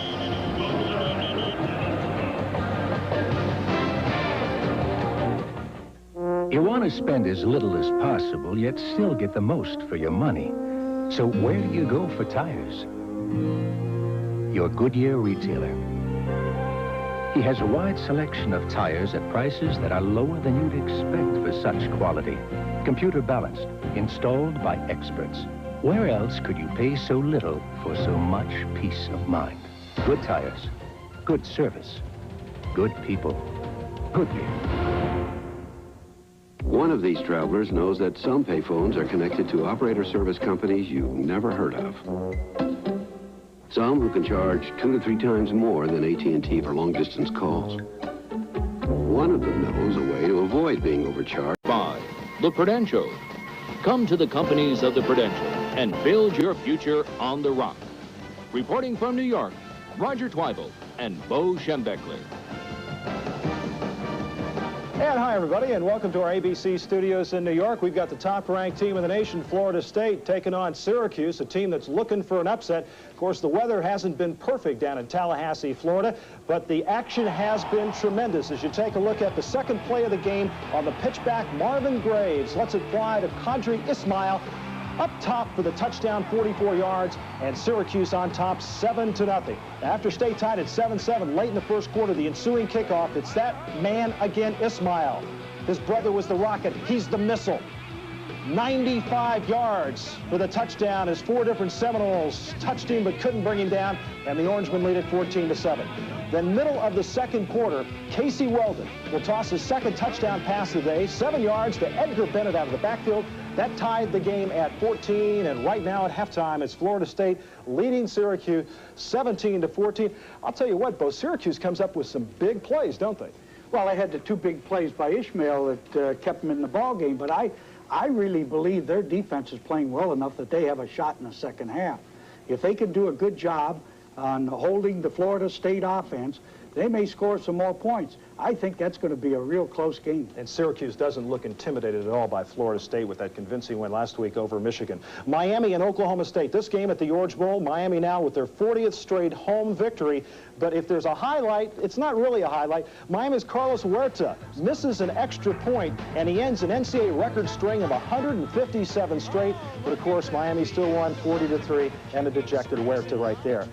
Speaker 11: You want to spend as little as possible, yet still get the most for your money. So where do you go for tires? Your Goodyear retailer. He has a wide selection of tires at prices that are lower than you'd expect for such quality. Computer balanced, installed by experts. Where else could you pay so little for so much peace of mind? Good tires, good service, good people. Goodyear.
Speaker 7: One of these travelers knows that some payphones are connected to operator service companies you've never heard of. Some who can charge 2 to 3 times more than AT&T for long-distance calls. One of them knows a way to avoid being overcharged.
Speaker 14: By the Prudential. Come to the companies of the Prudential and build your future on the rock. Reporting from New York, Roger Twyble and Bo Schembechler.
Speaker 6: And hi, everybody, and welcome to our ABC studios in New York. We've got the top-ranked team in the nation, Florida State, taking on Syracuse, a team that's looking for an upset. Of course, the weather hasn't been perfect down in Tallahassee, Florida, but the action has been tremendous. As you take a look at the second play of the game on the pitchback, Marvin Graves lets it fly to Qadry Ismail up top for the touchdown, 44 yards, and Syracuse on top 7-0. After State tied at 7-7 late in the first quarter, the ensuing kickoff, it's that man again, Ismail. His brother was the rocket. He's the missile. 95 yards for the touchdown as 4 different Seminoles touched him but couldn't bring him down, and the Orangemen lead it 14-7. Then middle of the second quarter, Casey Weldon will toss his second touchdown pass of the day, 7 yards to Edgar Bennett out of the backfield. That tied the game at 14, and right now at halftime, it's Florida State leading Syracuse 17-14. I'll tell you what, Bo, Syracuse comes up with some big plays, don't they?
Speaker 10: Well, they had the 2 big plays by Ishmael that kept them in the ball game, but I really believe their defense is playing well enough that they have a shot in the second half. If they can do a good job on holding the Florida State offense, they may score some more points. I think that's going to be a real close game.
Speaker 6: And Syracuse doesn't look intimidated at all by Florida State with that convincing win last week over Michigan. Miami and Oklahoma State. This game at the Orange Bowl, Miami now with their 40th straight home victory. But if there's a highlight, it's not really a highlight. Miami's Carlos Huerta misses an extra point, and he ends an NCAA record string of 157 straight. But of course, Miami still won 40-3, and a dejected Huerta right there.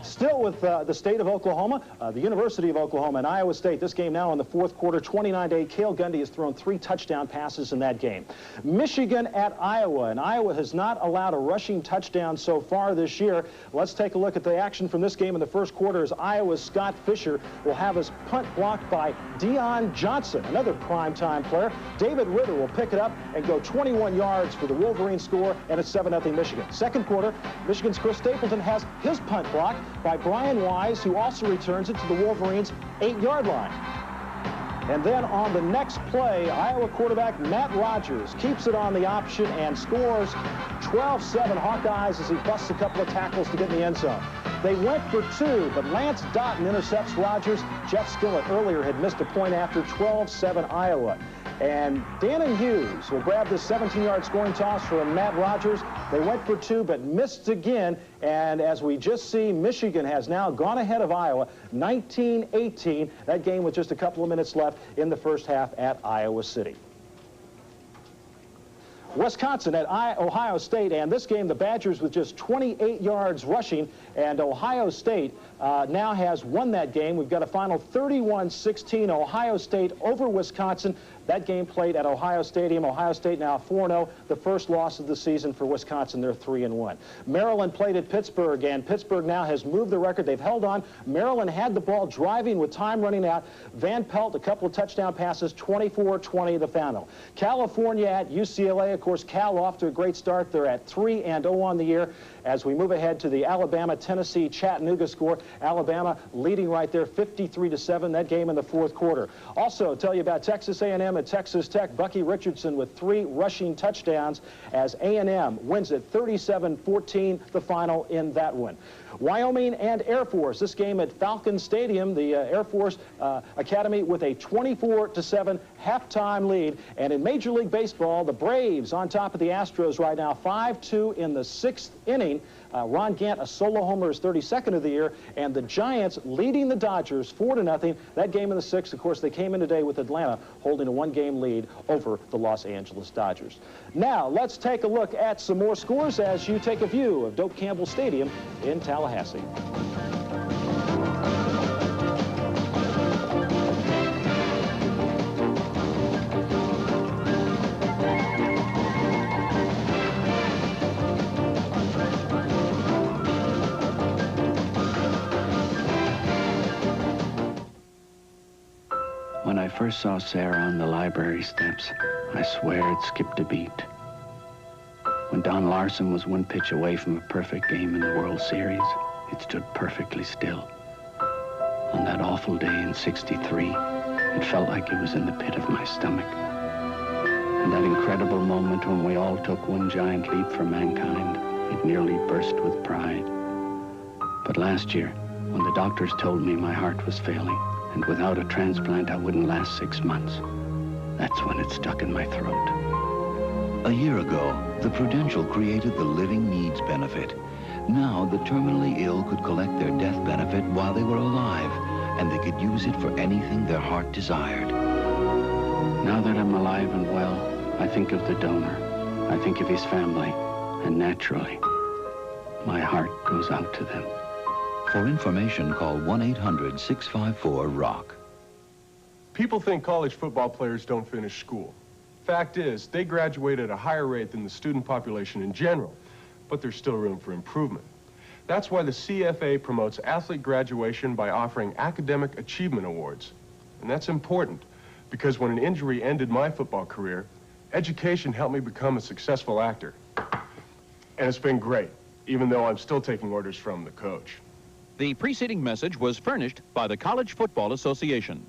Speaker 6: Still with the state of Oklahoma, the University of Oklahoma and Iowa State. This game now in the fourth quarter, 29-8. Cale Gundy has thrown 3 touchdown passes in that game. Michigan at Iowa, and Iowa has not allowed a rushing touchdown so far this year. Let's take a look at the action from this game in the first quarter as Iowa's Scott Fisher will have his punt blocked by Deion Johnson, another primetime player. David Ritter will pick it up and go 21 yards for the Wolverine score, and it's 7-0 Michigan. Second quarter, Michigan's Chris Stapleton has his punt blocked by Brian Wise, who also returns it to the Wolverines' 8-yard line. And then on the next play, Iowa quarterback Matt Rogers keeps it on the option and scores 12-7 Hawkeyes as he busts a couple of tackles to get in the end zone. They went for 2, but Lance Doughton intercepts Rogers. Jeff Skillett earlier had missed a point after 12-7 Iowa. And Dannon Hughes will grab this 17-yard scoring toss from Matt Rogers. They went for 2, but missed again. And as we just see, Michigan has now gone ahead of Iowa, 19-18. That game with just a couple of minutes left in the first half at Iowa City. Wisconsin at Ohio State, and this game the Badgers with just 28 yards rushing, and Ohio State now has won that game. We've got a final 31-16 Ohio State over Wisconsin. That game played at Ohio Stadium. Ohio State now 4-0, the first loss of the season for Wisconsin. They're 3-1. Maryland played at Pittsburgh, and Pittsburgh now has moved the record. They've held on. Maryland had the ball driving with time running out. Van Pelt, a couple of touchdown passes, 24-20 the final. California at UCLA. Of course, Cal off to a great start. They're at 3-0 on the year. As we move ahead to the Alabama-Tennessee Chattanooga score, Alabama leading right there 53-7, that game in the fourth quarter. Also tell you about Texas A&M and Texas Tech. Bucky Richardson with 3 rushing touchdowns as A&M wins it 37-14, the final in that one. Wyoming and Air Force. This game at Falcon Stadium, the Air Force Academy with a 24-7 halftime lead. And in Major League Baseball, the Braves on top of the Astros right now, 5-2 in the 6th inning. Ron Gant, a solo homer, is 32nd of the year, and the Giants leading the Dodgers 4-0. That game in the 6th, of course, they came in today with Atlanta holding a 1-game lead over the Los Angeles Dodgers. Now, let's take a look at some more scores as you take a view of Doak Campbell Stadium in Tallahassee.
Speaker 19: When I first saw Sarah on the library steps,
Speaker 7: I swear it skipped a beat. When Don Larson was one pitch away from a perfect game in the World Series, it stood perfectly still. On that awful day in '63, it felt like it was in the pit of my stomach. And that incredible moment when we all took one giant leap for mankind, it nearly burst with pride. But last year, when the doctors told me my heart was failing, and without a transplant I wouldn't last 6 months, that's when it stuck in my throat.
Speaker 13: A year ago, the Prudential created the Living Needs benefit. Now, the terminally ill could collect their death benefit while they were alive, and they could use it for anything their heart desired.
Speaker 7: Now that I'm alive and well, I think of the donor. I think of his family, and naturally, my heart goes out to them.
Speaker 13: For information, call 1-800-654-ROCK.
Speaker 19: People think college football players don't finish school. Fact is, they graduate at a higher rate than the student population in general, but there's still room for improvement. That's why the CFA promotes athlete graduation by offering academic achievement awards. And that's important, because when an injury ended my football career, education helped me become a successful actor. And it's been great, even though I'm still taking orders from the coach.
Speaker 21: The preceding message was furnished by the College Football Association.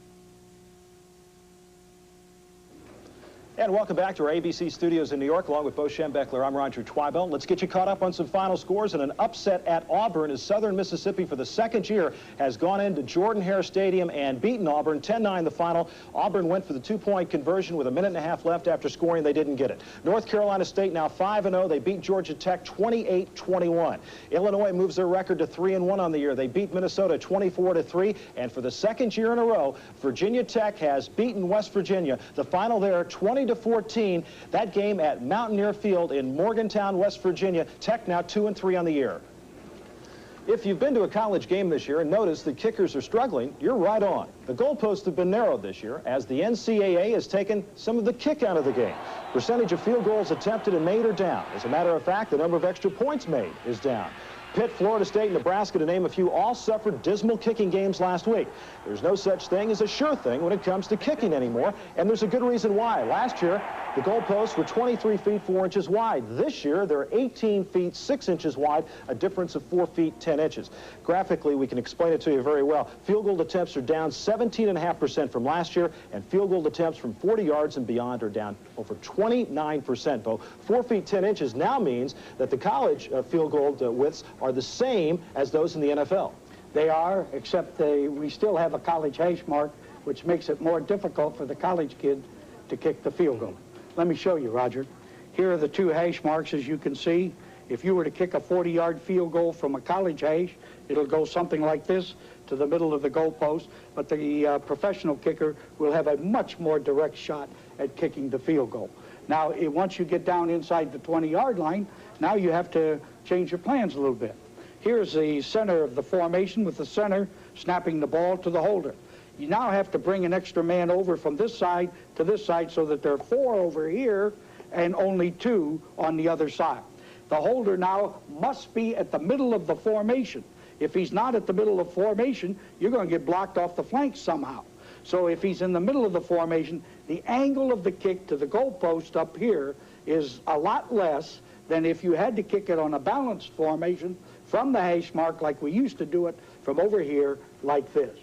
Speaker 6: And welcome back to our ABC studios in New York, along with Bo Schembechler. I'm Roger Twibell. Let's get you caught up on some final scores and an upset at Auburn as Southern Mississippi, for the second year, has gone into Jordan-Hare Stadium and beaten Auburn 10-9 the final. Auburn went for the two-point conversion with a minute and a half left after scoring. They didn't get it. North Carolina State now 5-0. They beat Georgia Tech 28-21. Illinois moves their record to 3-1 on the year. They beat Minnesota 24-3. And for the second year in a row, Virginia Tech has beaten West Virginia. The final there, 20-14. That game at Mountaineer Field in Morgantown, West Virginia. Tech now 2-3 on the year. If you've been to a college game this year and noticed the kickers are struggling, you're right on. The goalposts have been narrowed this year as the NCAA has taken some of the kick out of the game. Percentage of field goals attempted and made are down. As a matter of fact, the number of extra points made is down. Pitt, Florida State, and Nebraska, to name a few, all suffered dismal kicking games last week. There's no such thing as a sure thing when it comes to kicking anymore, and there's a good reason why. Last year, the goalposts were 23 feet 4 inches wide. This year, they're 18 feet 6 inches wide, a difference of 4 feet 10 inches. Graphically, we can explain it to you very well. Field goal attempts are down 17.5% from last year, and field goal attempts from 40 yards and beyond are down over 29%. Bo, 4 feet 10 inches now means that the college field goal widths are the same as those in the NFL.
Speaker 10: They are, except we still have a college hash mark, which makes it more difficult for the college kid to kick the field goal. Let me show you, Roger. Here are the two hash marks, as you can see. If you were to kick a 40-yard field goal from a college hash, it'll go something like this to the middle of the goalpost, but the professional kicker will have a much more direct shot at kicking the field goal. Now, once you get down inside the 20-yard line, now you have to change your plans a little bit. Here's the center of the formation with the center snapping the ball to the holder. You now have to bring an extra man over from this side to this side so that there are 4 over here and only 2 on the other side. The holder now must be at the middle of the formation. If he's not at the middle of formation, you're going to get blocked off the flank somehow. So if he's in the middle of the formation, the angle of the kick to the goalpost up here is a lot less than if you had to kick it on a balanced formation from the hash mark like we used to do it from over here like this.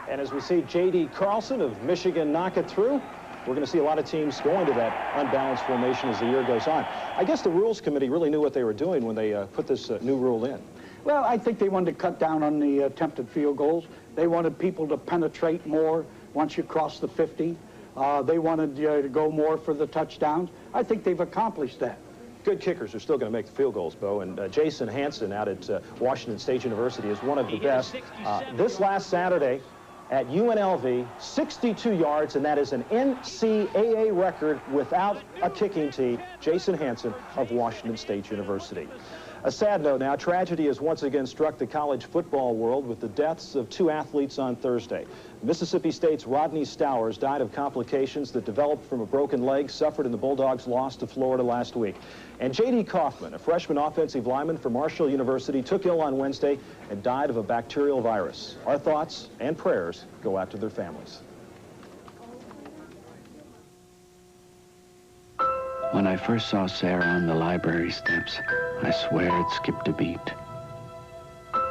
Speaker 6: And as we see J.D. Carlson of Michigan knock it through, we're going to see a lot of teams going to that unbalanced formation as the year goes on. I guess the Rules Committee really knew what they were doing when they put this new rule in.
Speaker 10: Well, I think they wanted to cut down on the attempted field goals. They wanted people to penetrate more once you cross the 50. They wanted to go more for the touchdowns. I think they've accomplished that.
Speaker 6: Good kickers are still going to make the field goals, Bo, and Jason Hansen out at Washington State University is one of the best. This last Saturday at UNLV, 62 yards, and that is an NCAA record without a kicking tee. Jason Hansen of Washington State University. A sad note now, tragedy has once again struck the college football world with the deaths of 2 athletes on Thursday. Mississippi State's Rodney Stowers died of complications that developed from a broken leg suffered in the Bulldogs' loss to Florida last week. And J.D. Kaufman, a freshman offensive lineman from Marshall University, took ill on Wednesday and died of a bacterial virus. Our thoughts and prayers go out to their families.
Speaker 7: When I first saw Sarah on the library steps, I swear it skipped a beat.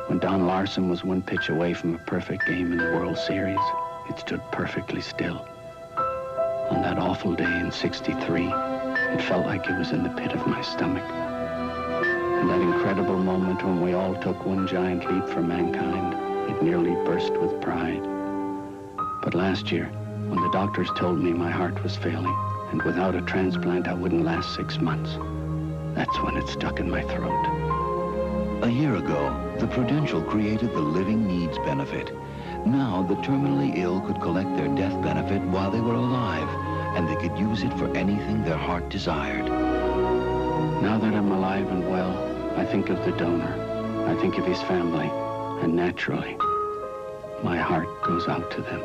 Speaker 7: When Don Larson was one pitch away from a perfect game in the World Series, it stood perfectly still. On that awful day in '63, it felt like it was in the pit of my stomach. And that incredible moment when we all took one giant leap for mankind, it nearly burst with pride. But last year, when the doctors told me my heart was failing, and without a transplant I wouldn't last 6 months, that's when it stuck in my throat.
Speaker 13: A year ago, the Prudential created the Living Needs Benefit. Now, the terminally ill could collect their death benefit while they were alive, and they could use it for anything their heart desired.
Speaker 7: Now that I'm alive and well, I think of the donor. I think of his family, and naturally, my heart goes out to them.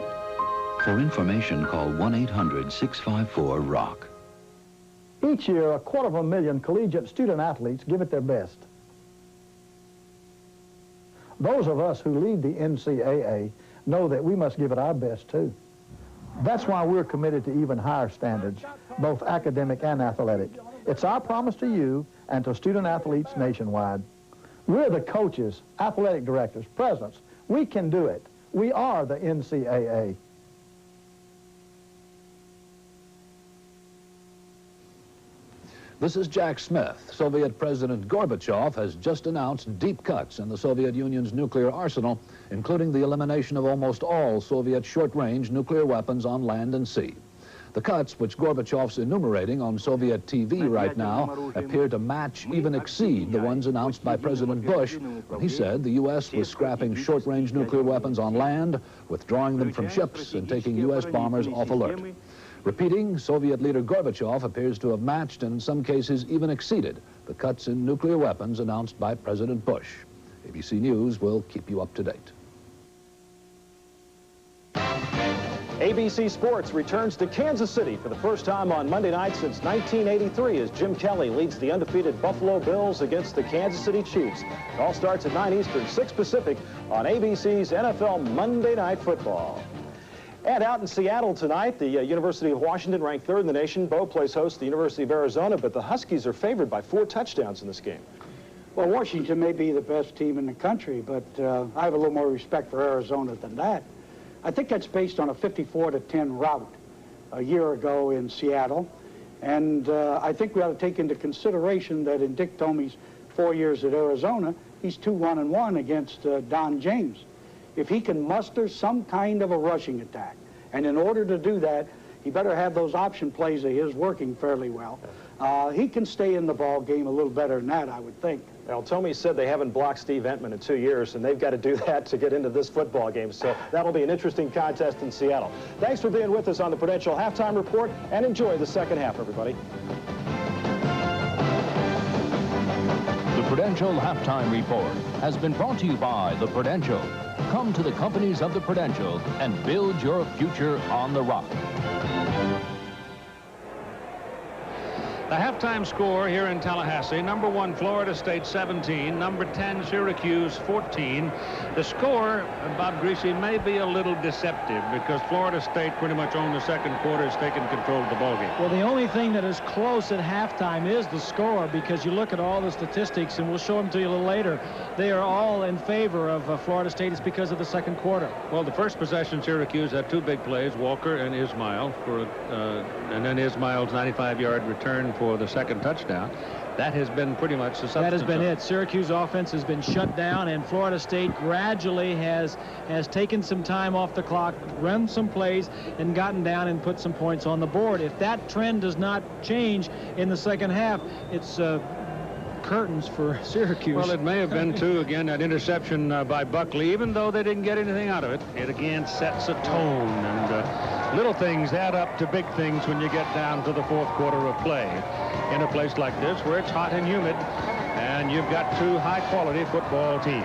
Speaker 13: For information, call 1-800-654-ROCK.
Speaker 4: Each year, 250,000 collegiate student athletes give it their best. Those of us who lead the NCAA know that we must give it our best, too. That's why we're committed to even higher standards, both academic and athletic. It's our promise to you and to student athletes nationwide. We're the coaches, athletic directors, presidents. We can do it. We are the NCAA.
Speaker 15: This is Jack Smith. Soviet President Gorbachev has just announced deep cuts in the Soviet Union's nuclear arsenal, including the elimination of almost all Soviet short-range nuclear weapons on land and sea. The cuts, which Gorbachev's enumerating on Soviet TV right now, appear to match, even exceed, the ones announced by President Bush when he said the U.S. was scrapping short-range nuclear weapons on land, withdrawing them from ships, and taking U.S. bombers off alert. Repeating, Soviet leader Gorbachev appears to have matched, and in some cases even exceeded, the cuts in nuclear weapons announced by President Bush. ABC News will keep you up to date.
Speaker 6: ABC Sports returns to Kansas City for the first time on Monday night since 1983 as Jim Kelly leads the undefeated Buffalo Bills against the Kansas City Chiefs. It all starts at 9 Eastern, 6 Pacific on ABC's NFL Monday Night Football. And out in Seattle tonight, the University of Washington, ranked 3rd in the nation. Bo plays host to the University of Arizona, but the Huskies are favored by 4 touchdowns in this game.
Speaker 10: Well, Washington may be the best team in the country, but I have a little more respect for Arizona than that. I think that's based on a 54-10 rout a year ago in Seattle. And I think we ought to take into consideration that in Dick Tomey's 4 years at Arizona, he's 2-1-1 against Don James. If he can muster some kind of a rushing attack, and in order to do that, he better have those option plays of his working fairly well. He can stay in the ball game a little better than that, I would think.
Speaker 6: Well, Tomey said they haven't blocked Steve Entman in 2 years, and they've got to do that to get into this football game. So that'll be an interesting contest in Seattle. Thanks for being with us on the Prudential Halftime Report, and enjoy the second half, everybody.
Speaker 14: The Prudential Halftime Report has been brought to you by the Prudential. Come to the companies of the Prudential and build your future on the rock.
Speaker 1: The halftime score here in Tallahassee, number 1 Florida State 17, number 10 Syracuse 14. The score, Bob Greasy, may be a little deceptive because Florida State pretty much owned the second quarter, has taken control of the ballgame.
Speaker 2: Well, the only thing that is close at halftime is the score, because you look at all the statistics, and we'll show them to you a little later. They are all in favor of Florida State. It's because of the second quarter.
Speaker 1: Well, the first possession, Syracuse had 2 big plays, Walker and Ismail, and then Ismail's 95-yard return for the second touchdown. That has been pretty much the substance.
Speaker 2: That has been it. Syracuse offense has been shut down, and Florida State gradually has taken some time off the clock, run some plays, and gotten down and put some points on the board. If that trend does not change in the second half, it's curtains for Syracuse.
Speaker 1: Well, it may have been, too, again, that interception by Buckley. Even though they didn't get anything out of it, it again sets a tone. And little things add up to big things when you get down to the fourth quarter of play. In a place like this where it's hot and humid, and you've got 2 high-quality football teams.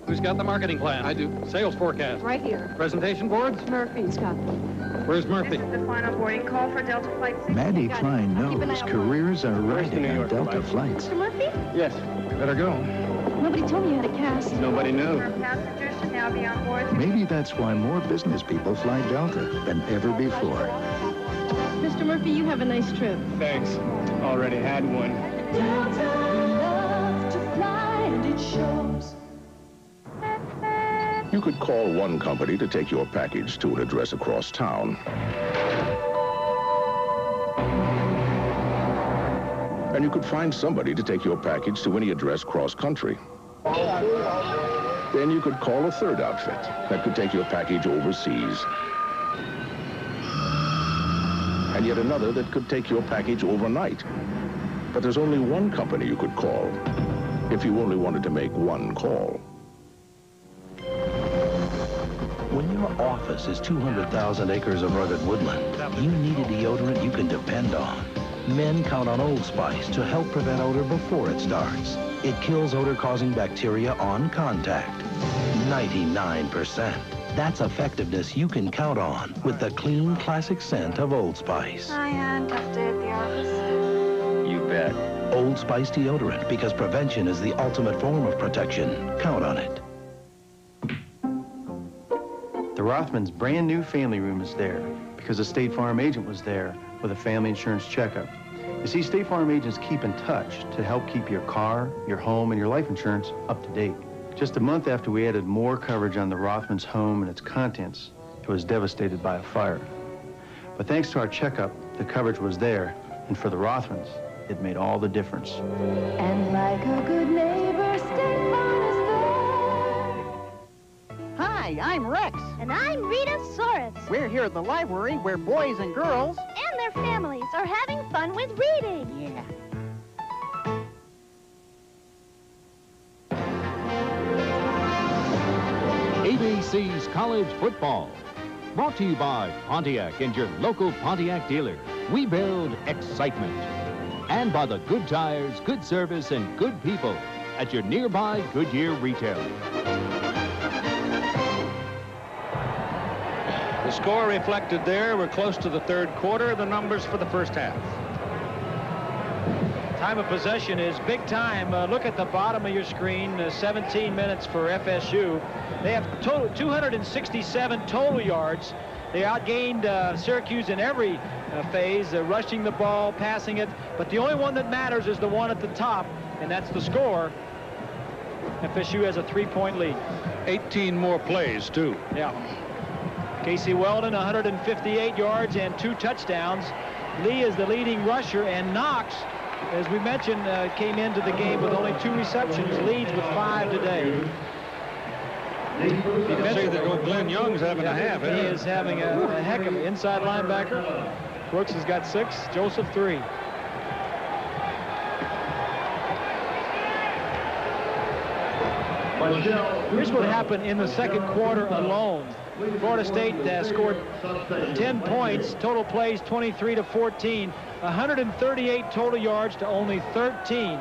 Speaker 18: Who's got the marketing plan? I do. Sales forecast?
Speaker 12: Right here.
Speaker 18: Presentation boards?
Speaker 12: Murphy's got
Speaker 18: Where's Murphy?
Speaker 16: This is the final boarding call for Delta Flight 60.
Speaker 5: Maddie Klein knows careers are riding on Delta flights.
Speaker 16: Mr. Murphy?
Speaker 18: Yes. Better go.
Speaker 9: Nobody told me you had a cast.
Speaker 17: Nobody knew.
Speaker 16: Passengers should now be on board.
Speaker 11: Maybe that's why more business people fly Delta than ever before.
Speaker 9: Mr. Murphy, you have a nice trip.
Speaker 17: Thanks. Already had one.
Speaker 8: Delta love to fly and it shows.
Speaker 3: You could call one company to take your package to an address across town. And you could find somebody to take your package to any address cross-country. Then you could call a third outfit that could take your package overseas. And yet another that could take your package overnight. But there's only one company you could call if you only wanted to make one call.
Speaker 5: When your office is 200,000 acres of rugged woodland, you need a deodorant you can depend on. Men count on Old Spice to help prevent odor before it starts. It kills odor-causing bacteria on contact. 99%. That's effectiveness you can count on with the clean, classic scent of Old Spice.
Speaker 16: Hi, Aunt. Tough day at the office.
Speaker 17: You bet.
Speaker 5: Old Spice deodorant, because prevention is the ultimate form of protection. Count on it.
Speaker 20: The Rothmans' brand new family room is there because a State Farm agent was there with a family insurance checkup. You see, State Farm agents keep in touch to help keep your car, your home, and your life insurance up to date. Just a month after we added more coverage on the Rothmans' home and its contents, it was devastated by a fire. But thanks to our checkup, the coverage was there, and for the Rothmans, it made all the difference.
Speaker 8: And like a good neighbor, State Farm is there.
Speaker 24: Hi, I'm Rex.
Speaker 9: And I'm Rita Soros.
Speaker 24: We're here at the library where boys and girls
Speaker 9: And their families are having fun with reading.
Speaker 24: Yeah.
Speaker 14: ABC's College Football. Brought to you by Pontiac and your local Pontiac dealer. We build excitement. And by the good tires, good service, and good people at your nearby Goodyear retailer.
Speaker 1: The score reflected there. We're close to the third quarter. The numbers for the first half.
Speaker 2: Time of possession is big time. Look at the bottom of your screen. 17 minutes for FSU. They have 267 total yards. They outgained Syracuse in every phase, rushing the ball, passing it. But the only one that matters is the one at the top, and that's the score. FSU has a 3-point lead.
Speaker 1: 18 more plays, too.
Speaker 2: Yeah. Casey Weldon, 158 yards and 2 touchdowns. Lee is the leading rusher, and Knox, as we mentioned, came into the game with only 2 receptions, leads with 5 today.
Speaker 1: You can say that Glenn Young's having a half.
Speaker 2: He is having a heck of an inside linebacker. Brooks has got 6, Joseph 3. Here's what happened in the second quarter alone. Florida State scored 10 points, total plays 23 to 14, 138 total yards to only 13.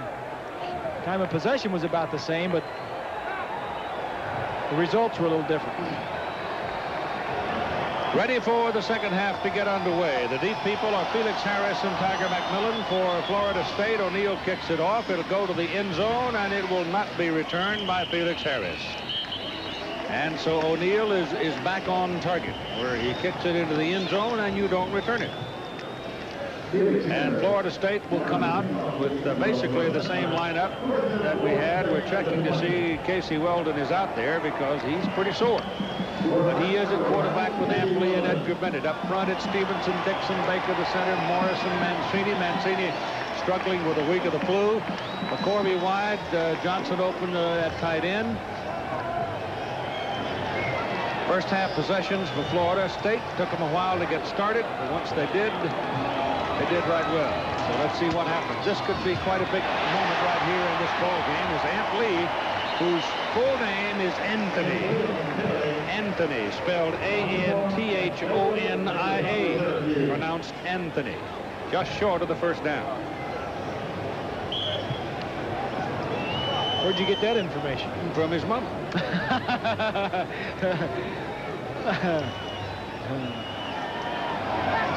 Speaker 2: Time of possession was about the same, but the results were a little different.
Speaker 1: Ready for the second half to get underway. The deep people are Felix Harris and Tiger McMillan for Florida State. O'Neal kicks it off. It'll go to the end zone, and it will not be returned by Felix Harris. And so O'Neal is back on target, where he kicks it into the end zone, and you don't return it. And Florida State will come out with basically the same lineup that we had. We're checking to see Casey Weldon is out there because he's pretty sore. But he is at quarterback with Ampley and Edgar Bennett. Up front, it's Stevenson, Dixon, Baker, the center, Morrison, Mancini. Mancini struggling with a week of the flu. McCorvey wide, Johnson open at tight end. First half possessions for Florida State. Took them a while to get started, but once they did right well. So let's see what happens. This could be quite a big moment right here in this ball game as Ant Lee, whose full name is Anthony. Anthony, spelled A-N-T-H-O-N-I-A, pronounced Anthony. Just short of the first down.
Speaker 2: Where'd you get that information?
Speaker 1: From his mama.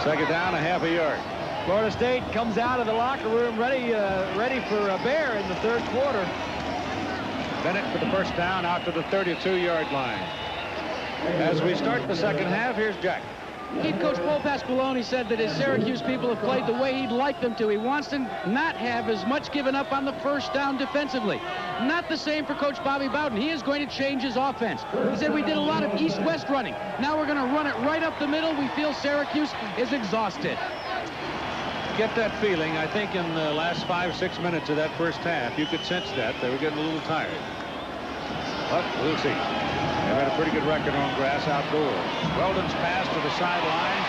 Speaker 1: Second down, a half a yard.
Speaker 2: Florida State comes out of the locker room ready for a bear in the third quarter.
Speaker 1: Bennett for the first down out to the 32-yard line. As we start the second half, here's Jack.
Speaker 18: Head coach Paul Pasqualoni said that his Syracuse people have played the way he'd like them to. He wants to not have as much given up on the first down defensively. Not the same for Coach Bobby Bowden. He is going to change his offense. He said we did a lot of east-west running. Now we're going to run it right up the middle. We feel Syracuse is exhausted.
Speaker 1: Get that feeling. I think in the last 5-6 minutes of that first half, you could sense that. They were getting a little tired. But we'll see. They've had a pretty good record on grass outdoors. Weldon's pass to the sideline.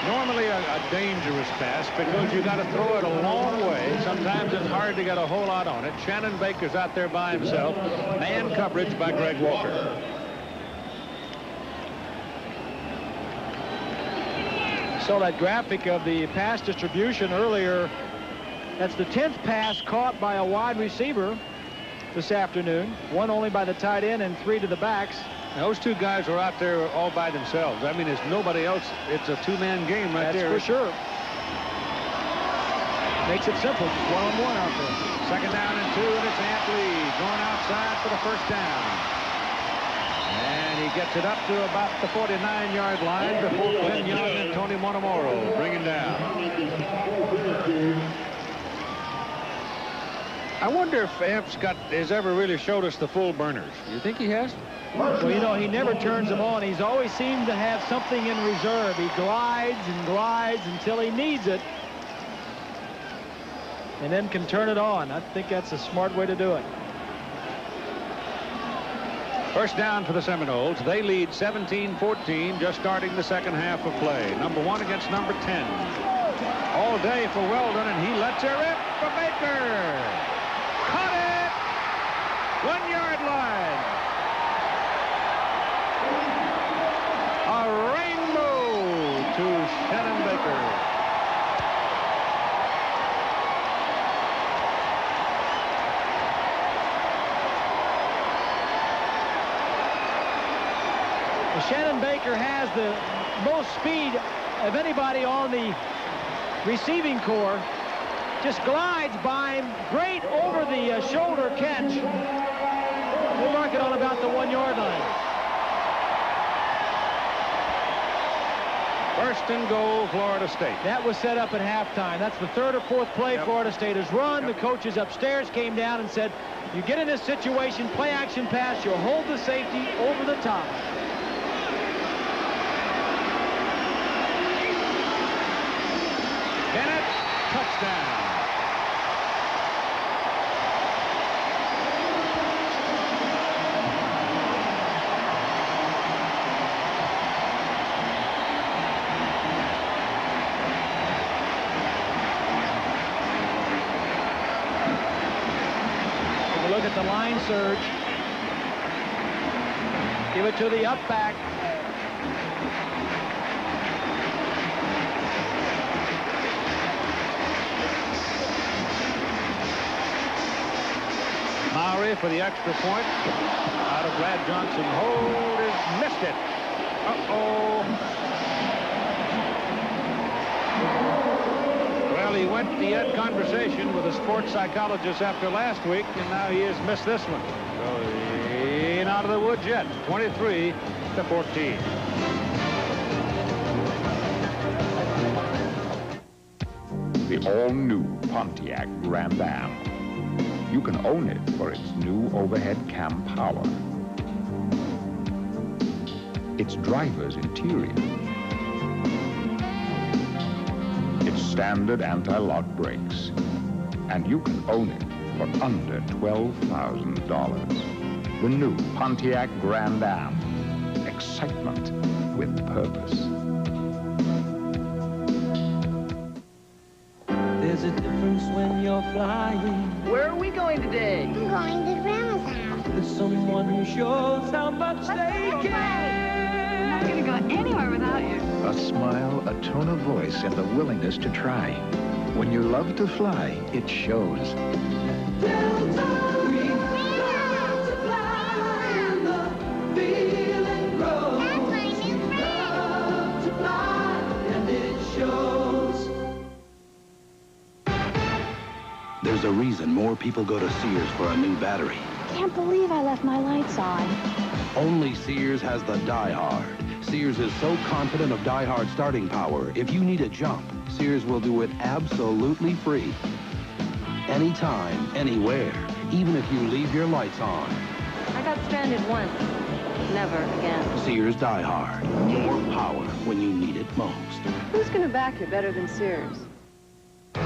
Speaker 1: Normally a dangerous pass because you got to throw it a long way. Sometimes it's hard to get a whole lot on it. Shannon Baker's out there by himself. Man coverage by Greg Walker.
Speaker 2: Saw that graphic of the pass distribution earlier. That's the 10th pass caught by a wide receiver this afternoon. One only by the tight end and 3 to the backs.
Speaker 1: Those two guys are out there all by themselves. I mean, there's nobody else. It's a two-man game right there.
Speaker 2: That's for sure. Makes it simple. Just one-on-one out there.
Speaker 1: Second down and 2, and it's Antley going outside for the first down. And he gets it up to about the 49-yard line before Glenn Young and Tony Montemoro bring him down. I wonder if Amps has ever really showed us the full burners. You think he has?
Speaker 2: Well, you know, he never turns them on. He's always seemed to have something in reserve. He glides and glides until he needs it, and then can turn it on. I think that's a smart way to do it.
Speaker 1: First down for the Seminoles. They lead 17-14, just starting the second half of play. Number 1 against number 10. All day for Weldon, and he lets her rip for Baker. Caught it! 1-yard line. A rainbow to Shannon Baker.
Speaker 2: Shannon Baker has the most speed of anybody on the receiving corps. Just glides by him, great over the shoulder catch. We'll mark it on about the 1-yard line.
Speaker 1: First and goal, Florida State.
Speaker 2: That was set up at halftime. That's the 3rd or 4th play Florida State has run. The coaches upstairs came down and said, you get in this situation, play action pass, you'll hold the safety over the top.
Speaker 1: Bennett, touchdown.
Speaker 2: Look at the line surge. Give it to the up back.
Speaker 1: Mowry for the extra point. Out of Brad Johnson. Hold is missed it. Uh-oh. Well, he went he had conversation with a sports psychologist after last week, and now he has missed this one. So he ain't out of the woods yet. 23-14.
Speaker 3: The all-new Pontiac Grand Am. You can own it for its new overhead cam power, its driver's interior, its standard anti-lock brakes, and you can own it for under $12,000. The new Pontiac Grand Am. Excitement with purpose.
Speaker 19: There's a difference when you're flying.
Speaker 24: Where are we going today?
Speaker 9: I'm going to Grandma's house.
Speaker 19: There's someone who shows how much they care.
Speaker 16: I'm not going to go anywhere without you.
Speaker 11: A smile, a tone of voice, and the willingness to try. When you love to fly, it shows.
Speaker 13: There's a reason more people go to Sears for a new battery.
Speaker 12: can't believe I left my lights on.
Speaker 5: Only Sears has the Die Hard. Sears is so confident of Die Hard starting power, if you need a jump, Sears will do it absolutely free. Anytime, anywhere, even if you leave your lights on.
Speaker 12: I got stranded once. Never again.
Speaker 5: Sears Die Hard. More power when you need it most.
Speaker 12: Who's going to back you better than Sears?
Speaker 8: It's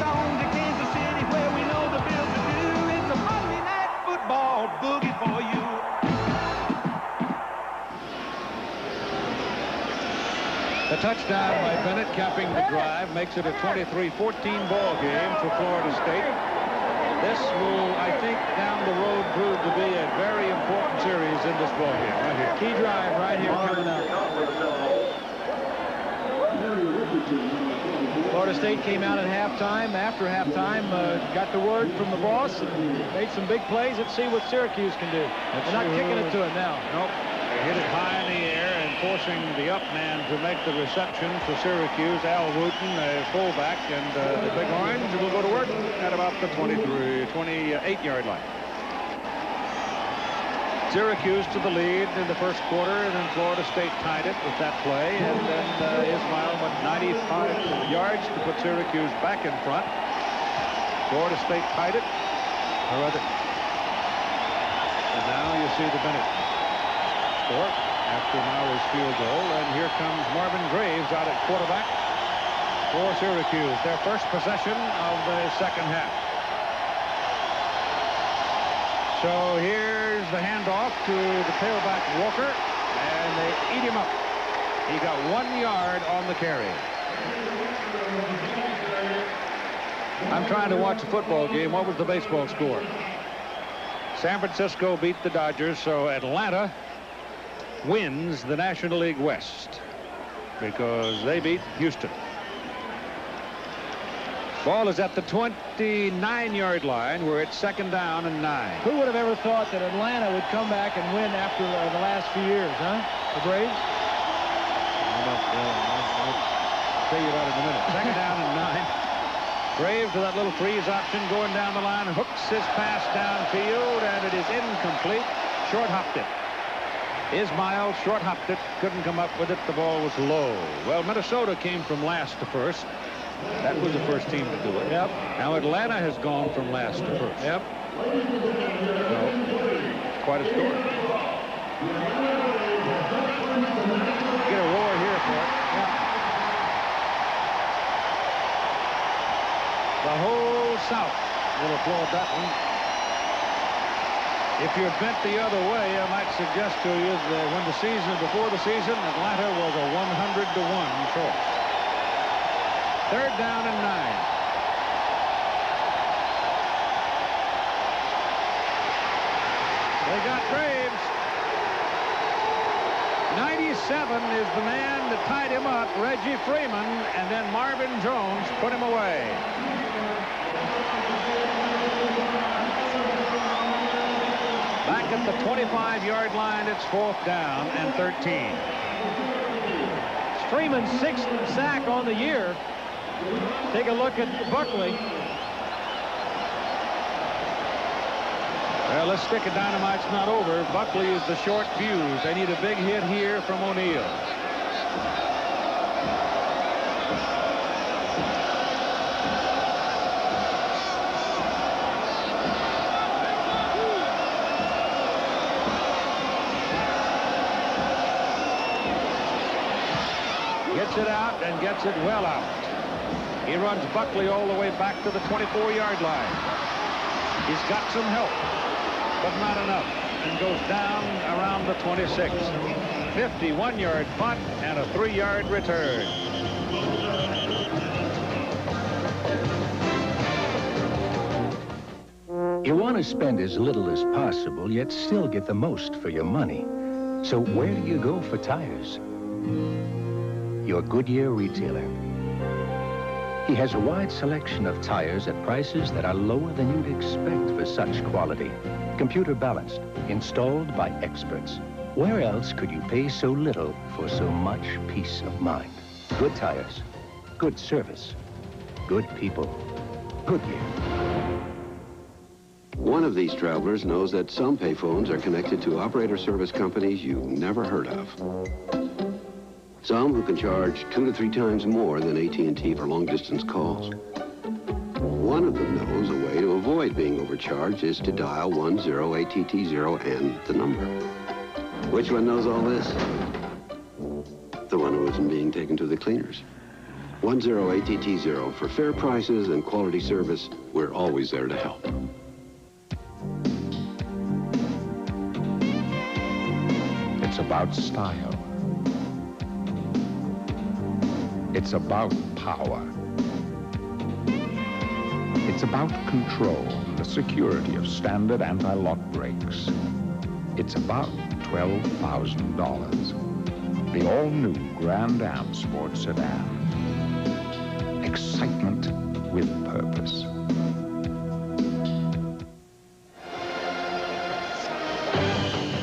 Speaker 8: on to Kansas City where we know the Bills are due. It's a Monday night football boogie for you.
Speaker 1: The touchdown by Bennett capping the drive makes it a 23-14 ball game for Florida State. This will, I think, down the road prove to be a very important series in this ball game right here.
Speaker 2: Key drive right here coming up. Florida State came out at halftime. After halftime, got the word from the boss and made some big plays. Let's see what Syracuse can do. They're not kicking it to him now.
Speaker 1: Nope. They hit it high in the air and forcing the up man to make the reception for Syracuse. Al Wooten, a fullback, and the Big Orange will go to work at about the 28-yard line. Syracuse to the lead in the first quarter, and then Florida State tied it with that play, and then Ismail went 95 yards to put Syracuse back in front. Florida State tied it. And now you see the Bennett score after Mauer's field goal, and here comes Marvin Graves out at quarterback for Syracuse, their first possession of the second half. So here's the handoff to the tailback Walker, and they eat him up. He got 1 yard on the carry. I'm trying to watch a football game. What was the baseball score? San Francisco beat the Dodgers, so Atlanta wins the National League West because they beat Houston. Ball is at the 29-yard line. We're at second down and 9.
Speaker 2: Who would have ever thought that Atlanta would come back and win after the last few years, huh? The Braves?
Speaker 1: I'll tell you about it in a minute. Second down and 9. Graves to that little freeze option going down the line, hooks his pass downfield, and it is incomplete. Short hopped it. Ismail short hopped it, couldn't come up with it. The ball was low. Well, Minnesota came from last to first. That was the first team to do it.
Speaker 2: Yep.
Speaker 1: Now Atlanta has gone from last to first.
Speaker 2: Yep.
Speaker 1: So, it's quite a story. Get a roar here for it.
Speaker 2: Yeah.
Speaker 1: The whole South will applaud that one. If you're bent the other way, I might suggest to you that before the season, Atlanta was a 100-to-1 choice. Third down and 9. They got Graves. 97 is the man that tied him up, Reggie Freeman, and then Marvin Jones put him away. Back at the 25-yard line, it's fourth down and 13.
Speaker 2: Freeman's 6th sack on the year. Take a look at Buckley.
Speaker 1: Well, this stick of dynamite's not over. Buckley is the short fuse. They need a big hit here from O'Neal. Gets it out and gets it well out. He runs Buckley all the way back to the 24-yard line. He's got some help, but not enough, and goes down around the 26. 51-yard punt and a 3-yard return.
Speaker 11: You want to spend as little as possible, yet still get the most for your money. So where do you go for tires? Your Goodyear retailer. He has a wide selection of tires at prices that are lower than you'd expect for such quality. Computer balanced, installed by experts. Where else could you pay so little for so much peace of mind? Good tires, good service, good people. Goodyear.
Speaker 7: One of these travelers knows that some payphones are connected to operator service companies you've never heard of. Some who can charge 2 to 3 times more than AT&T for long-distance calls. One of them knows a way to avoid being overcharged is to dial 10-ATT-0 and the number. Which one knows all this? The one who isn't being taken to the cleaners. 10-ATT-0 for fair prices and quality service. We're always there to help.
Speaker 3: It's about style. It's about power. It's about control, the security of standard anti-lock brakes. It's about $12,000. The all-new Grand Am Sports Sedan. Excitement with purpose.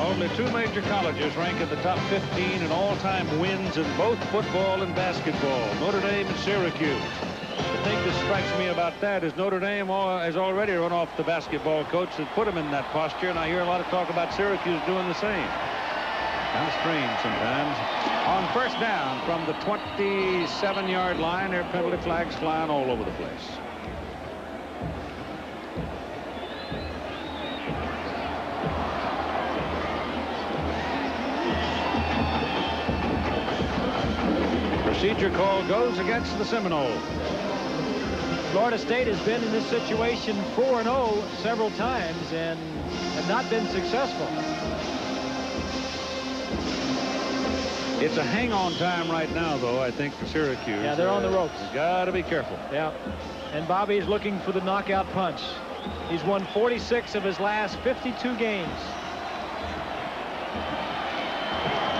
Speaker 1: Only 2 major colleges rank in the top 15 in all-time wins in both football and basketball, Notre Dame and Syracuse. The thing that strikes me about that is Notre Dame has already run off the basketball coach that put him in that posture, and I hear a lot of talk about Syracuse doing the same. Kind of strange sometimes. On first down from the 27-yard line, there are penalty flags flying all over the place. Procedure call goes against the Seminoles.
Speaker 2: Florida State has been in this situation 4-0 several times and have not been successful.
Speaker 1: It's a hang-on time right now, though, I think, for Syracuse.
Speaker 2: Yeah, they're on the ropes.
Speaker 1: You got to be careful.
Speaker 2: Yeah, and Bobby's looking for the knockout punch. He's won 46 of his last 52 games.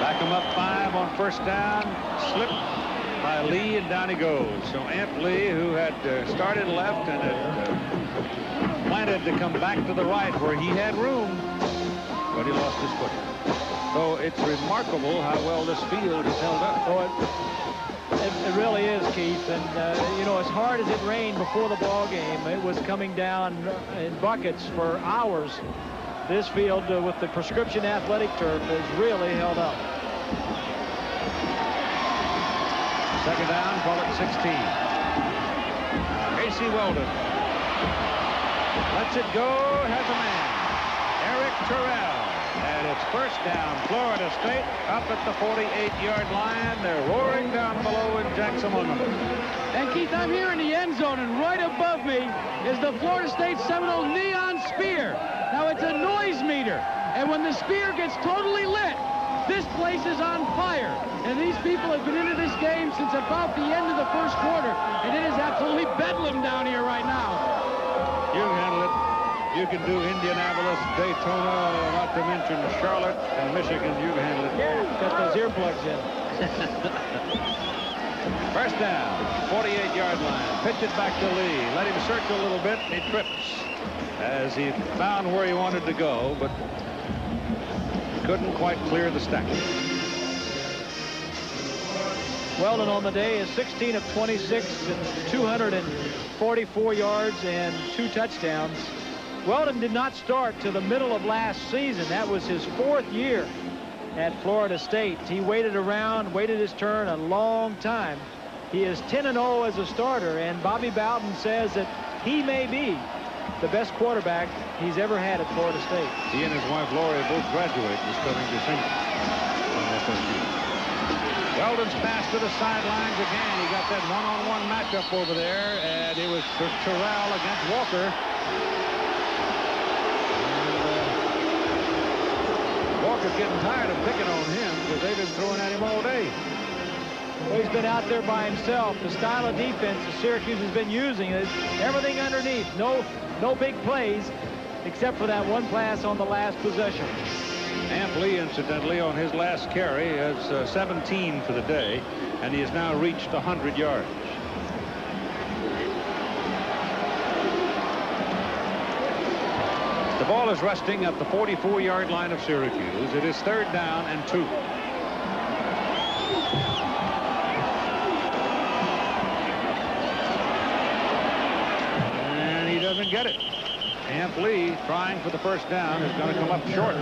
Speaker 1: Back him up 5 on first down. Slip by Lee, and down he goes. So Amp Lee, who had started left and had planted to come back to the right where he had room, but he lost his footing. So it's remarkable how well this field is held up.
Speaker 2: Oh, it really is, Keith. And, you know, as hard as it rained before the ball game, it was coming down in buckets for hours. This field with the prescription athletic turf is really held up.
Speaker 1: Second down, call it 16. Casey Weldon lets it go, has a man. Eric Terrell. And it's first down, Florida State, up at the 48-yard line. They're roaring down below in Jackson, Wyoming.
Speaker 18: And Keith, I'm here in the end zone, and right above me is the Florida State Seminole neon spear. Now, it's a noise meter, and when the spear gets totally lit, this place is on fire. And these people have been into this game since about the end of the first quarter, and it is absolutely bedlam down here right now.
Speaker 1: You can handle it. You can do Indianapolis, Daytona, not to mention Charlotte and Michigan. You can handle it.
Speaker 2: Yeah, got those earplugs in.
Speaker 1: First down, 48-yard line. Pitch it back to Lee. Let him search a little bit, and he trips as he found where he wanted to go, but couldn't quite clear the stack.
Speaker 2: Weldon on the day is 16 of 26 and 244 yards and 2 touchdowns. Weldon did not start to the middle of last season. That was his 4th year at Florida State. He waited around, waited his turn a long time. He is 10-0 as a starter, and Bobby Bowden says that he may be the best quarterback he's ever had at Florida State.
Speaker 1: He and his wife Lori both graduate this coming December from FSU. Weldon's pass to the sidelines again. He got that one-on-one matchup over there, and it was for Terrell against Walker. Walker's getting tired of picking on him because they've been throwing at him all day.
Speaker 2: Well, he's been out there by himself. The style of defense that Syracuse has been using is everything underneath. No big plays except for that one pass on the last possession.
Speaker 1: Amp Lee, incidentally, on his last carry has 17 for the day, and he has now reached 100 yards. The ball is resting at the 44-yard line of Syracuse. It is 3rd down and 2. And he doesn't get it. Camp Lee, trying for the first down, is going to come up short.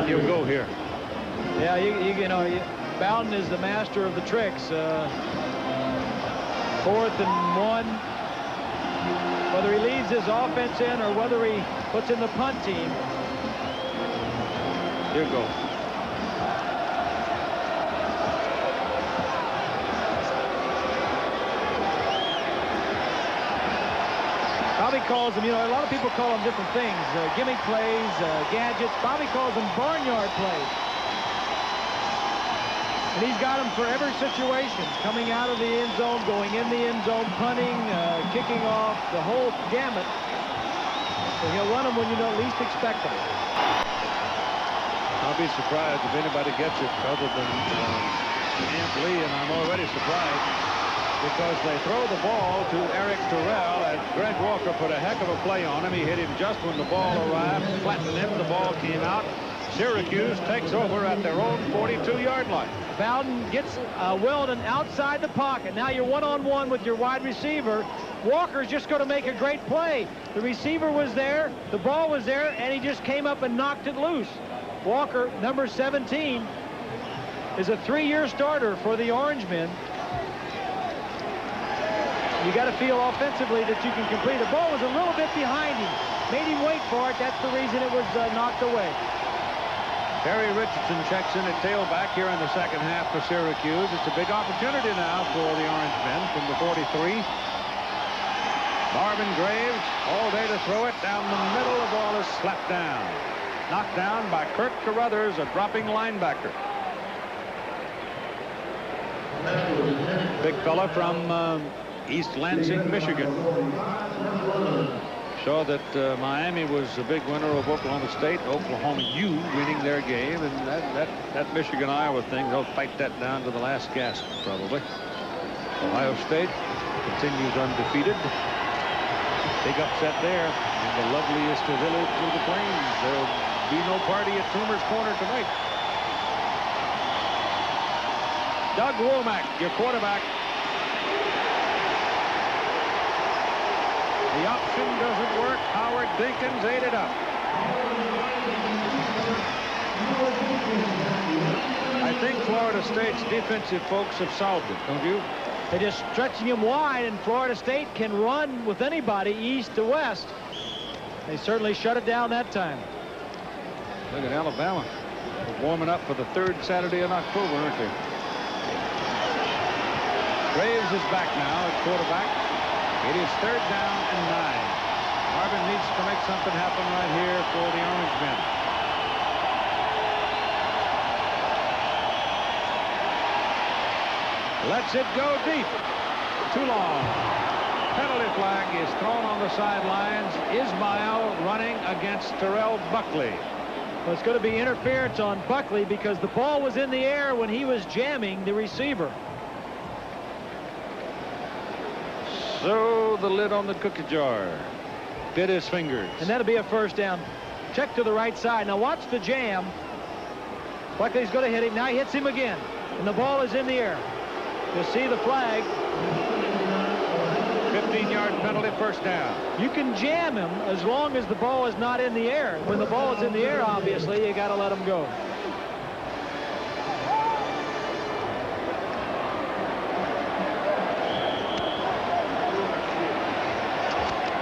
Speaker 1: He'll go here.
Speaker 2: Yeah, you know, Bowden is the master of the tricks. 4th and 1. Whether he leads his offense in or whether he puts in the punt team.
Speaker 1: Here go.
Speaker 2: Bobby calls them, you know, a lot of people call them different things. Gimmick plays, gadgets. Bobby calls them barnyard plays. And he's got them for every situation. Coming out of the end zone, going in the end zone, punting, kicking off, the whole gamut. So he'll run them when you don't least expect them.
Speaker 1: I'll be surprised if anybody gets it other than Camp Lee, and I'm already surprised because they throw the ball to Eric Terrell, and Greg Walker put a heck of a play on him. He hit him just when the ball arrived, flattened him, the ball came out. Syracuse takes over at their own 42-yard line.
Speaker 2: Bowden gets Weldon outside the pocket. Now you're one-on-one with your wide receiver. Walker's just going to make a great play. The receiver was there, the ball was there, and he just came up and knocked it loose. Walker, number 17, is a 3-year starter for the Orangemen. You got to feel offensively that you can complete. The ball was a little bit behind him. Made him wait for it. That's the reason it was knocked away.
Speaker 1: Terry Richardson checks in at tailback here in the second half for Syracuse. It's a big opportunity now for the Orangemen from the 43. Marvin Graves, all day to throw it down the middle. The ball is slapped down. Knocked down by Kirk Carruthers, a dropping linebacker. Big fella from East Lansing, Michigan. Saw that Miami was a big winner of Oklahoma State. Oklahoma U winning their game, and that Michigan-Iowa thing, they'll fight that down to the last gasp, probably. Ohio State continues undefeated. Big upset there in the loveliest of village of the Plains. There'll be no party at Toomer's Corner tonight. Doug Womack, your quarterback. The option doesn't work. Howard Dinkins ate it up. I think Florida State's defensive folks have solved it, don't you?
Speaker 2: They're just stretching him wide, and Florida State can run with anybody east to west. They certainly shut it down that time.
Speaker 1: Look at Alabama. They're warming up for the 3rd Saturday in October, aren't they? Graves is back now at quarterback. It is 3rd down and 9. Marvin needs to make something happen right here for the Orangemen. Lets it go deep. Too long. Penalty flag is thrown on the sidelines. Ismail running against Terrell Buckley.
Speaker 2: Well, it's going to be interference on Buckley because the ball was in the air when he was jamming the receiver.
Speaker 1: So the lid on the cookie jar bit his fingers.
Speaker 2: And that'll be a first down. Check to the right side. Now watch the jam. Buckley's going to hit him. Now he hits him again. And the ball is in the air. You'll see the flag.
Speaker 1: 15-yard penalty, first down.
Speaker 2: You can jam him as long as the ball is not in the air. When the ball is in the air, obviously, you got to let him go.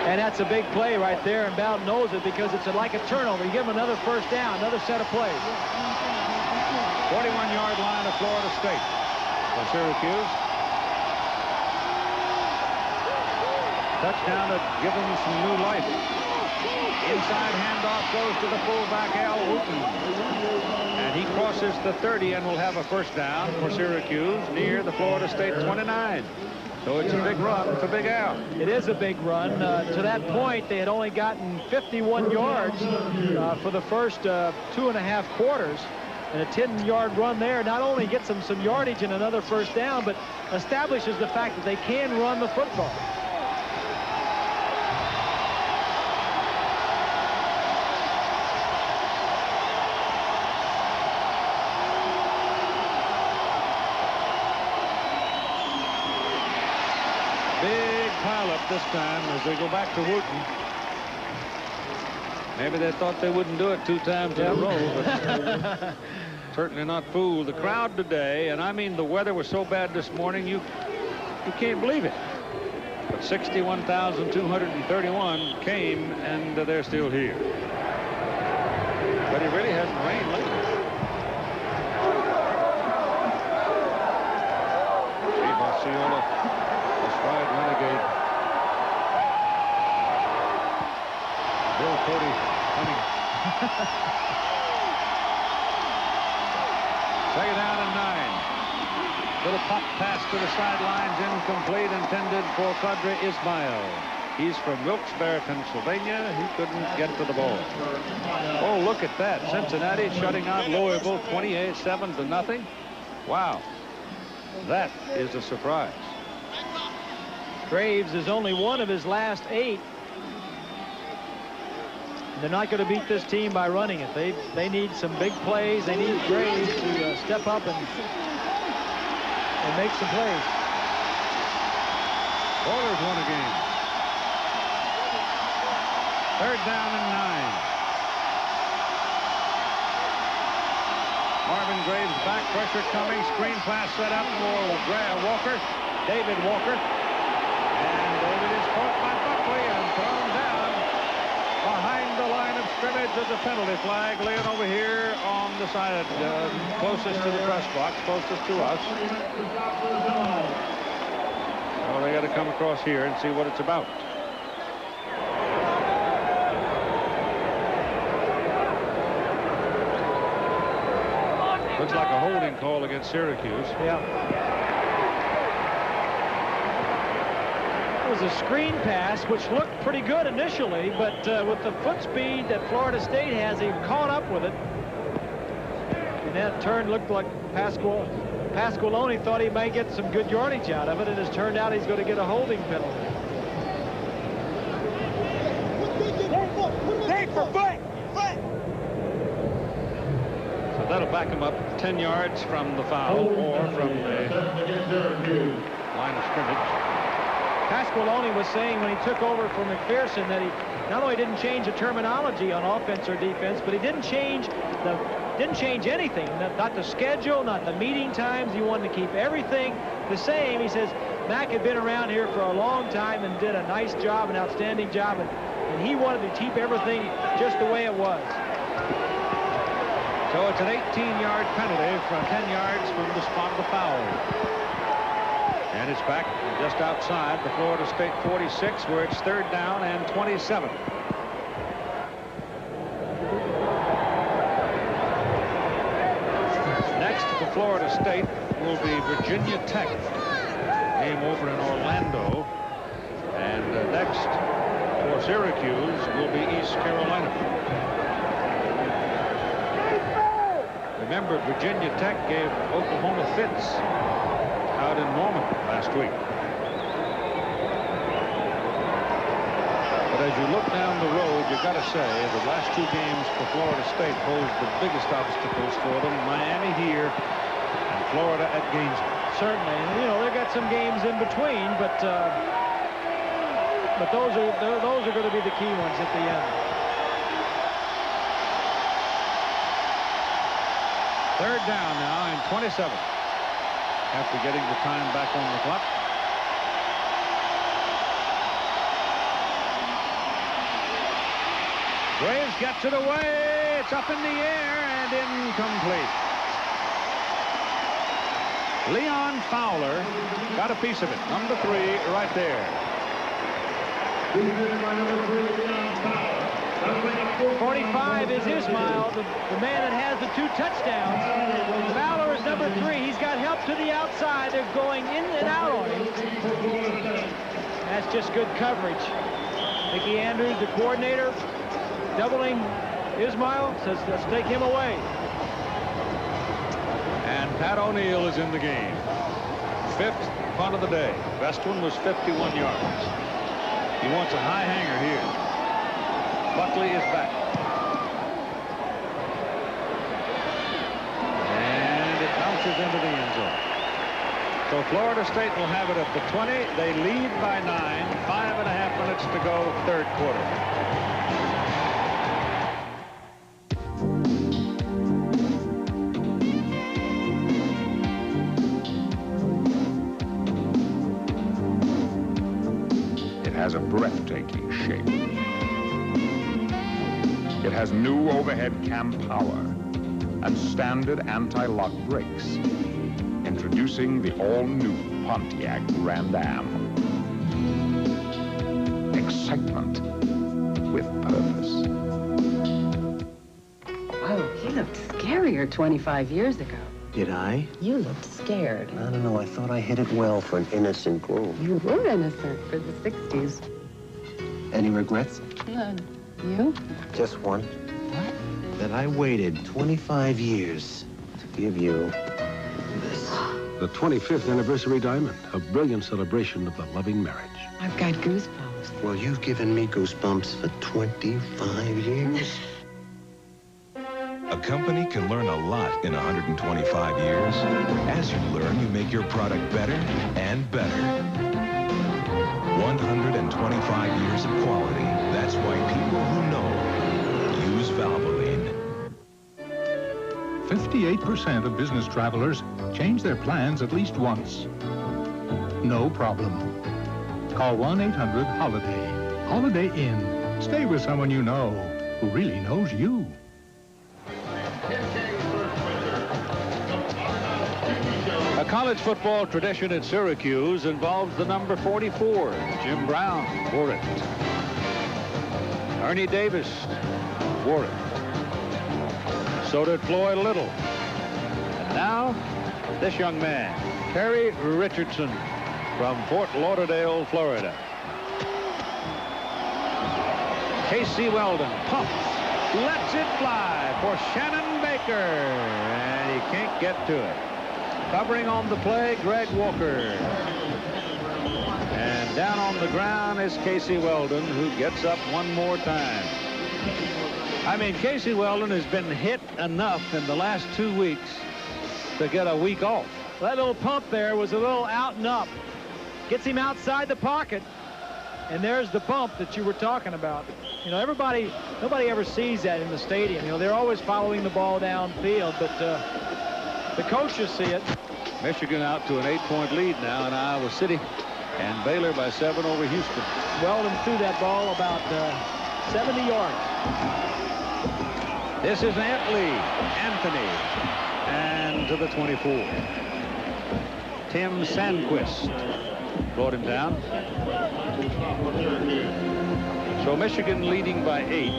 Speaker 2: And that's a big play right there, and Bowden knows it because it's like a turnover. You give him another first down, another set of plays.
Speaker 1: 41-yard line of Florida State for Syracuse. Touchdown to give them some new life. Inside handoff goes to the fullback, Al Wooten. And he crosses the 30 and will have a first down for Syracuse near the Florida State 29. So it's a big run for Big Al.
Speaker 2: It is a big run. To that point, they had only gotten 51 yards for the first 2.5 quarters. And a 10-yard run there not only gets them some yardage and another first down, but establishes the fact that they can run the football.
Speaker 1: Big pileup this time as they go back to Wooten. Maybe they thought they wouldn't do it 2 times in a row, but certainly not fooled. The crowd today, and I mean the weather was so bad this morning, you can't believe it. But 61,231 came, and they're still here. But it really hasn't rained lately. Steve Osceola, the stride renegade. Bill Cody coming. Second down and 9. Little pop pass to the sidelines, incomplete, intended for Qadri Ismail. He's from Wilkes-Barre, Pennsylvania. He couldn't get to the ball. Oh, look at that. Cincinnati shutting out Louisville 28-7-0. Wow. That is a surprise.
Speaker 2: Graves is only one of his last 8. They're not going to beat this team by running it. They need some big plays. They need Graves to step up and make some plays.
Speaker 1: Oilers won a game. Third down and 9. Marvin Graves back, pressure coming, screen pass set up for Walker, David Walker. And David is caught by Buckley and thrown down behind the line of scrimmage as a penalty flag, laying over here on the side closest to the press box, closest to us. Well, they got to come across here and see what it's about. Looks like a holding call against Syracuse.
Speaker 2: Yeah. It was a screen pass, which looked pretty good initially, but with the foot speed that Florida State has, he caught up with it. And that turn looked like Pasqualoni thought he might get some good yardage out of it, and it's turned out he's going to get a holding penalty.
Speaker 1: So that'll back him up 10 yards from the foul or from the line of scrimmage.
Speaker 2: Pasqualoni was saying when he took over for McPherson that he not only didn't change the terminology on offense or defense, but he didn't change anything. Not the schedule, not the meeting times. He wanted to keep everything the same. He says Mac had been around here for a long time and did a nice job, an outstanding job, and he wanted to keep everything just the way it was.
Speaker 1: So it's an 18-yard penalty from 10 yards from the spot of the foul. And it's back just outside the Florida State 46, where it's third down and 27. Next for Florida State will be Virginia Tech. Game over in Orlando. And next for Syracuse will be East Carolina. Remember, Virginia Tech gave Oklahoma fits out in Norman last week. But as you look down the road, you've got to say the last 2 games for Florida State posed the biggest obstacles for them. Miami here and Florida at Gainesville.
Speaker 2: Certainly, you know, they've got some games in between, but those are going to be the key ones at the end.
Speaker 1: Third down now and 27. After getting the time back on the clock. Graves gets it away. It's up in the air and incomplete. Leon Fowler got a piece of it. Number 3 right there.
Speaker 2: 45 is Ismail, the man that has the 2 touchdowns. Fowler is number 3. He's got help to the outside. They're going in and out on him. That's just good coverage. Mickey Andrews, the coordinator, doubling Ismail, says let's take him away.
Speaker 1: And Pat O'Neill is in the game. 5th punt of the day. Best one was 51 yards. He wants a high hanger here. Buckley is back. And it bounces into the end zone. So Florida State will have it at the 20. They lead by 9. 5.5 minutes to go, third quarter.
Speaker 3: It has a breathtaking shape. It has new overhead cam power and standard anti-lock brakes. Introducing the all-new Pontiac Grand Am. Excitement with purpose.
Speaker 4: Whoa, you looked scarier 25 years ago.
Speaker 21: Did I?
Speaker 4: You looked scared.
Speaker 21: I don't know. I thought I hit it well for an innocent girl.
Speaker 4: You were innocent for the 60s.
Speaker 21: Any regrets?
Speaker 4: None. You?
Speaker 21: Just one.
Speaker 4: What?
Speaker 21: That I waited 25 years to give you this.
Speaker 22: The 25th anniversary diamond, a brilliant celebration of the loving marriage.
Speaker 4: I've got goosebumps.
Speaker 21: Well, you've given me goosebumps for 25 years.
Speaker 23: A company can learn a lot in 125 years. As you learn, you make your product better and better. 125 years of quality. That's why people who know use Valvoline.
Speaker 25: 58% of business travelers change their plans at least once. No problem. Call 1-800-HOLIDAY. Holiday Inn. Stay with someone you know who really knows you.
Speaker 1: A college football tradition at Syracuse involves the number 44. Jim Brown wore it. Ernie Davis wore it. So did Floyd Little. And now, this young man, Terry Richardson from Fort Lauderdale, Florida. Casey Weldon pumps, lets it fly for Shannon Baker, and he can't get to it. Covering on the play, Greg Walker. And down on the ground is Casey Weldon, who gets up one more time. I mean, Casey Weldon has been hit enough in the last 2 weeks to get a week off.
Speaker 2: That little pump there was a little out and up. Gets him outside the pocket. And there's the bump that you were talking about. You know, nobody ever sees that in the stadium. You know, they're always following the ball downfield, but the coaches see it.
Speaker 1: Michigan out to an 8-point lead now in Iowa City, and Baylor by 7 over Houston.
Speaker 2: Weldon threw that ball about 70 yards.
Speaker 1: This is Anthony, and to the 24. Tim Sandquist brought him down. So Michigan leading by 8.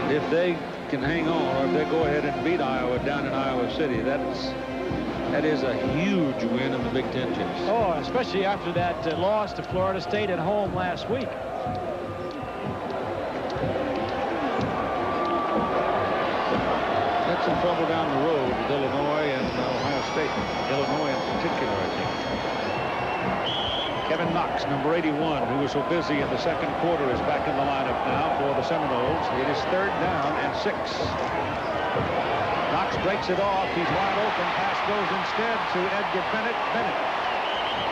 Speaker 1: And if they can hang on, or if they go ahead and beat Iowa down in Iowa City, that is a huge win in the Big Ten chase.
Speaker 2: Oh, especially after that loss to Florida State at home last week.
Speaker 1: That's some trouble down the road with Illinois and Ohio State. Illinois in particular, I think. Kevin Knox, number 81, who was so busy in the second quarter, is back in the lineup now for the Seminoles. It is 3rd down and 6. Knox breaks it off. He's wide open. Pass goes instead to Edgar Bennett. Bennett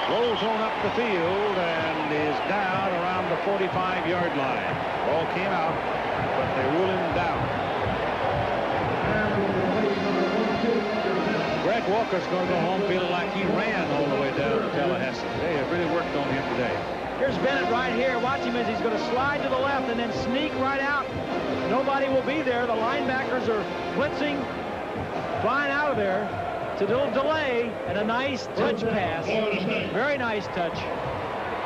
Speaker 1: rolls on up the field and is down around the 45-yard line. Ball came out, but they rule him down. Greg Walker's going to go home feeling like he ran all the way down to Tallahassee. They have really worked on him today.
Speaker 2: Here's Bennett right here. Watch him as he's going to slide to the left and then sneak right out. Nobody will be there. The linebackers are blitzing, flying out of there. It's a little delay and a nice touch pass. Very nice touch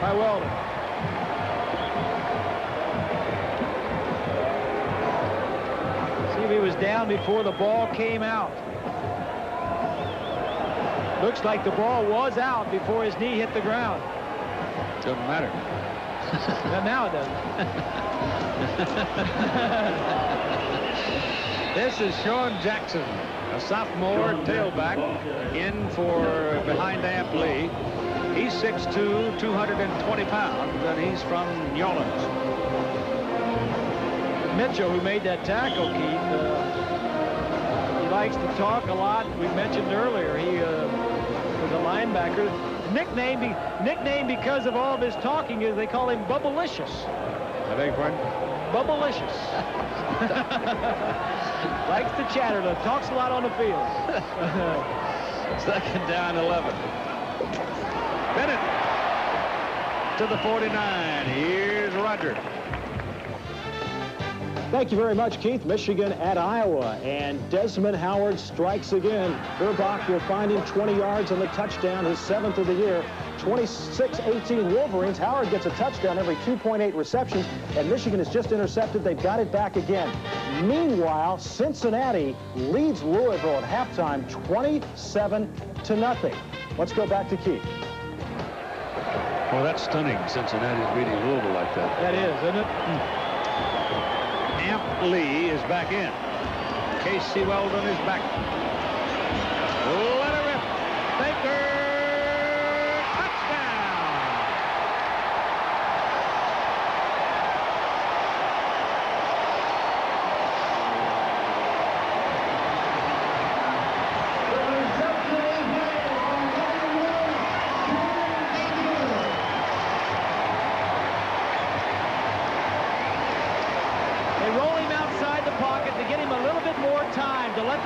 Speaker 2: by Weldon. See if he was down before the ball came out. Looks like the ball was out before his knee hit the ground.
Speaker 1: Doesn't matter.
Speaker 2: Well, now it doesn't.
Speaker 1: This is Sean Jackson, a sophomore tailback, in for behind Amp Lee. He's 6'2", 220 pounds, and he's from New Orleans.
Speaker 2: Mitchell, who made that tackle, Keith, he likes to talk a lot. We mentioned earlier he was a linebacker. Nickname because of all of his talking is they call him Bubblicious.
Speaker 1: I beg your pardon?
Speaker 2: Bubblicious. Likes to chatter, though. Talks a lot on the field.
Speaker 1: Second down, 11. Bennett to the 49. Here's Roger.
Speaker 2: Thank you very much, Keith. Michigan at Iowa, and Desmond Howard strikes again. Burbach will find him 20 yards on the touchdown, his 7th of the year. 26-18 Wolverines. Howard gets a touchdown every 2.8 receptions, and Michigan has just intercepted. They've got it back again. Meanwhile, Cincinnati leads Louisville at halftime 27-0. Let's go back to Keith.
Speaker 1: Well, that's stunning. Cincinnati's beating Louisville like that.
Speaker 2: That is, isn't it?
Speaker 1: Amp Lee is back in. Casey Weldon is back. Let it rip. Baker.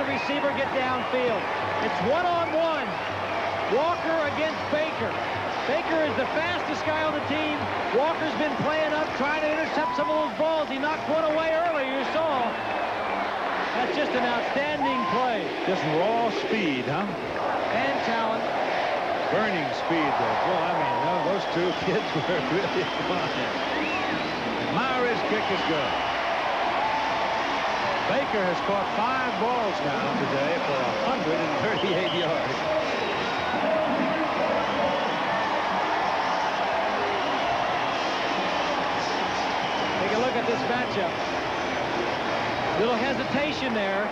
Speaker 2: Receiver get downfield. It's one-on-one. Walker against Baker. Baker is the fastest guy on the team. Walker's been playing up, trying to intercept some of those balls. He knocked one away earlier, you saw. That's just an outstanding play.
Speaker 1: Just raw speed, huh?
Speaker 2: And talent.
Speaker 1: Burning speed, though. Well, I mean, those two kids were really fine. Maury's kick is good. Baker has caught 5 balls now today for 138 yards.
Speaker 2: Take a look at this matchup. Little hesitation there.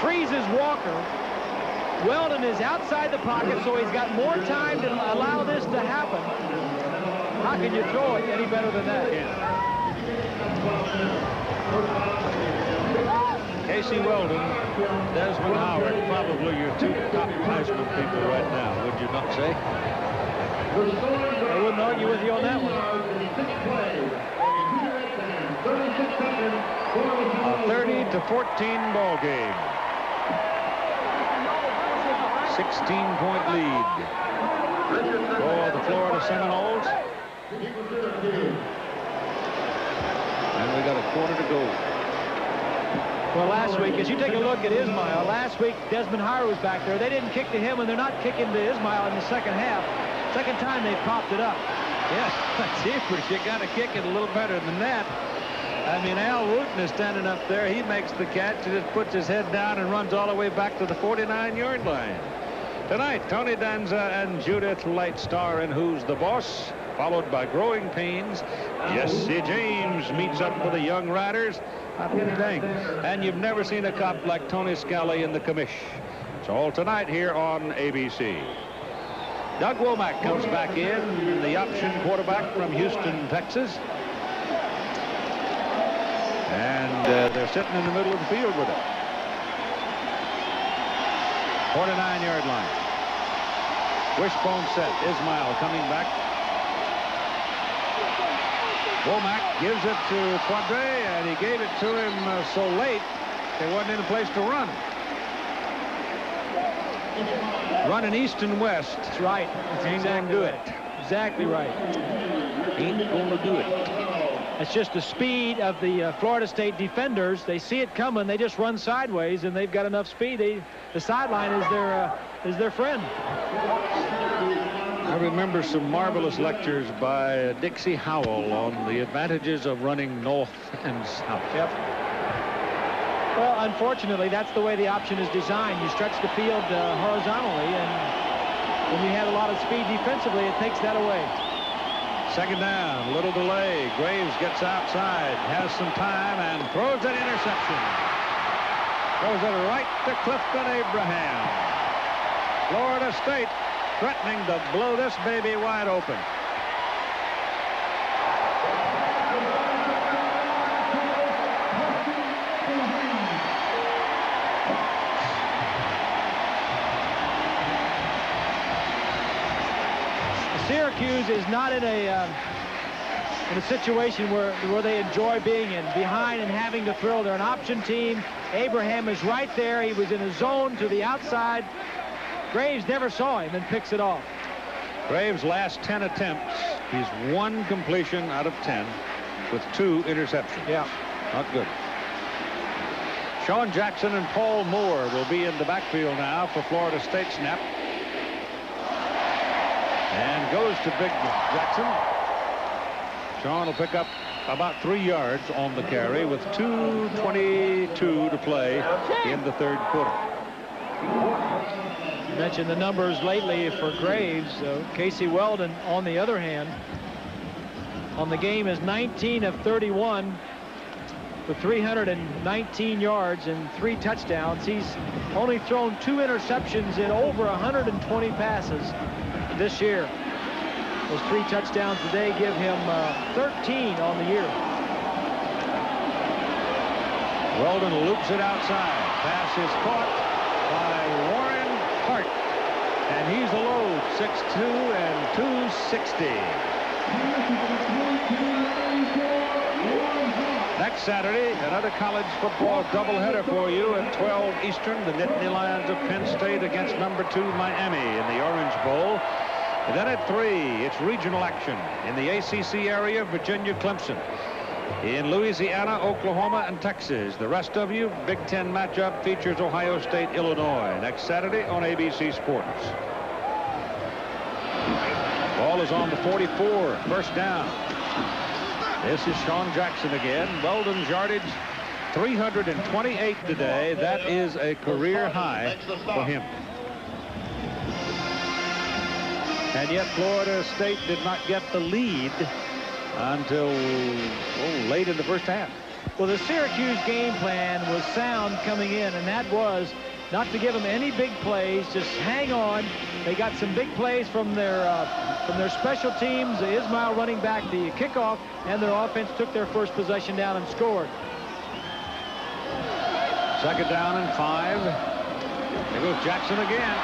Speaker 2: Freezes Walker. Weldon is outside the pocket, so he's got more time to allow this to happen. How can you throw it any better than that?
Speaker 1: Casey Weldon, Desmond Howard, probably your 2 top Heisman people right now, would you not say?
Speaker 2: I wouldn't argue with you on that one.
Speaker 1: A 30-14 ball game. 16-point lead for the Florida Seminoles. And we got a quarter to go.
Speaker 2: Well, last week, as you take a look at Ismail, last week Desmond Howard was back there. They didn't kick to him, and they're not kicking to Ismail in the second half. Second time they've popped it up.
Speaker 1: Yes, Jeepers, you got to kick it a little better than that. I mean, Al Wooten is standing up there. He makes the catch. He just puts his head down and runs all the way back to the 49-yard line. Tonight, Tony Danza and Judith Light star in Who's the Boss, followed by Growing Pains. Jesse James meets up with the Young Riders. Not a thing. And you've never seen a cop like Tony Scally in the commish. It's all tonight here on ABC. Doug Womack comes back in, the option quarterback from Houston, Texas. And they're sitting in the middle of the field with it. 49-yard line. Wishbone set. Ismail coming back. Womack gives it to Quadre, and he gave it to him so late, there wasn't any place to run. Running east and west.
Speaker 2: That's right. That's
Speaker 1: ain't
Speaker 2: exactly
Speaker 1: gonna do
Speaker 2: right. Exactly right.
Speaker 1: Ain't gonna do it.
Speaker 2: It's just the speed of the Florida State defenders. They see it coming. They just run sideways, and they've got enough speed. The sideline is their friend.
Speaker 1: I remember some marvelous lectures by Dixie Howell on the advantages of running north and south.
Speaker 2: Yep. Well, unfortunately, that's the way the option is designed. You stretch the field horizontally, and when you have a lot of speed defensively, it takes that away.
Speaker 1: Second down, little delay. Graves gets outside, has some time, and throws an interception. Throws it right to Clifton Abraham. Florida State threatening to blow this baby wide open.
Speaker 2: Syracuse is not in a situation where they enjoy being in, behind and having to throw. They're an option team. Abraham is right there. He was in a zone to the outside. Graves never saw him and picks it off.
Speaker 1: Graves' last 10 attempts, he's 1 completion out of 10 with 2 interceptions.
Speaker 2: Yeah.
Speaker 1: Not good. Sean Jackson and Paul Moore will be in the backfield now for Florida State snap. And goes to Big Jackson. Sean will pick up about 3 yards on the carry with 2:22 to play in the 3rd quarter.
Speaker 2: You mentioned the numbers lately for Graves. Casey Weldon, on the other hand, on the game is 19 of 31 for 319 yards and 3 touchdowns. He's only thrown 2 interceptions in over 120 passes this year. Those 3 touchdowns today give him 13 on the year.
Speaker 1: Weldon loops it outside. Pass is caught by Warren Hart. And he's the load, 6'2" and 260. Next Saturday, another college football doubleheader for you at 12 Eastern. The Nittany Lions of Penn State against number 2 Miami in the Orange Bowl. And then at 3, it's regional action in the ACC area, Virginia, Clemson. In Louisiana, Oklahoma, and Texas. The rest of you, Big Ten matchup features Ohio State, Illinois next Saturday on ABC Sports. Ball is on the 44, first down. This is Sean Jackson again. Weldon's yardage, 328 today. That is a career high for him. And yet Florida State did not get the lead until late in the first half.
Speaker 2: Well, the Syracuse game plan was sound coming in, and that was not to give them any big plays, just hang on. They got some big plays from their special teams, Ismail running back the kickoff, and their offense took their first possession down and scored.
Speaker 1: 2nd down and 5. There goes Jackson again.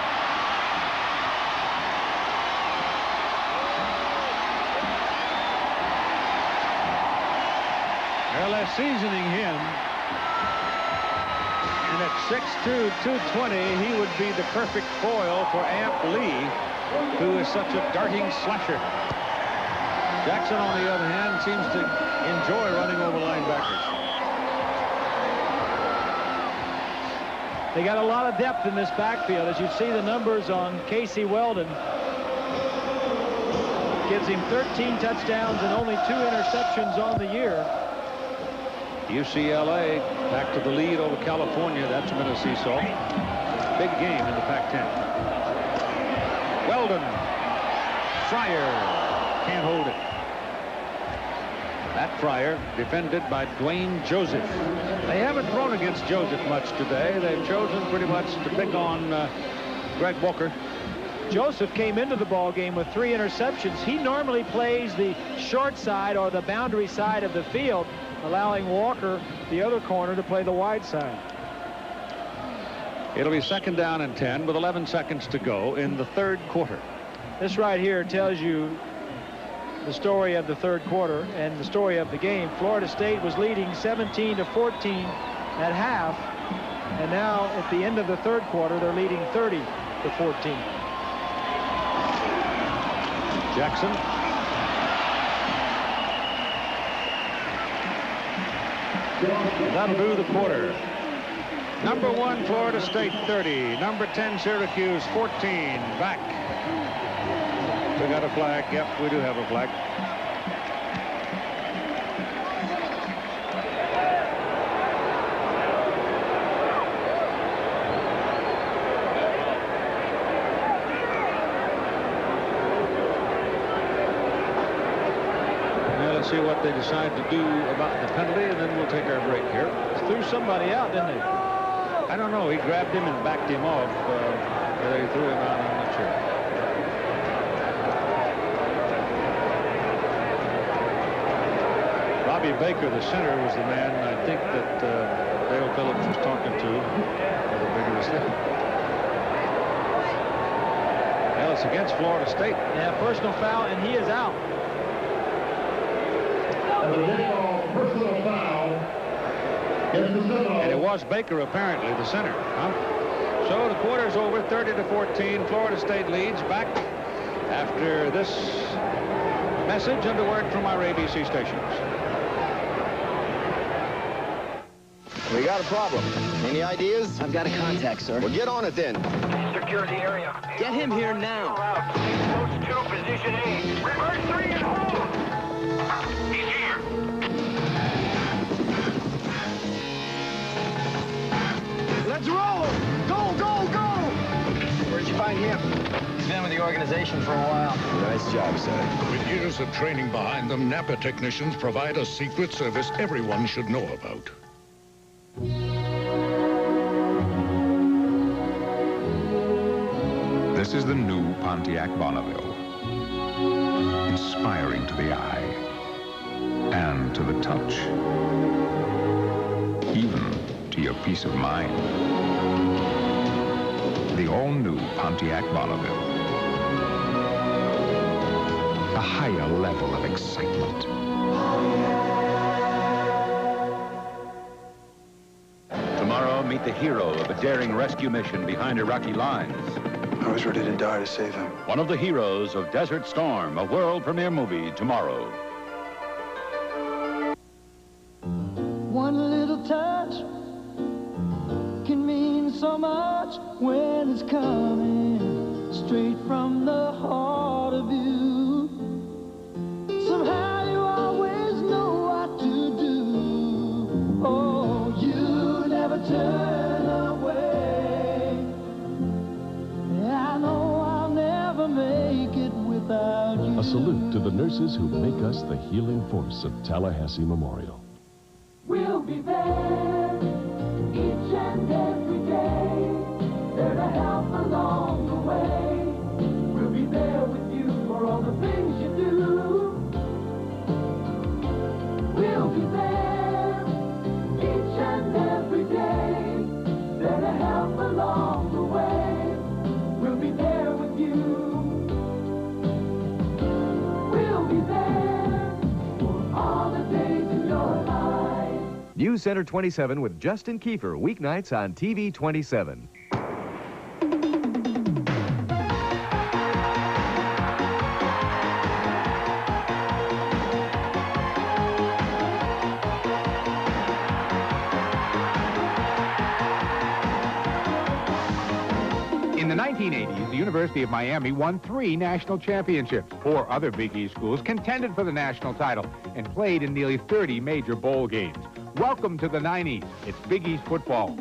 Speaker 1: Well, they're seasoning him. And at 6'2", 220, he would be the perfect foil for Amp Lee, who is such a darting slasher. Jackson, on the other hand, seems to enjoy running over linebackers.
Speaker 2: They got a lot of depth in this backfield. As you see the numbers on Casey Weldon, gives him 13 touchdowns and only 2 interceptions on the year.
Speaker 1: UCLA back to the lead over California. That's been a seesaw. Big game in the Pac-10. Weldon. Fryer can't hold it. Matt Fryer defended by Dwayne Joseph. They haven't thrown against Joseph much today. They've chosen pretty much to pick on Greg Walker.
Speaker 2: Joseph came into the ball game with 3 interceptions. He normally plays the short side or the boundary side of the field, allowing Walker, the other corner, to play the wide side.
Speaker 1: It'll be 2nd down and 10 with 11 seconds to go in the 3rd quarter.
Speaker 2: This right here tells you the story of the 3rd quarter and the story of the game. Florida State was leading 17-14 at half, and now at the end of the 3rd quarter, they're leading 30-14.
Speaker 1: Jackson. That'll do the quarter. Number 1, Florida State 30. Number 10, Syracuse 14. Back. We got a flag. Yep, we do have a flag. Let's see what they decide to do about the penalty, and then we'll take our break here.
Speaker 2: Threw somebody out, didn't he?
Speaker 1: I don't know. He grabbed him and backed him off. Whether he threw him out, I'm not sure. Bobby Baker, the center, was the man I think that Dale Phillips was talking to. it's against Florida State.
Speaker 2: Yeah, personal foul, and he is out.
Speaker 1: Personal foul. And it was Baker, apparently, the center. Huh? So the quarter's over, 30-14. Florida State leads. Back after this message and a word from our ABC stations.
Speaker 6: We got a problem. Any ideas?
Speaker 10: I've got a contact, sir.
Speaker 6: Well, get on it then.
Speaker 10: Secure the area. Get him here now.
Speaker 8: Coach 2, position A. Reverse 3 and hold. He's here.
Speaker 10: Let's roll. Go, go, go. Where'd you find him? He's been with the organization for a while.
Speaker 6: Nice job, son.
Speaker 15: With years of training behind them, Napa technicians provide a secret service everyone should know about.
Speaker 3: This is the new Pontiac Bonneville. Inspiring to the eye and to the touch, even to your peace of mind. The all-new Pontiac Bonneville. A higher level of excitement.
Speaker 17: Tomorrow, meet the hero of a daring rescue mission behind Iraqi lines.
Speaker 20: I was ready to die to save him.
Speaker 17: One of the heroes of Desert Storm, a world premiere movie tomorrow.
Speaker 19: One little touch can mean so much when it's coming straight from the heart of you. Somehow you always know what to do. Oh, you never turn away. I know I'll never make it without you.
Speaker 26: A salute to the nurses who make us the healing force of Tallahassee Memorial.
Speaker 19: We'll be there each and every day, there to help along the way. We'll be there with you for all the things you do. We'll be there each and every day, there to help along the way. We'll be there with you. We'll be there for all the days in your life.
Speaker 27: News Center 27 with Justin Kiefer, weeknights on TV 27.
Speaker 28: In the 1980s, the University of Miami won 3 national championships. 4 other Big East schools contended for the national title and played in nearly 30 major bowl games. Welcome to the 90s. It's Big East football.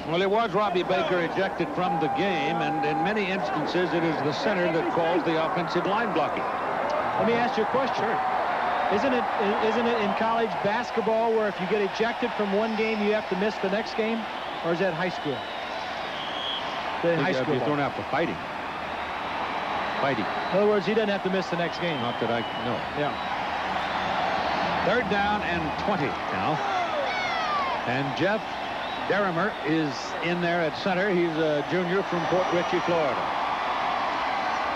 Speaker 1: Well, it was Robbie Baker ejected from the game, and in many instances, it is the center that calls the offensive line blocking.
Speaker 2: Let me ask you a question.
Speaker 1: Sure.
Speaker 2: Isn't it in college basketball where if you get ejected from one game, you have to miss the next game? Or is that high school? The high school.
Speaker 1: You're thrown out for fighting. Fighting.
Speaker 2: In other words, he doesn't have to miss the next game.
Speaker 1: Not that I know.
Speaker 2: Yeah.
Speaker 1: 3rd down and 20 now. And Jeff Derrimer is in there at center. He's a junior from Port Richey, Florida.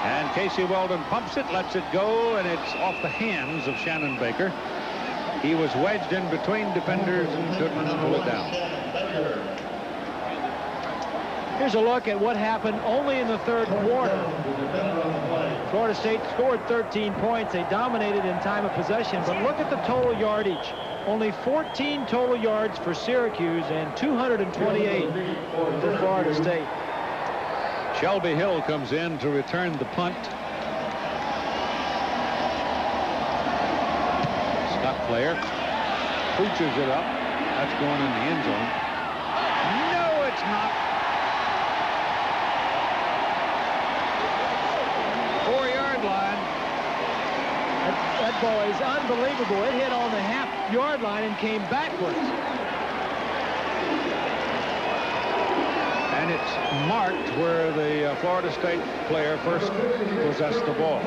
Speaker 1: And Casey Weldon pumps it, lets it go, and it's off the hands of Shannon Baker. He was wedged in between defenders and couldn't pull it down.
Speaker 2: Here's a look at what happened only in the 3rd quarter. Florida State scored 13 points. They dominated in time of possession, but look at the total yardage. Only 14 total yards for Syracuse and 228 for Florida State.
Speaker 1: Shelby Hill comes in to return the punt. Scott Player pooches it up. That's going in the end zone. No, it's not. 4-yard line.
Speaker 2: That ball is unbelievable. It hit on the half-yard line and came backwards.
Speaker 1: And it's marked where the Florida State player first possessed the ball.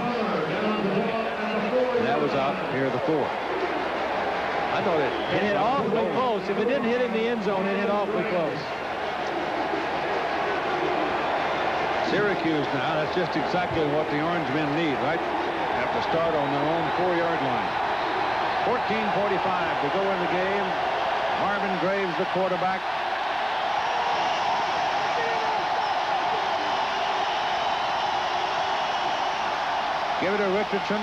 Speaker 1: And that was out near the 4. I thought it
Speaker 2: hit awfully close. If it didn't hit in the end zone, it hit awfully close.
Speaker 1: Syracuse now, that's just exactly what the Orange men need, right? Have to start on their own 4-yard line. 14:45 to go in the game. Marvin Graves, the quarterback. Give it to Richardson.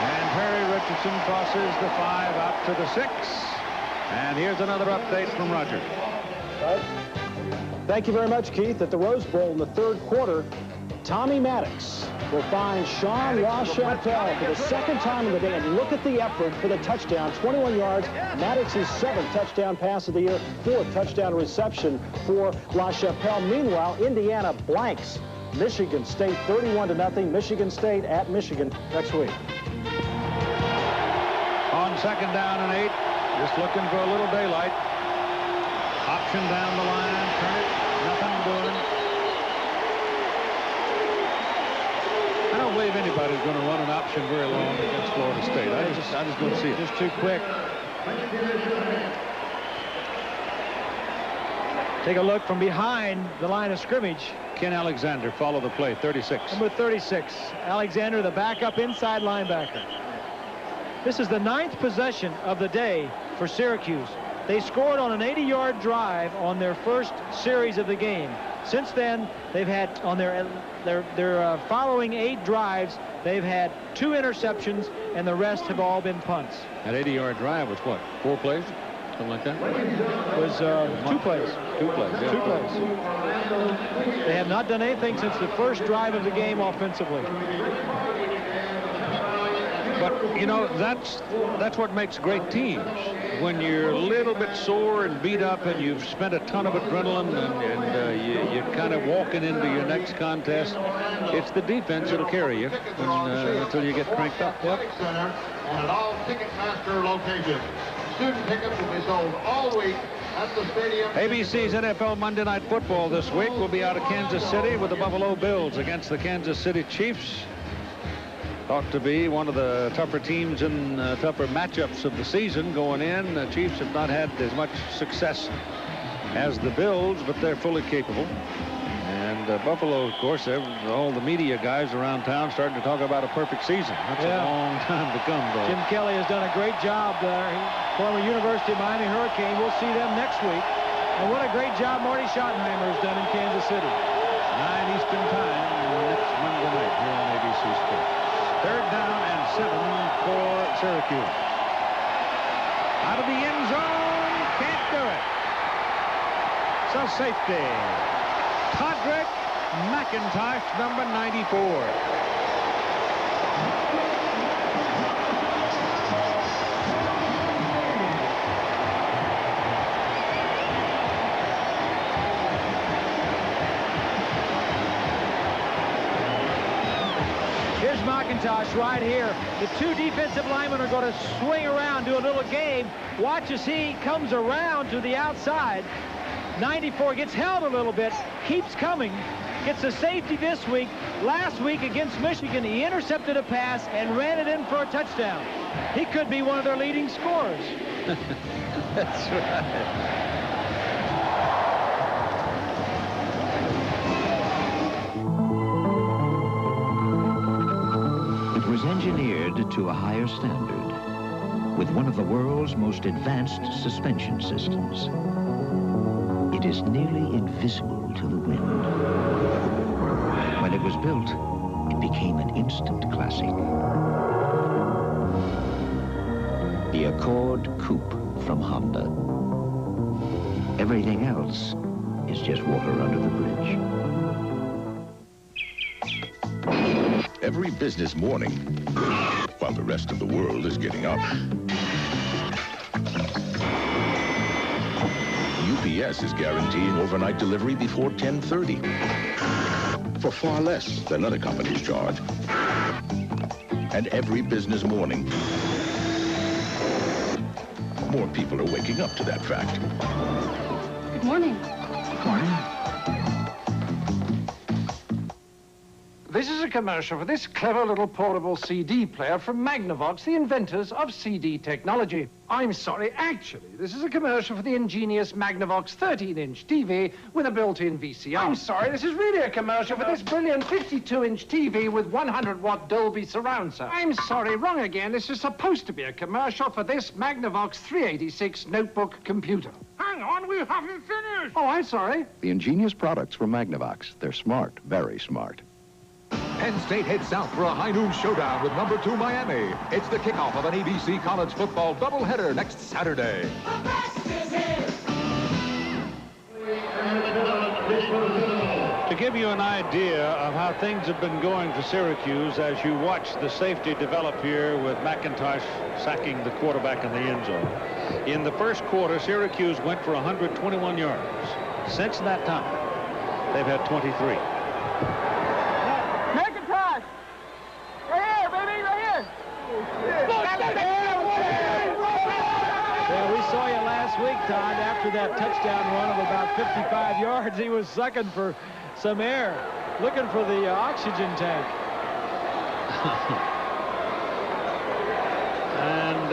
Speaker 1: And Perry Richardson crosses the 5 out to the 6. And here's another update from Roger.
Speaker 2: Thank you very much, Keith. At the Rose Bowl in the third quarter, Tommy Maddox will find Sean LaChapelle for the second time in the day. And look at the effort for the touchdown. 21 yards. Maddox's 7th touchdown pass of the year. 4th touchdown reception for LaChapelle. Meanwhile, Indiana blanks Michigan State 31-0. Michigan State at Michigan next week.
Speaker 1: On 2nd down and 8. Just looking for a little daylight. Option down the line. Turn it. Nothing doing. I don't believe anybody's going to run an option very long against Florida State. I just don't see it.
Speaker 2: Just too quick. Take a look from behind the line of scrimmage.
Speaker 1: Ken Alexander follow the play. 36.
Speaker 2: Number 36. Alexander, the backup inside linebacker. This is the 9th possession of the day for Syracuse. They scored on an 80-yard drive on their first series of the game. Since then, they've had on their following 8 drives, they've had 2 interceptions, and the rest have all been punts.
Speaker 1: That 80-yard drive was what? 4 plays? Something like that?
Speaker 2: It was 2 plays.
Speaker 1: 2 plays, yeah.
Speaker 2: 2 plays. They have not done anything since the first drive of the game offensively.
Speaker 1: But, you know, that's what makes great teams. When you're a little bit sore and beat up and you've spent a ton of adrenaline and you're kind of walking into your next contest, it's the defense that'll carry you until you get cranked up.
Speaker 5: Yep. Center and at all Ticketmaster locations. Student tickets will be sold all week at the stadium.
Speaker 1: ABC's NFL Monday Night Football this week will be out of Kansas City with the Buffalo Bills against the Kansas City Chiefs. Thought to be one of the tougher teams and tougher matchups of the season going in. The Chiefs have not had as much success as the Bills, but they're fully capable. And Buffalo, of course, all the media guys around town starting to talk about a perfect season. That's a long time to come, though.
Speaker 2: Jim Kelly has done a great job there. Former University of Miami Hurricane. We'll see them next week. And what a great job Marty Schottenheimer has done in Kansas City.
Speaker 1: 9 Eastern time next Monday night here on ABC Sports. 3rd down and 7 for Syracuse. Out of the end zone, can't do it. So safety. Todrick McIntosh, number 94.
Speaker 2: Here's McIntosh right here. The 2 defensive linemen are going to swing around, do a little game. Watch as he comes around to the outside. 94 gets held a little bit, keeps coming, gets a safety this week. Last week against Michigan, he intercepted a pass and ran it in for a touchdown. He could be one of their leading scorers.
Speaker 1: That's right.
Speaker 9: It was engineered to a higher standard with one of the world's most advanced suspension systems. It is nearly invisible to the wind. When it was built, it became an instant classic. The Accord Coupe from Honda. Everything else is just water under the bridge.
Speaker 23: Every business morning, while the rest of the world is getting up, UPS is guaranteeing overnight delivery before 10:30 for far less than other companies charge. And every business morning, more people are waking up to that fact.
Speaker 4: Good morning.
Speaker 23: Morning.
Speaker 7: This is a commercial for this clever little portable CD player from Magnavox, the inventors of CD technology. I'm sorry, actually, this is a commercial for the ingenious Magnavox 13-inch TV with a built-in VCR. I'm sorry, this is really a commercial for this brilliant 52-inch TV with 100-watt Dolby surround sound. I'm sorry, wrong again. This is supposed to be a commercial for this Magnavox 386 notebook computer.
Speaker 8: Hang on, we haven't finished.
Speaker 7: Oh, I'm sorry.
Speaker 23: The ingenious products from Magnavox. They're smart, very smart.
Speaker 11: Penn State heads south for a high noon showdown with #2 Miami. It's the kickoff of an ABC college football doubleheader next Saturday.
Speaker 1: To give you an idea of how things have been going for Syracuse as you watch the safety develop here with McIntosh sacking the quarterback in the end zone. In the first quarter, Syracuse went for 121 yards. Since that time, they've had 23.
Speaker 8: McIntosh! Right here, baby, right here!
Speaker 2: Yeah, we saw you last week, Todd, after that touchdown run of about 55 yards. He was sucking for some air, looking for the oxygen tank.
Speaker 1: And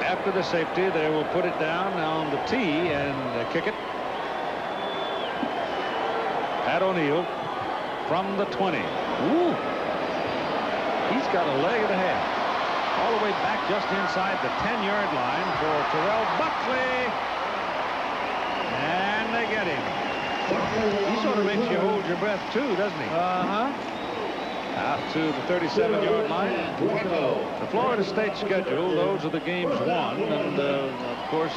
Speaker 1: after the safety, they will put it down on the tee and kick it. Pat O'Neill from the 20. Ooh. He's got a leg and a half. All the way back just inside the 10-yard line for Terrell Buckley. And they get him. He sort of makes you hold your breath, too, doesn't he?
Speaker 2: Uh-huh.
Speaker 1: Out to the 37-yard line. The Florida State schedule, those are the games won. And, of course,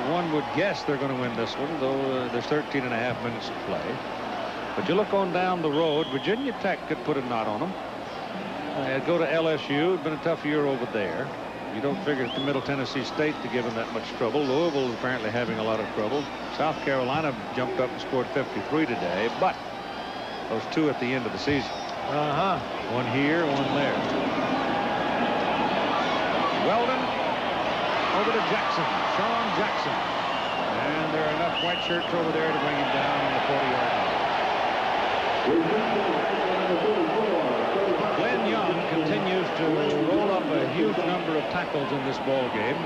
Speaker 1: one would guess they're going to win this one, though there's 13 and a half minutes to play. But you look on down the road, Virginia Tech could put a knot on them. Go to LSU. It's been a tough year over there. You don't figure to Middle Tennessee State to give them that much trouble. Louisville is apparently having a lot of trouble. South Carolina jumped up and scored 53 today, but those two at the end of the season.
Speaker 2: Uh-huh.
Speaker 1: One here, one there. Weldon over to Jackson. Sean Jackson. And there are enough white shirts over there to bring him down on the 40-yard line. Glenn Young continues to roll up a huge number of tackles in this ball game.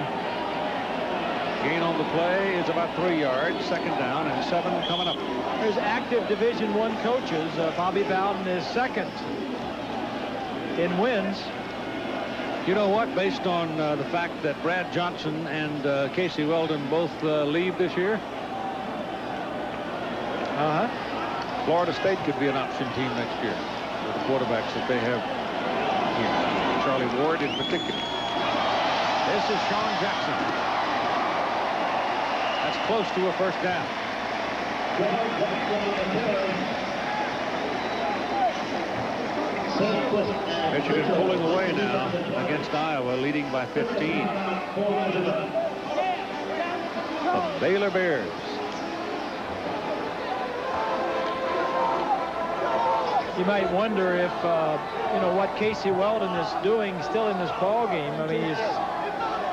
Speaker 1: Gain on the play is about 3 yards. Second down and 7 coming up.
Speaker 2: There's active Division I coaches. Bobby Bowden is second in wins.
Speaker 1: You know what? Based on the fact that Brad Johnson and Casey Weldon both leave this year.
Speaker 2: Uh-huh.
Speaker 1: Florida State could be an option team next year with the quarterbacks that they have here. Charlie Ward in particular. This is Sean Jackson. That's close to a first down. Michigan pulling away now against Iowa, leading by 15. The Baylor Bears.
Speaker 2: You might wonder if, you know, what Casey Weldon is doing still in this ball game. I mean,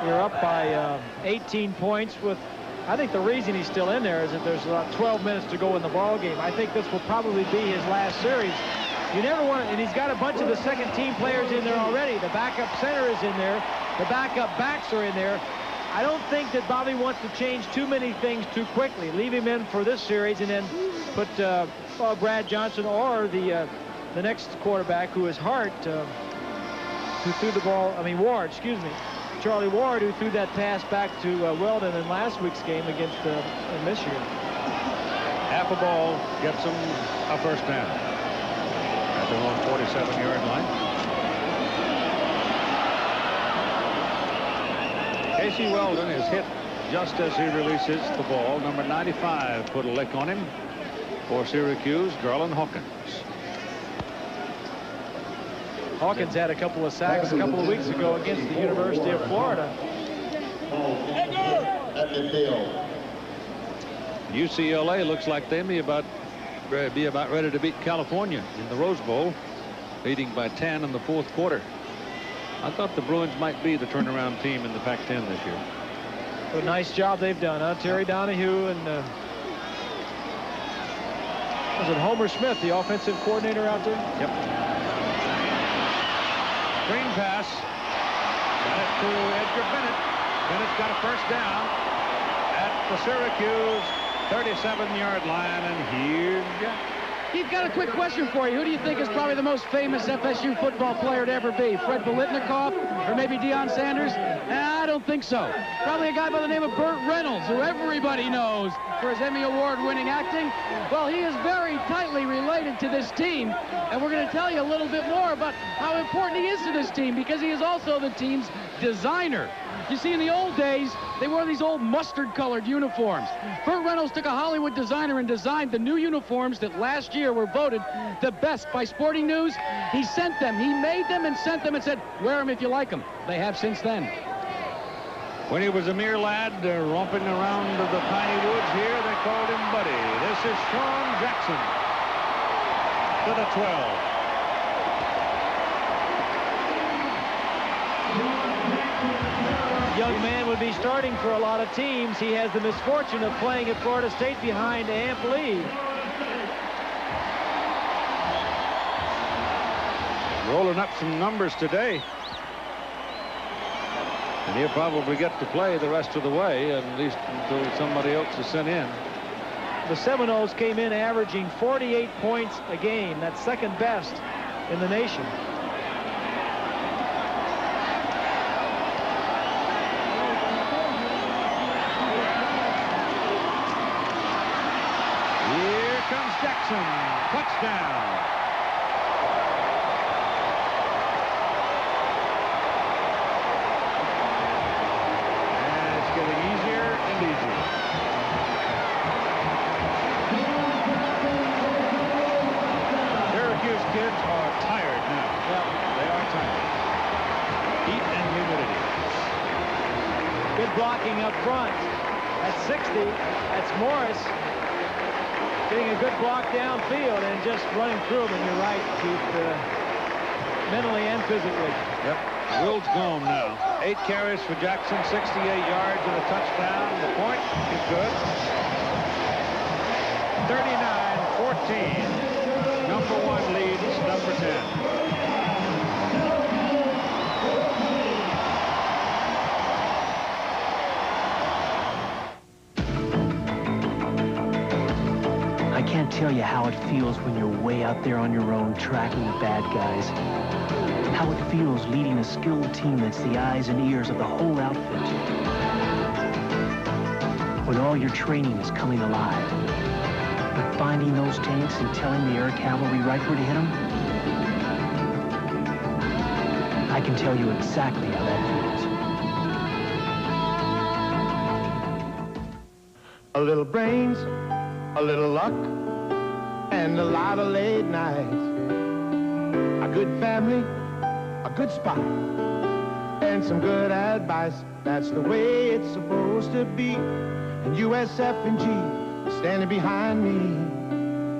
Speaker 2: you're up by 18 points with, I think the reason he's still in there is that there's about 12 minutes to go in the ball game. I think this will probably be his last series. You never want, and he's got a bunch of the second-team players in there already. The backup center is in there. The backup backs are in there. I don't think that Bobby wants to change too many things too quickly. Leave him in for this series and then put Brad Johnson or the next quarterback, who is Hart, who threw the ball, Ward, excuse me. Charlie Ward, who threw that pass back to Weldon in last week's game against Michigan.
Speaker 1: Half a ball gets them a first down at their own 47-yard line. Casey Weldon is hit just as he releases the ball. Number 95 put a lick on him for Syracuse, Garland Hawkins.
Speaker 2: Hawkins had a couple of sacks a couple of weeks ago against the University of Florida.
Speaker 1: UCLA looks like they may be about ready to beat California in the Rose Bowl, leading by 10 in the fourth quarter. I thought the Bruins might be the turnaround team in the Pac-10 this year.
Speaker 2: A nice job they've done, huh? Terry Donahue and Was it Homer Smith, the offensive coordinator out there?
Speaker 1: Yep. Screen pass. Got it to Edgar Bennett. Bennett's got a first down at the Syracuse 37-yard line, and here's Jack.
Speaker 12: He's got a quick question for you. Who do you think is probably the most famous FSU football player to ever be? Fred Biletnikoff or maybe Deion Sanders? I don't think so. Probably a guy by the name of Burt Reynolds, who everybody knows for his Emmy Award-winning acting. Well, he is very tightly related to this team, and we're going to tell you a little bit more about how important he is to this team, because he is also the team's designer. You see, in the old days, they wore these old mustard-colored uniforms. Burt Reynolds took a Hollywood designer and designed the new uniforms that last year were voted the best by Sporting News. He sent them. He made them and sent them and said, wear them if you like them. They have since then.
Speaker 1: When he was a mere lad romping around the piney woods here, they called him Buddy. This is Sean Jackson to the 12.
Speaker 2: Young man would be starting for a lot of teams. He has the misfortune of playing at Florida State behind Amp Lee.
Speaker 1: Rolling up some numbers today. And he'll probably get to play the rest of the way, at least until somebody else is sent in.
Speaker 2: The Seminoles came in averaging 48 points a game. That's second best in the nation.
Speaker 1: Jackson, touchdown. And it's getting easier and easier. Syracuse kids are tired now.
Speaker 2: Yep.
Speaker 1: They are tired. Heat and humidity.
Speaker 2: Good blocking up front. At 60, that's Morris. Getting a good block downfield and just running through them, and you're right, Keith, mentally and physically.
Speaker 1: Yep. Will's gone now. 8 carries for Jackson, 68 yards and a touchdown. The point is good. 39-14. Number 1 leads number 10.
Speaker 13: I can't tell you how it feels when you're way out there on your own tracking the bad guys. How it feels leading a skilled team that's the eyes and ears of the whole outfit. When all your training is coming alive. But finding those tanks and telling the air cavalry right where to hit them, I can tell you exactly how that feels.
Speaker 8: A little brains, a little luck, and a lot of late nights. A good family, a good spot, and some good advice. That's the way it's supposed to be. And USF&G standing behind me.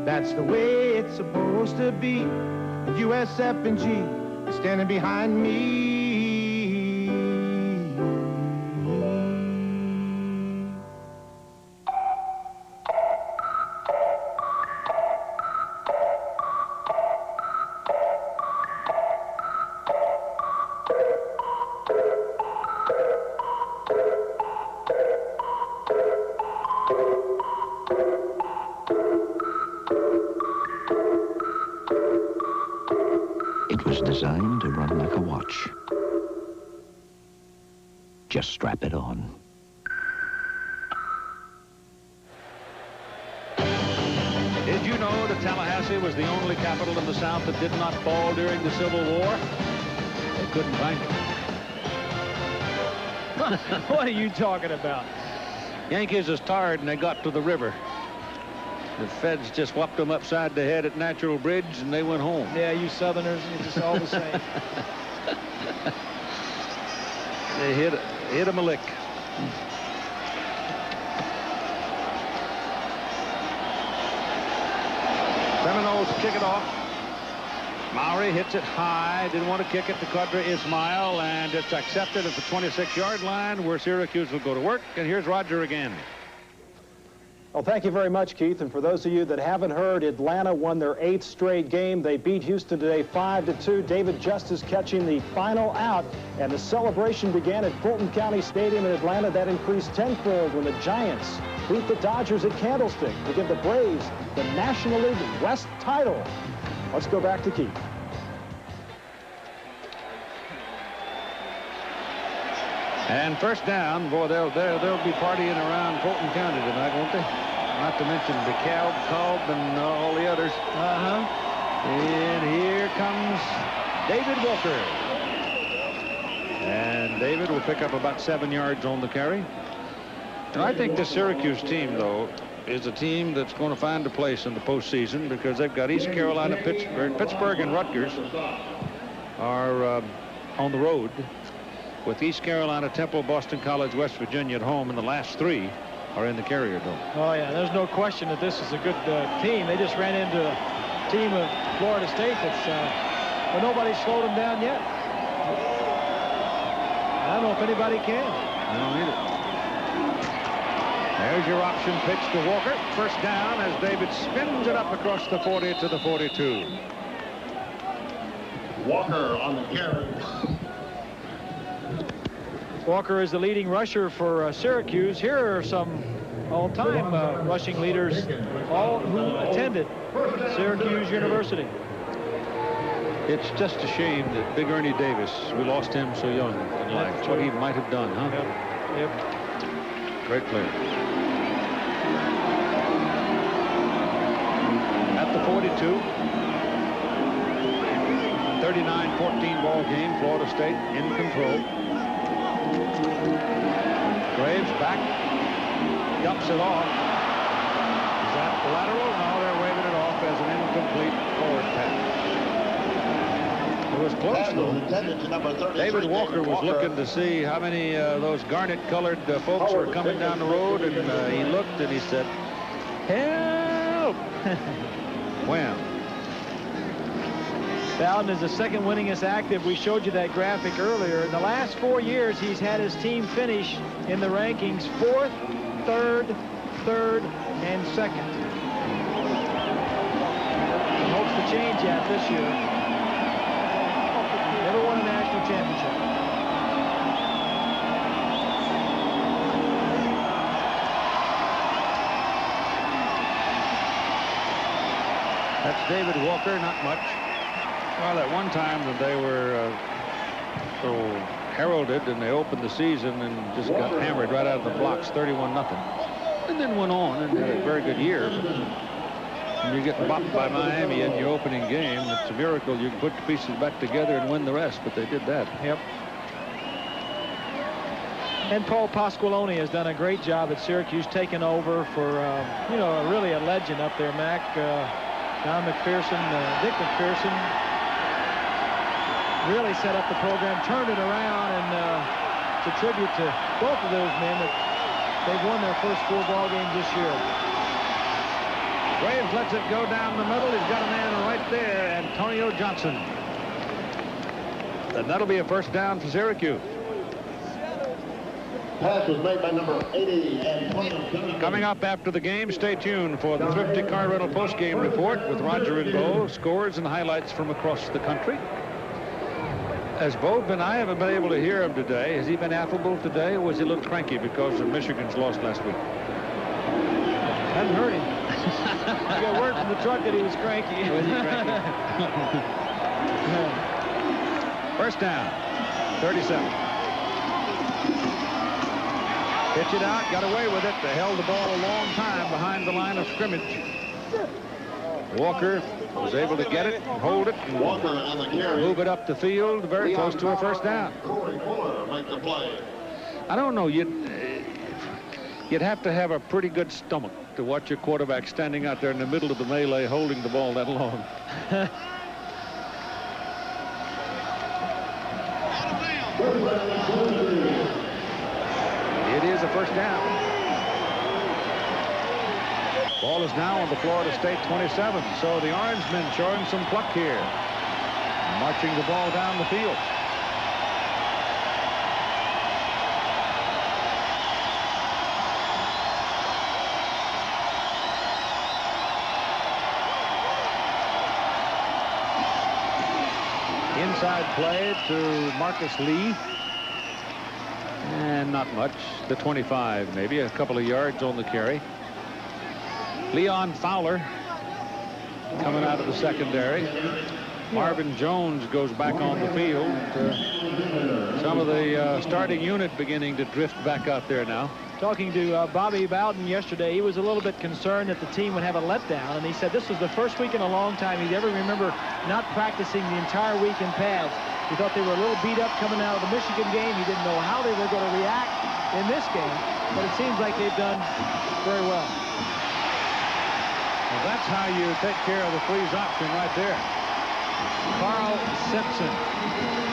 Speaker 8: That's the way it's supposed to be. And USF&G standing behind me.
Speaker 9: It was designed to run like a watch. Just strap it on.
Speaker 1: Did you know that Tallahassee was the only capital in the South that did not fall during the Civil War? They couldn't find it.
Speaker 2: What are you talking about?
Speaker 1: Yankees was tired and they got to the river. The feds just whopped them upside the head at Natural Bridge and they went home.
Speaker 2: Yeah, you Southerners, you're just all the same.
Speaker 1: They hit him a lick. Seminoles kick it off. Mowry hits it high. Didn't want to kick it to Qadri Ismail, and it's accepted at the 26-yard line where Syracuse will go to work. And here's Roger again.
Speaker 2: Well, thank you very much, Keith. And for those of you that haven't heard, Atlanta won their 8th straight game. They beat Houston today 5-2. David Justice catching the final out. And the celebration began at Fulton County Stadium in Atlanta. That increased tenfold when the Giants beat the Dodgers at Candlestick to give the Braves the National League West title. Let's go back to Keith.
Speaker 1: And first down, boy, they'll be partying around Fulton County tonight, won't they? Not to mention DeKalb, Cobb, and all the others. And here comes David Walker. And David will pick up about 7 yards on the carry. And I think the Syracuse team, though, is a team that's going to find a place in the postseason because they've got East Carolina, Pittsburgh, and Rutgers are on the road, with East Carolina, Temple, Boston College, West Virginia at home, and the last 3 are in the Carrier Dome.
Speaker 2: Oh, yeah, there's no question that this is a good team. They just ran into a team of Florida State that's, well, nobody's slowed them down yet. I don't know if anybody can.
Speaker 1: I don't either. There's your option pitch to Walker. First down as David spins it up across the 40 to the 42.
Speaker 5: Walker on the carry.
Speaker 2: Walker is the leading rusher for Syracuse. Here are some all-time rushing leaders, all who attended Syracuse University.
Speaker 1: It's just a shame that Big Ernie Davis, we lost him so young in life. What he might have done, huh?
Speaker 2: Yep.
Speaker 1: Great player. At the 42. 39-14 ball game. Florida State in control. Graves back, dumps it off. Is that lateral? No, they're waving it off as an incomplete forward pass. It was close, though. David Walker was looking to see how many those garnet-colored folks were coming down the road, and he looked and he said, "Help!" Wham.
Speaker 2: Bowden is the second winningest active. We showed you that graphic earlier. In the last 4 years, he's had his team finish in the rankings 4th, 3rd, 3rd, and 2nd. He hopes to change that this year. Never won a national championship.
Speaker 1: That's David Walker, not much. Well, at one time that they were so heralded, and they opened the season and just got hammered right out of the blocks, 31-0. And then went on and had a very good year. When you get bopped by Miami in your opening game, it's a miracle you can put the pieces back together and win the rest, but they did that.
Speaker 2: Yep. And Paul Pasqualoni has done a great job at Syracuse, taking over for, you know, really a legend up there, Mac. Don McPherson, Dick McPherson, really set up the program, turned it around, and it's a tribute to both of those men that they've won their first 4 ball games this year.
Speaker 1: Graves lets it go down the middle. He's got a man right there, Antonio Johnson. And that'll be a first down for Syracuse.
Speaker 5: Pass was made by number 80, Antonio Johnson.
Speaker 1: Coming up after the game, stay tuned for the Thrifty Car Rental post-game report with Roger and Bo, scores and highlights from across the country. As Bo and I haven't been able to hear him today, has he been affable today, or was he a little cranky because of Michigan's loss last week?
Speaker 2: Hadn't heard him. I got word from the truck that he was cranky.
Speaker 1: Was he cranky? First down, 37. Pitch it out, got away with it. They held the ball a long time behind the line of scrimmage. Walker was able to get it, and hold it, and move it up the field, very close to a first down. I don't know, you'd have to have a pretty good stomach to watch your quarterback standing out there in the middle of the melee holding the ball that long. It is a first down. Ball is now on the Florida State 27, so the Orangemen showing some pluck here, marching the ball down the field. Inside play to Marcus Lee. And not much. The 25, maybe. A couple of yards on the carry. Leon Fowler coming out of the secondary. Marvin Jones goes back on the field. Some of the starting unit beginning to drift back out there now.
Speaker 2: Talking to Bobby Bowden yesterday, he was a little bit concerned that the team would have a letdown, and he said this was the first week in a long time he'd ever remember not practicing the entire week in pads. He thought they were a little beat up coming out of the Michigan game. He didn't know how they were going to react in this game, but it seems like they've done very well.
Speaker 1: Well, that's how you take care of the freeze option right there. Carl Simpson,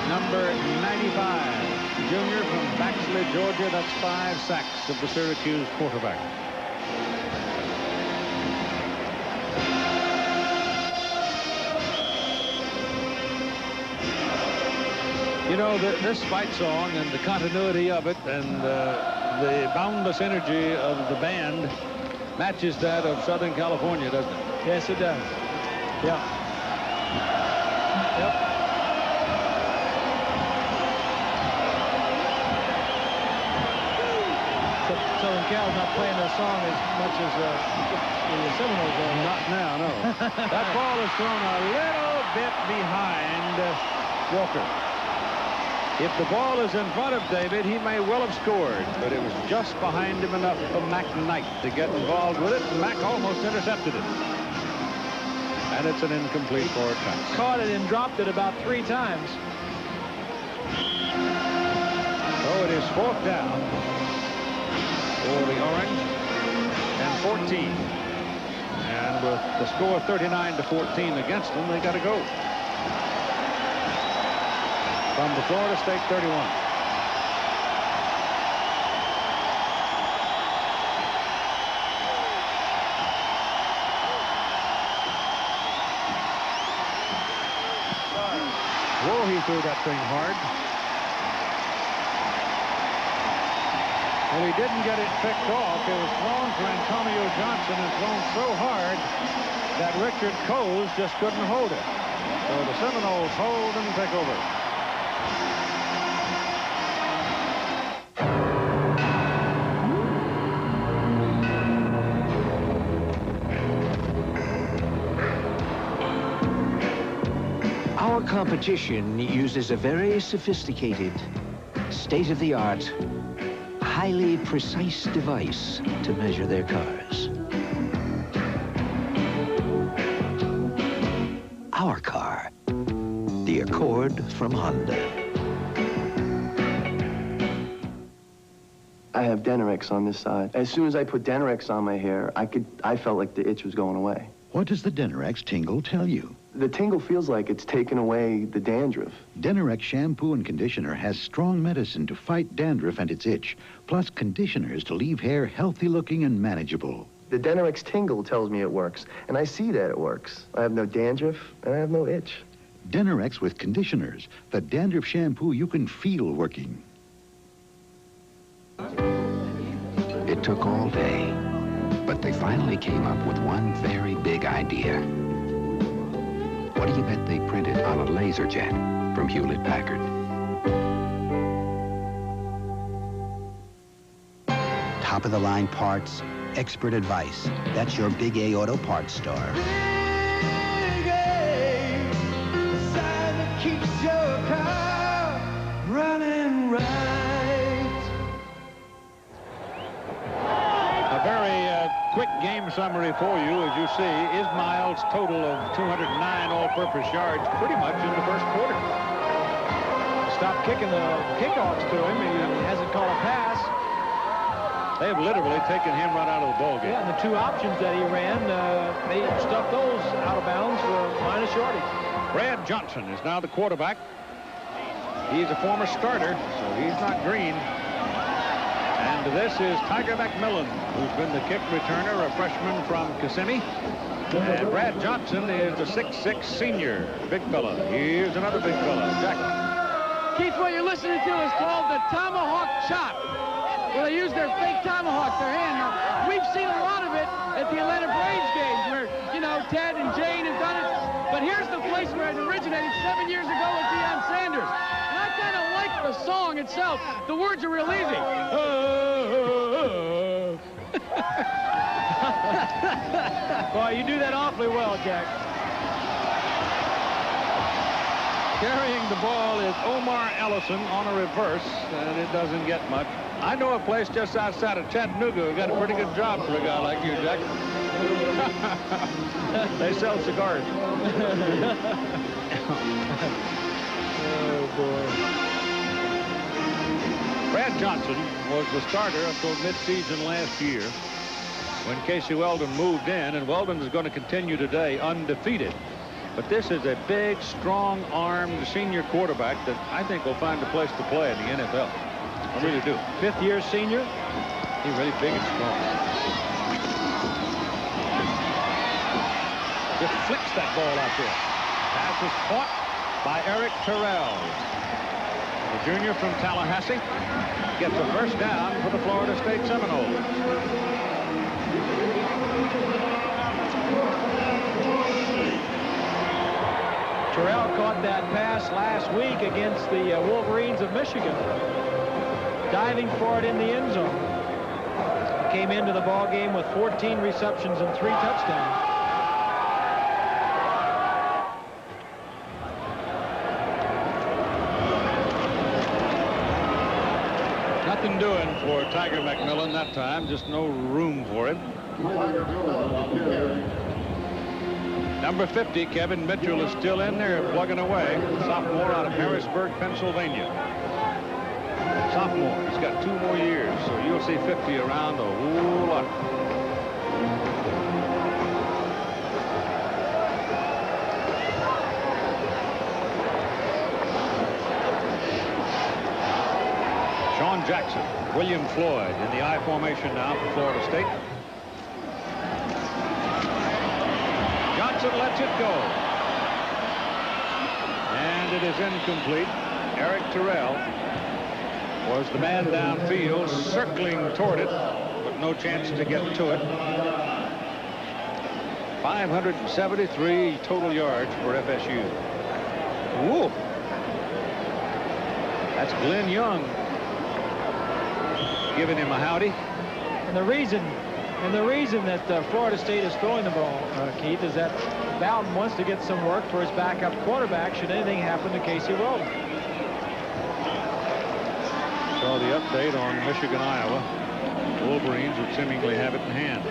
Speaker 1: number 95, junior from Baxley, Georgia. That's 5 sacks of the Syracuse quarterback. You know, this fight song and the continuity of it and the boundless energy of the band matches that of Southern California, doesn't it?
Speaker 2: Yes, it does. Yeah. Yep. Southern Cal's not playing their song as much as the Seminoles are.
Speaker 1: Not now, no. That ball is thrown a little bit behind Walker. If the ball is in front of David, he may well have scored, but it was just behind him enough for Mac Knight to get involved with it, and Mac almost intercepted it. And it's an incomplete forward pass.
Speaker 2: Caught it and dropped it about 3 times.
Speaker 1: So it is 4th down for the Orange and 14. And with the score 39-14 against them, they got to go. From the Florida State 31. Whoa, he threw that thing hard. Well, he didn't get it picked off. It was thrown for Antonio Johnson and thrown so hard that Richard Coase just couldn't hold it. So the Seminoles hold and take over.
Speaker 9: Our competition uses a very sophisticated, state-of-the-art, highly precise device to measure their cars. Our car, the Accord from Honda.
Speaker 20: I have Denorex on this side. As soon as I put Denorex on my hair, I felt like the itch was going away.
Speaker 10: What does the Denorex tingle tell you?
Speaker 20: The tingle feels like it's taken away the dandruff.
Speaker 10: Denorex shampoo and conditioner has strong medicine to fight dandruff and its itch, plus conditioners to leave hair healthy-looking and manageable.
Speaker 20: The Denorex tingle tells me it works, and I see that it works. I have no dandruff, and I have no itch.
Speaker 10: Denorex with conditioners, the dandruff shampoo you can feel working.
Speaker 14: It took all day, but they finally came up with one very big idea. What do you bet they printed on a laser jet from Hewlett-Packard?
Speaker 16: Top-of-the-line parts, expert advice. That's your Big A Auto Parts store.
Speaker 19: Big A, the sign that keeps your car running right.
Speaker 1: A very quick game summary for you. As you see, Ismail's total of 209 all-purpose yards pretty much in the first quarter.
Speaker 2: Stop kicking the kickoffs to him. He hasn't caught a pass.
Speaker 1: They have literally taken him right out of the ballgame.
Speaker 2: Yeah, and the 2 options that he ran, they stuffed those out of bounds for minus yardage.
Speaker 1: Brad Johnson is now the quarterback. He's a former starter, so he's not green. And this is Tiger McMillan, who's been the kick returner, a freshman from Kissimmee. And Brad Johnson is a 6'6" senior. Big fella. Here's another big fella, Jack.
Speaker 12: Keith, what you're listening to is called the tomahawk chop. Well, they use their fake tomahawk, their hand. Now, we've seen a lot of it at the Atlanta Braves games where, you know, Ted and Jane have done it. But here's the place where it originated 7 years ago with Deion itself. The words are real easy.
Speaker 2: Boy, you do that awfully well, Jack.
Speaker 1: Carrying the ball is Omar Ellison on a reverse, and it doesn't get much. I know a place just outside of Chattanooga who got a pretty good job for a guy like you, Jack. They sell cigars.
Speaker 2: Oh, boy.
Speaker 1: Brad Johnson was the starter until midseason last year when Casey Weldon moved in, and Weldon is going to continue today undefeated. But this is a big, strong-armed senior quarterback that I think will find a place to play in the NFL. I really do.
Speaker 2: Fifth-year senior.
Speaker 1: He's really big and strong. Just flicks that ball out there. Pass is caught by Eric Terrell. The junior from Tallahassee gets a first down for the Florida State Seminoles.
Speaker 2: Terrell caught that pass last week against the Wolverines of Michigan, diving for it in the end zone. Came into the ball game with 14 receptions and 3 touchdowns.
Speaker 1: Nothing doing for Tiger McMillan that time, just no room for him. Number 50, Kevin Mitchell, is still in there plugging away. Sophomore out of Harrisburg, Pennsylvania. Sophomore. He's got 2 more years, so you'll see 50 around a whole lot. Sean Jackson, William Floyd in the I formation now for Florida State. Johnson lets it go. And it is incomplete. Eric Terrell was the man downfield, circling toward it, but no chance to get to it. 573 total yards for FSU. Whoa. That's Glenn Young giving him a howdy.
Speaker 2: And the reason that Florida State is throwing the ball, Keith, is that Bowden wants to get some work for his backup quarterback should anything happen to Casey Weldon.
Speaker 1: Saw the update on Michigan, Iowa. Wolverines would seemingly have it in hand.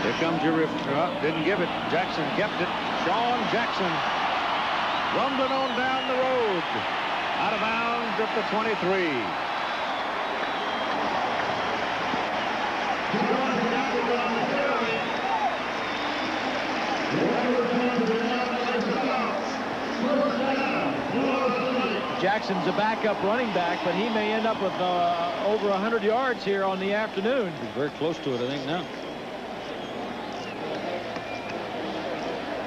Speaker 1: Here comes your didn't give it. Jackson kept it. Sean Jackson rumbling on down the road. Out of bounds at the 23.
Speaker 2: Jackson's a backup running back, but he may end up with over 100 yards here on the afternoon.
Speaker 1: He's very close to it, I think, now.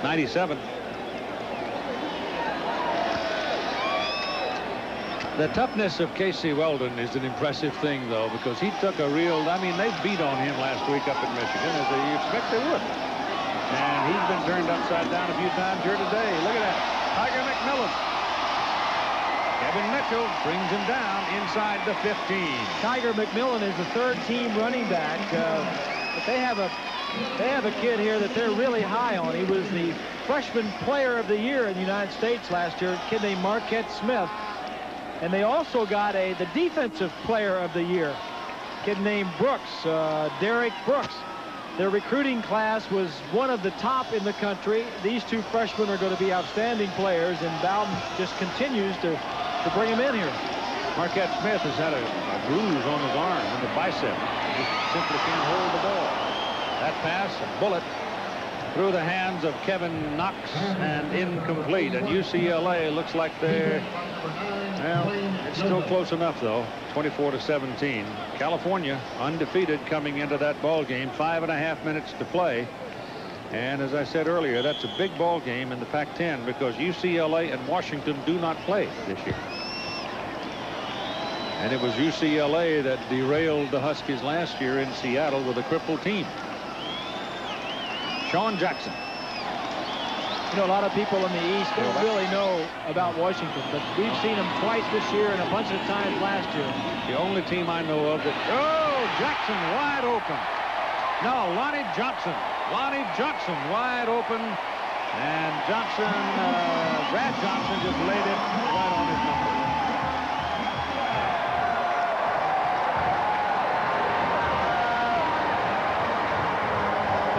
Speaker 1: 97. The toughness of Casey Weldon is an impressive thing, though, because he took a real, I mean, they beat on him last week up in Michigan, as you expect they would. And he's been turned upside down a few times here today. Look at that. Tiger McMillan. Kevin Mitchell brings him down inside the 15.
Speaker 2: Tiger McMillan is the third-team running back, but they have a kid here that they're really high on. He was the freshman player of the year in the United States last year, a kid named Marquette Smith. And they also got the defensive player of the year, a kid named Brooks, Derek Brooks. Their recruiting class was one of the top in the country. These 2 freshmen are going to be outstanding players, and Bowden just continues to bring him in here.
Speaker 1: Marquette Smith has had a bruise on his arm in the bicep. He just simply can't hold the ball. That pass, a bullet, through the hands of Kevin Knox and incomplete. And UCLA looks like they're, well, it's still close enough, though. 24-17. California undefeated coming into that ball game. 5.5 minutes to play. And as I said earlier, that's a big ball game in the Pac-10 because UCLA and Washington do not play this year. And it was UCLA that derailed the Huskies last year in Seattle with a crippled team. Sean Jackson.
Speaker 2: You know, a lot of people in the East don't really know about Washington, but we've seen them twice this year and a bunch of times last year.
Speaker 1: The only team I know of that... Oh, Jackson wide open. No, Lonnie Johnson. Lonnie Johnson wide open. And Johnson, Brad Johnson just laid it right on his number.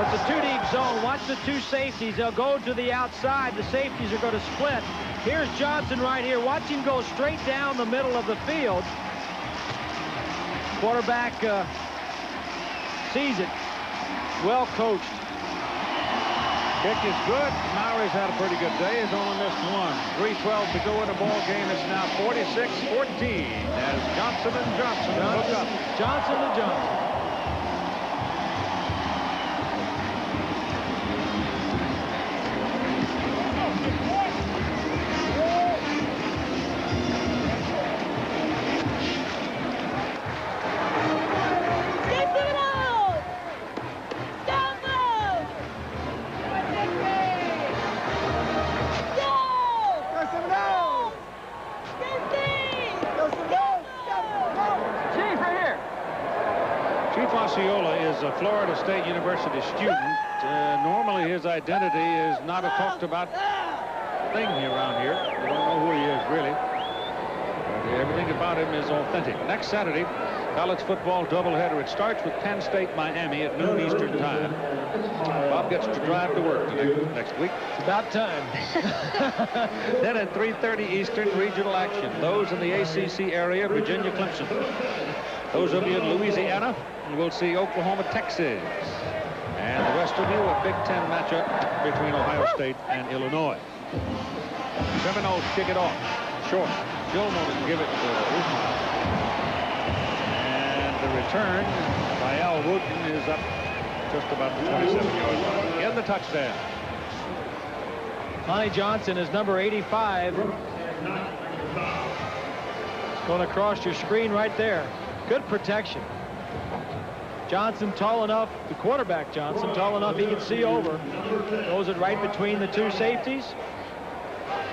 Speaker 2: It's a two-deep zone. Watch the two safeties. They'll go to the outside. The safeties are going to split. Here's Johnson right here. Watch him go straight down the middle of the field. Quarterback sees it. Well coached.
Speaker 1: Kick is good. Maury's had a pretty good day. He's only missed one. 3:12 to go in the ball game. It's now 46-14 as Johnson and Johnson hook up.
Speaker 2: Johnson to Johnson.
Speaker 1: Florida State University student. Normally his identity is not a talked about thing around here. We don't know who he is really. But everything about him is authentic. Next Saturday, college football doubleheader. It starts with Penn State, Miami at noon Eastern time. Bob gets to drive to work next week.
Speaker 2: It's about time.
Speaker 1: Then at 3:30 Eastern, regional action. Those in the ACC area, Virginia, Clemson. Those of you in Louisiana, we'll see Oklahoma, Texas. And the rest of you, a Big Ten matchup between Ohio State and Illinois. Seminoles kick it off. Short. Gilmore will give it to Usman. And the return by Al Wooten is up just about the 27-yard line. In the touchdown.
Speaker 2: Lonnie Johnson is number 85. It's going across your screen right there. Good protection. Johnson tall enough, the quarterback Johnson, tall enough he can see over. Throws it right between the two safeties.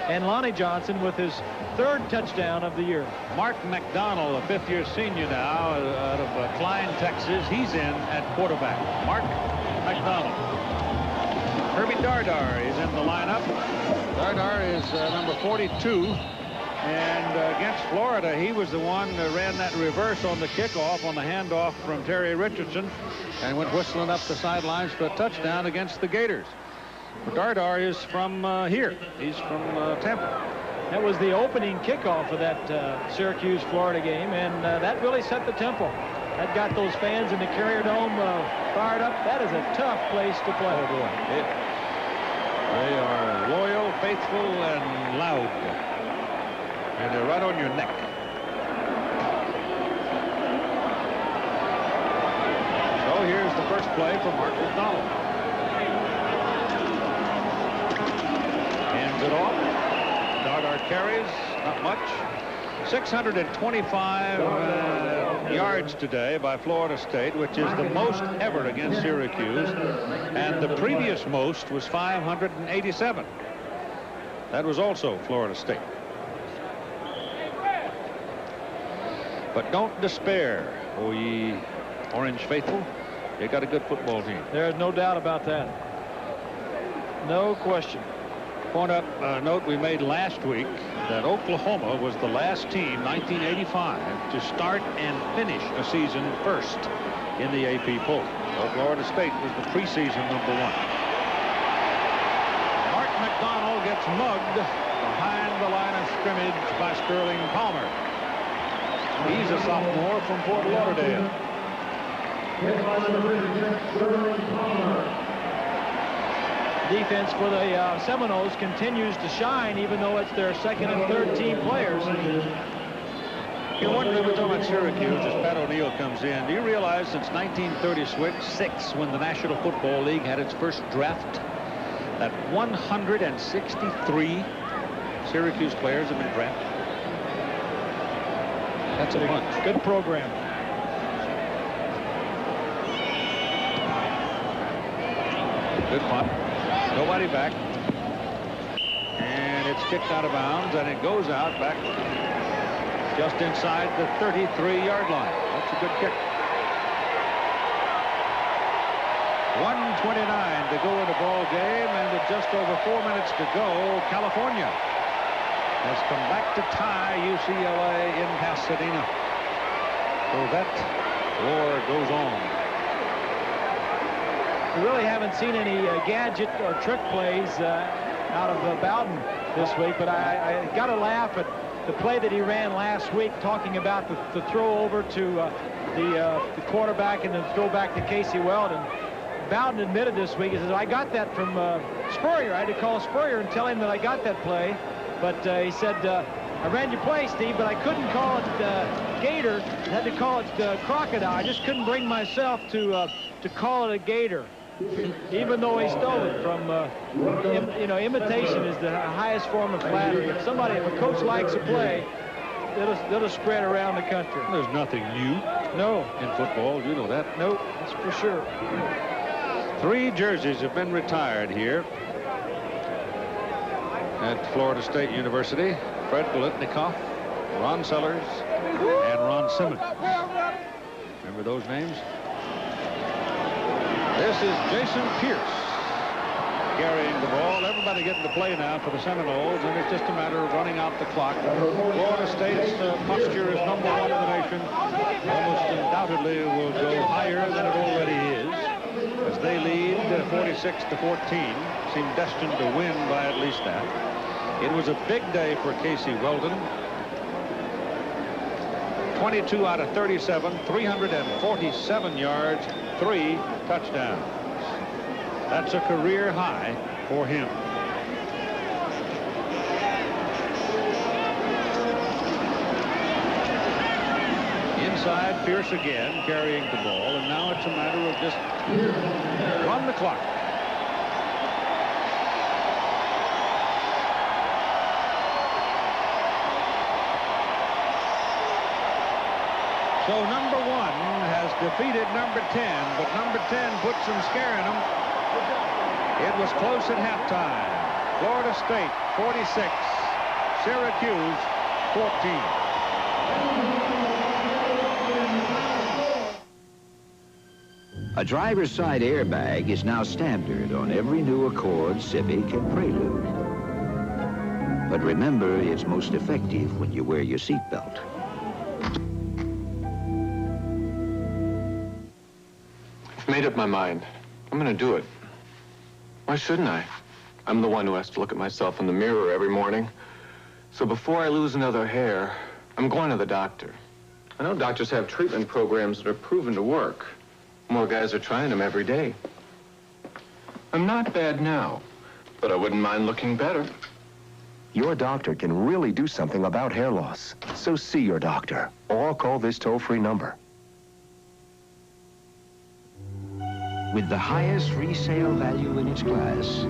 Speaker 2: And Lonnie Johnson with his third touchdown of the year.
Speaker 1: Mark McDonald, a fifth-year senior now out of Klein, Texas. He's in at quarterback. Mark McDonald. Herbie Dardar is in the lineup. Dardar is number 42. And against Florida, he was the one that ran that reverse on the kickoff on the handoff from Terry Richardson and went whistling up the sidelines for a touchdown against the Gators. Dardar is from here. He's from Tampa.
Speaker 2: That was the opening kickoff of that Syracuse, Florida game, and that really set the tempo. That got those fans in the Carrier Dome fired up. That is a tough place to play.
Speaker 1: Oh, boy. They are loyal, faithful, and loud. And they're right on your neck. So here's the first play for Mark McDonald. Hands it off. Dardar carries, not much. 625 yards today by Florida State, which is the most ever against Syracuse. And the previous most was 587. That was also Florida State. But don't despair, O ye Orange faithful. You got a good football team.
Speaker 2: There's no doubt about that. No question.
Speaker 1: Point up a note we made last week that Oklahoma was the last team, 1985, to start and finish a season first in the AP poll. Florida State was the preseason #1. Mark McDonald gets mugged behind the line of scrimmage by Sterling Palmer. He's a sophomore from Fort Lauderdale.
Speaker 2: Defense for the Seminoles continues to shine, even though it's their second and third team players.
Speaker 1: You know, one thing we're talking about Syracuse as Pat O'Neill comes in. Do you realize since 1936, when the National Football League had its first draft, that 163 Syracuse players have been drafted? That's a bunch.
Speaker 2: Good program.
Speaker 1: Good punt. Nobody back. And it's kicked out of bounds, and it goes out back just inside the 33-yard line. That's a good kick. 1:29 to go in the ball game, and with just over 4 minutes to go, California has come back to tie UCLA in Pasadena. So that war goes on.
Speaker 2: We really haven't seen any gadget or trick plays out of Bowden this week, but I got to laugh at the play that he ran last week, talking about the throw over to the quarterback and then throw back to Casey Weldon. Bowden admitted this week, he says, I got that from Spurrier. I had to call Spurrier and tell him that I got that play. But he said, I ran your play, Steve, but I couldn't call it Gator. I had to call it Crocodile. I just couldn't bring myself to call it a Gator, even though he stole it from, you know, imitation is the highest form of flattery. If a coach likes a play, it'll spread around the country.
Speaker 1: There's nothing new.
Speaker 2: No.
Speaker 1: In football, you know that.
Speaker 2: Nope, that's for sure.
Speaker 1: 3 jerseys have been retired here at Florida State University. Fred Biletnikoff, Ron Sellers, and Ron Simmons. Remember those names? This is Jason Pierce carrying the ball. Everybody getting to play now for the Seminoles, and it's just a matter of running out the clock. Florida State's posture is #1 in the nation. Almost undoubtedly will go higher than it already is, as they lead 46-14, seem destined to win by at least that. It was a big day for Casey Weldon. 22 out of 37, 347 yards, 3 touchdowns. That's a career high for him. Inside, Pierce again carrying the ball, and now it's a matter of just run the clock. So number 1 has defeated number 10, but number 10 put some scare in them. It was close at halftime. Florida State 46, Syracuse 14.
Speaker 9: A driver's side airbag is now standard on every new Accord, Civic, and Prelude. But remember, it's most effective when you wear your seatbelt.
Speaker 3: I've made up my mind. I'm gonna do it. Why shouldn't I? I'm the one who has to look at myself in the mirror every morning. So before I lose another hair, I'm going to the doctor. I know doctors have treatment programs that are proven to work. More guys are trying them every day. I'm not bad now, but I wouldn't mind looking better.
Speaker 6: Your doctor can really do something about hair loss. So see your doctor, or call this toll-free number.
Speaker 9: With the highest resale value in its class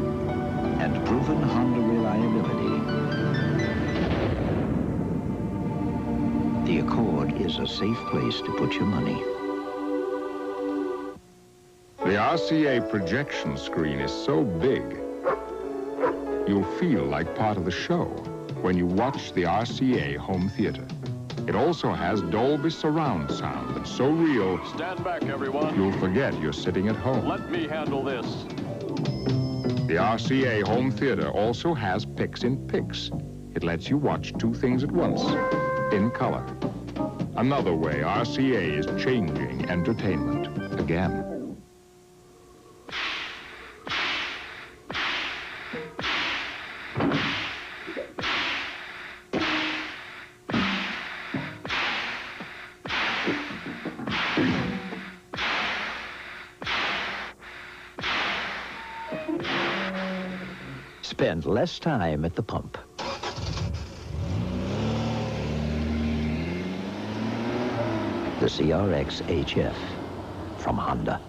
Speaker 9: and proven Honda reliability, the Accord is a safe place to put your money.
Speaker 11: The RCA projection screen is so big, you'll feel like part of the show when you watch the RCA home theater. It also has Dolby surround sound that's so real,
Speaker 15: stand back, everyone.
Speaker 11: You'll forget you're sitting at home.
Speaker 15: Let me handle this.
Speaker 11: The RCA home theater also has Pix-in-Pix. It lets you watch 2 things at once, in color. Another way RCA is changing entertainment again.
Speaker 9: Spend less time at the pump. The CRX HF from Honda.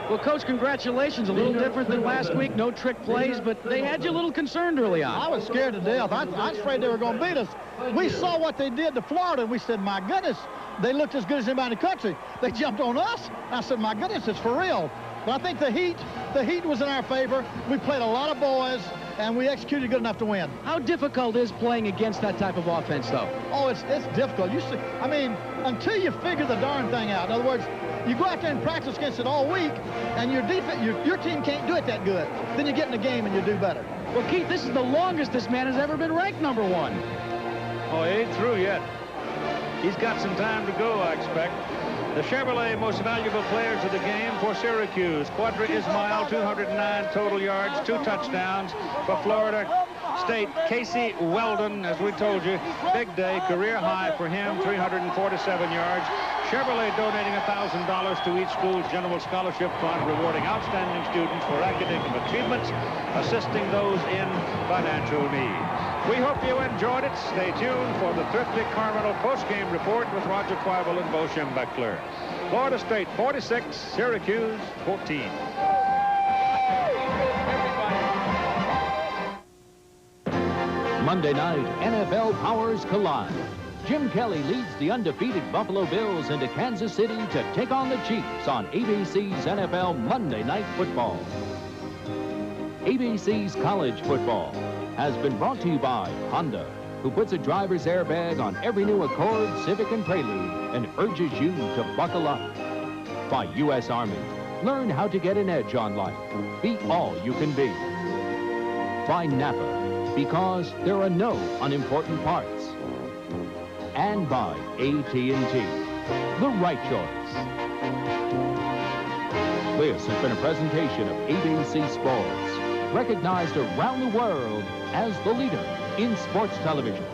Speaker 12: Well, Coach, congratulations. A little different than last week. No trick plays, but they had you a little concerned early on.
Speaker 18: I was scared to death. I was afraid they were going to beat us. We saw what they did to Florida, and we said, my goodness, they looked as good as anybody in the country. They jumped on us. I said, my goodness, it's for real. But I think the heat was in our favor. We played a lot of boys, and we executed good enough to win.
Speaker 12: How difficult is playing against that type of offense, though?
Speaker 18: Oh, it's difficult. I mean, until you figure the darn thing out. In other words, you go out there and practice against it all week, and your team can't do it that good. Then you get in the game and you do better.
Speaker 12: Well, Keith, this is the longest this man has ever been ranked #1.
Speaker 1: Oh, he ain't through yet. He's got some time to go, I expect. The Chevrolet most valuable players of the game for Syracuse. Quadra Ismail, 209 total yards, 2 touchdowns. For Florida State, Casey Weldon, as we told you, big day, career high for him, 347 yards. Chevrolet donating $1,000 to each school's general scholarship fund, rewarding outstanding students for academic achievements, assisting those in financial need. We hope you enjoyed it. Stay tuned for the Thrifty Carmel postgame report with Roger Quibel and Bo Schembechler. Florida State 46, Syracuse 14.
Speaker 17: Monday night, NFL powers collide. Jim Kelly leads the undefeated Buffalo Bills into Kansas City to take on the Chiefs on ABC's NFL Monday Night Football. ABC's College Football has been brought to you by Honda, who puts a driver's airbag on every new Accord, Civic, and Prelude and urges you to buckle up. By U.S. Army, learn how to get an edge on life. Be all you can be. By Napa, because there are no unimportant parts. And by AT&T, the right choice. This has been a presentation of ABC Sports, recognized around the world as the leader in sports television.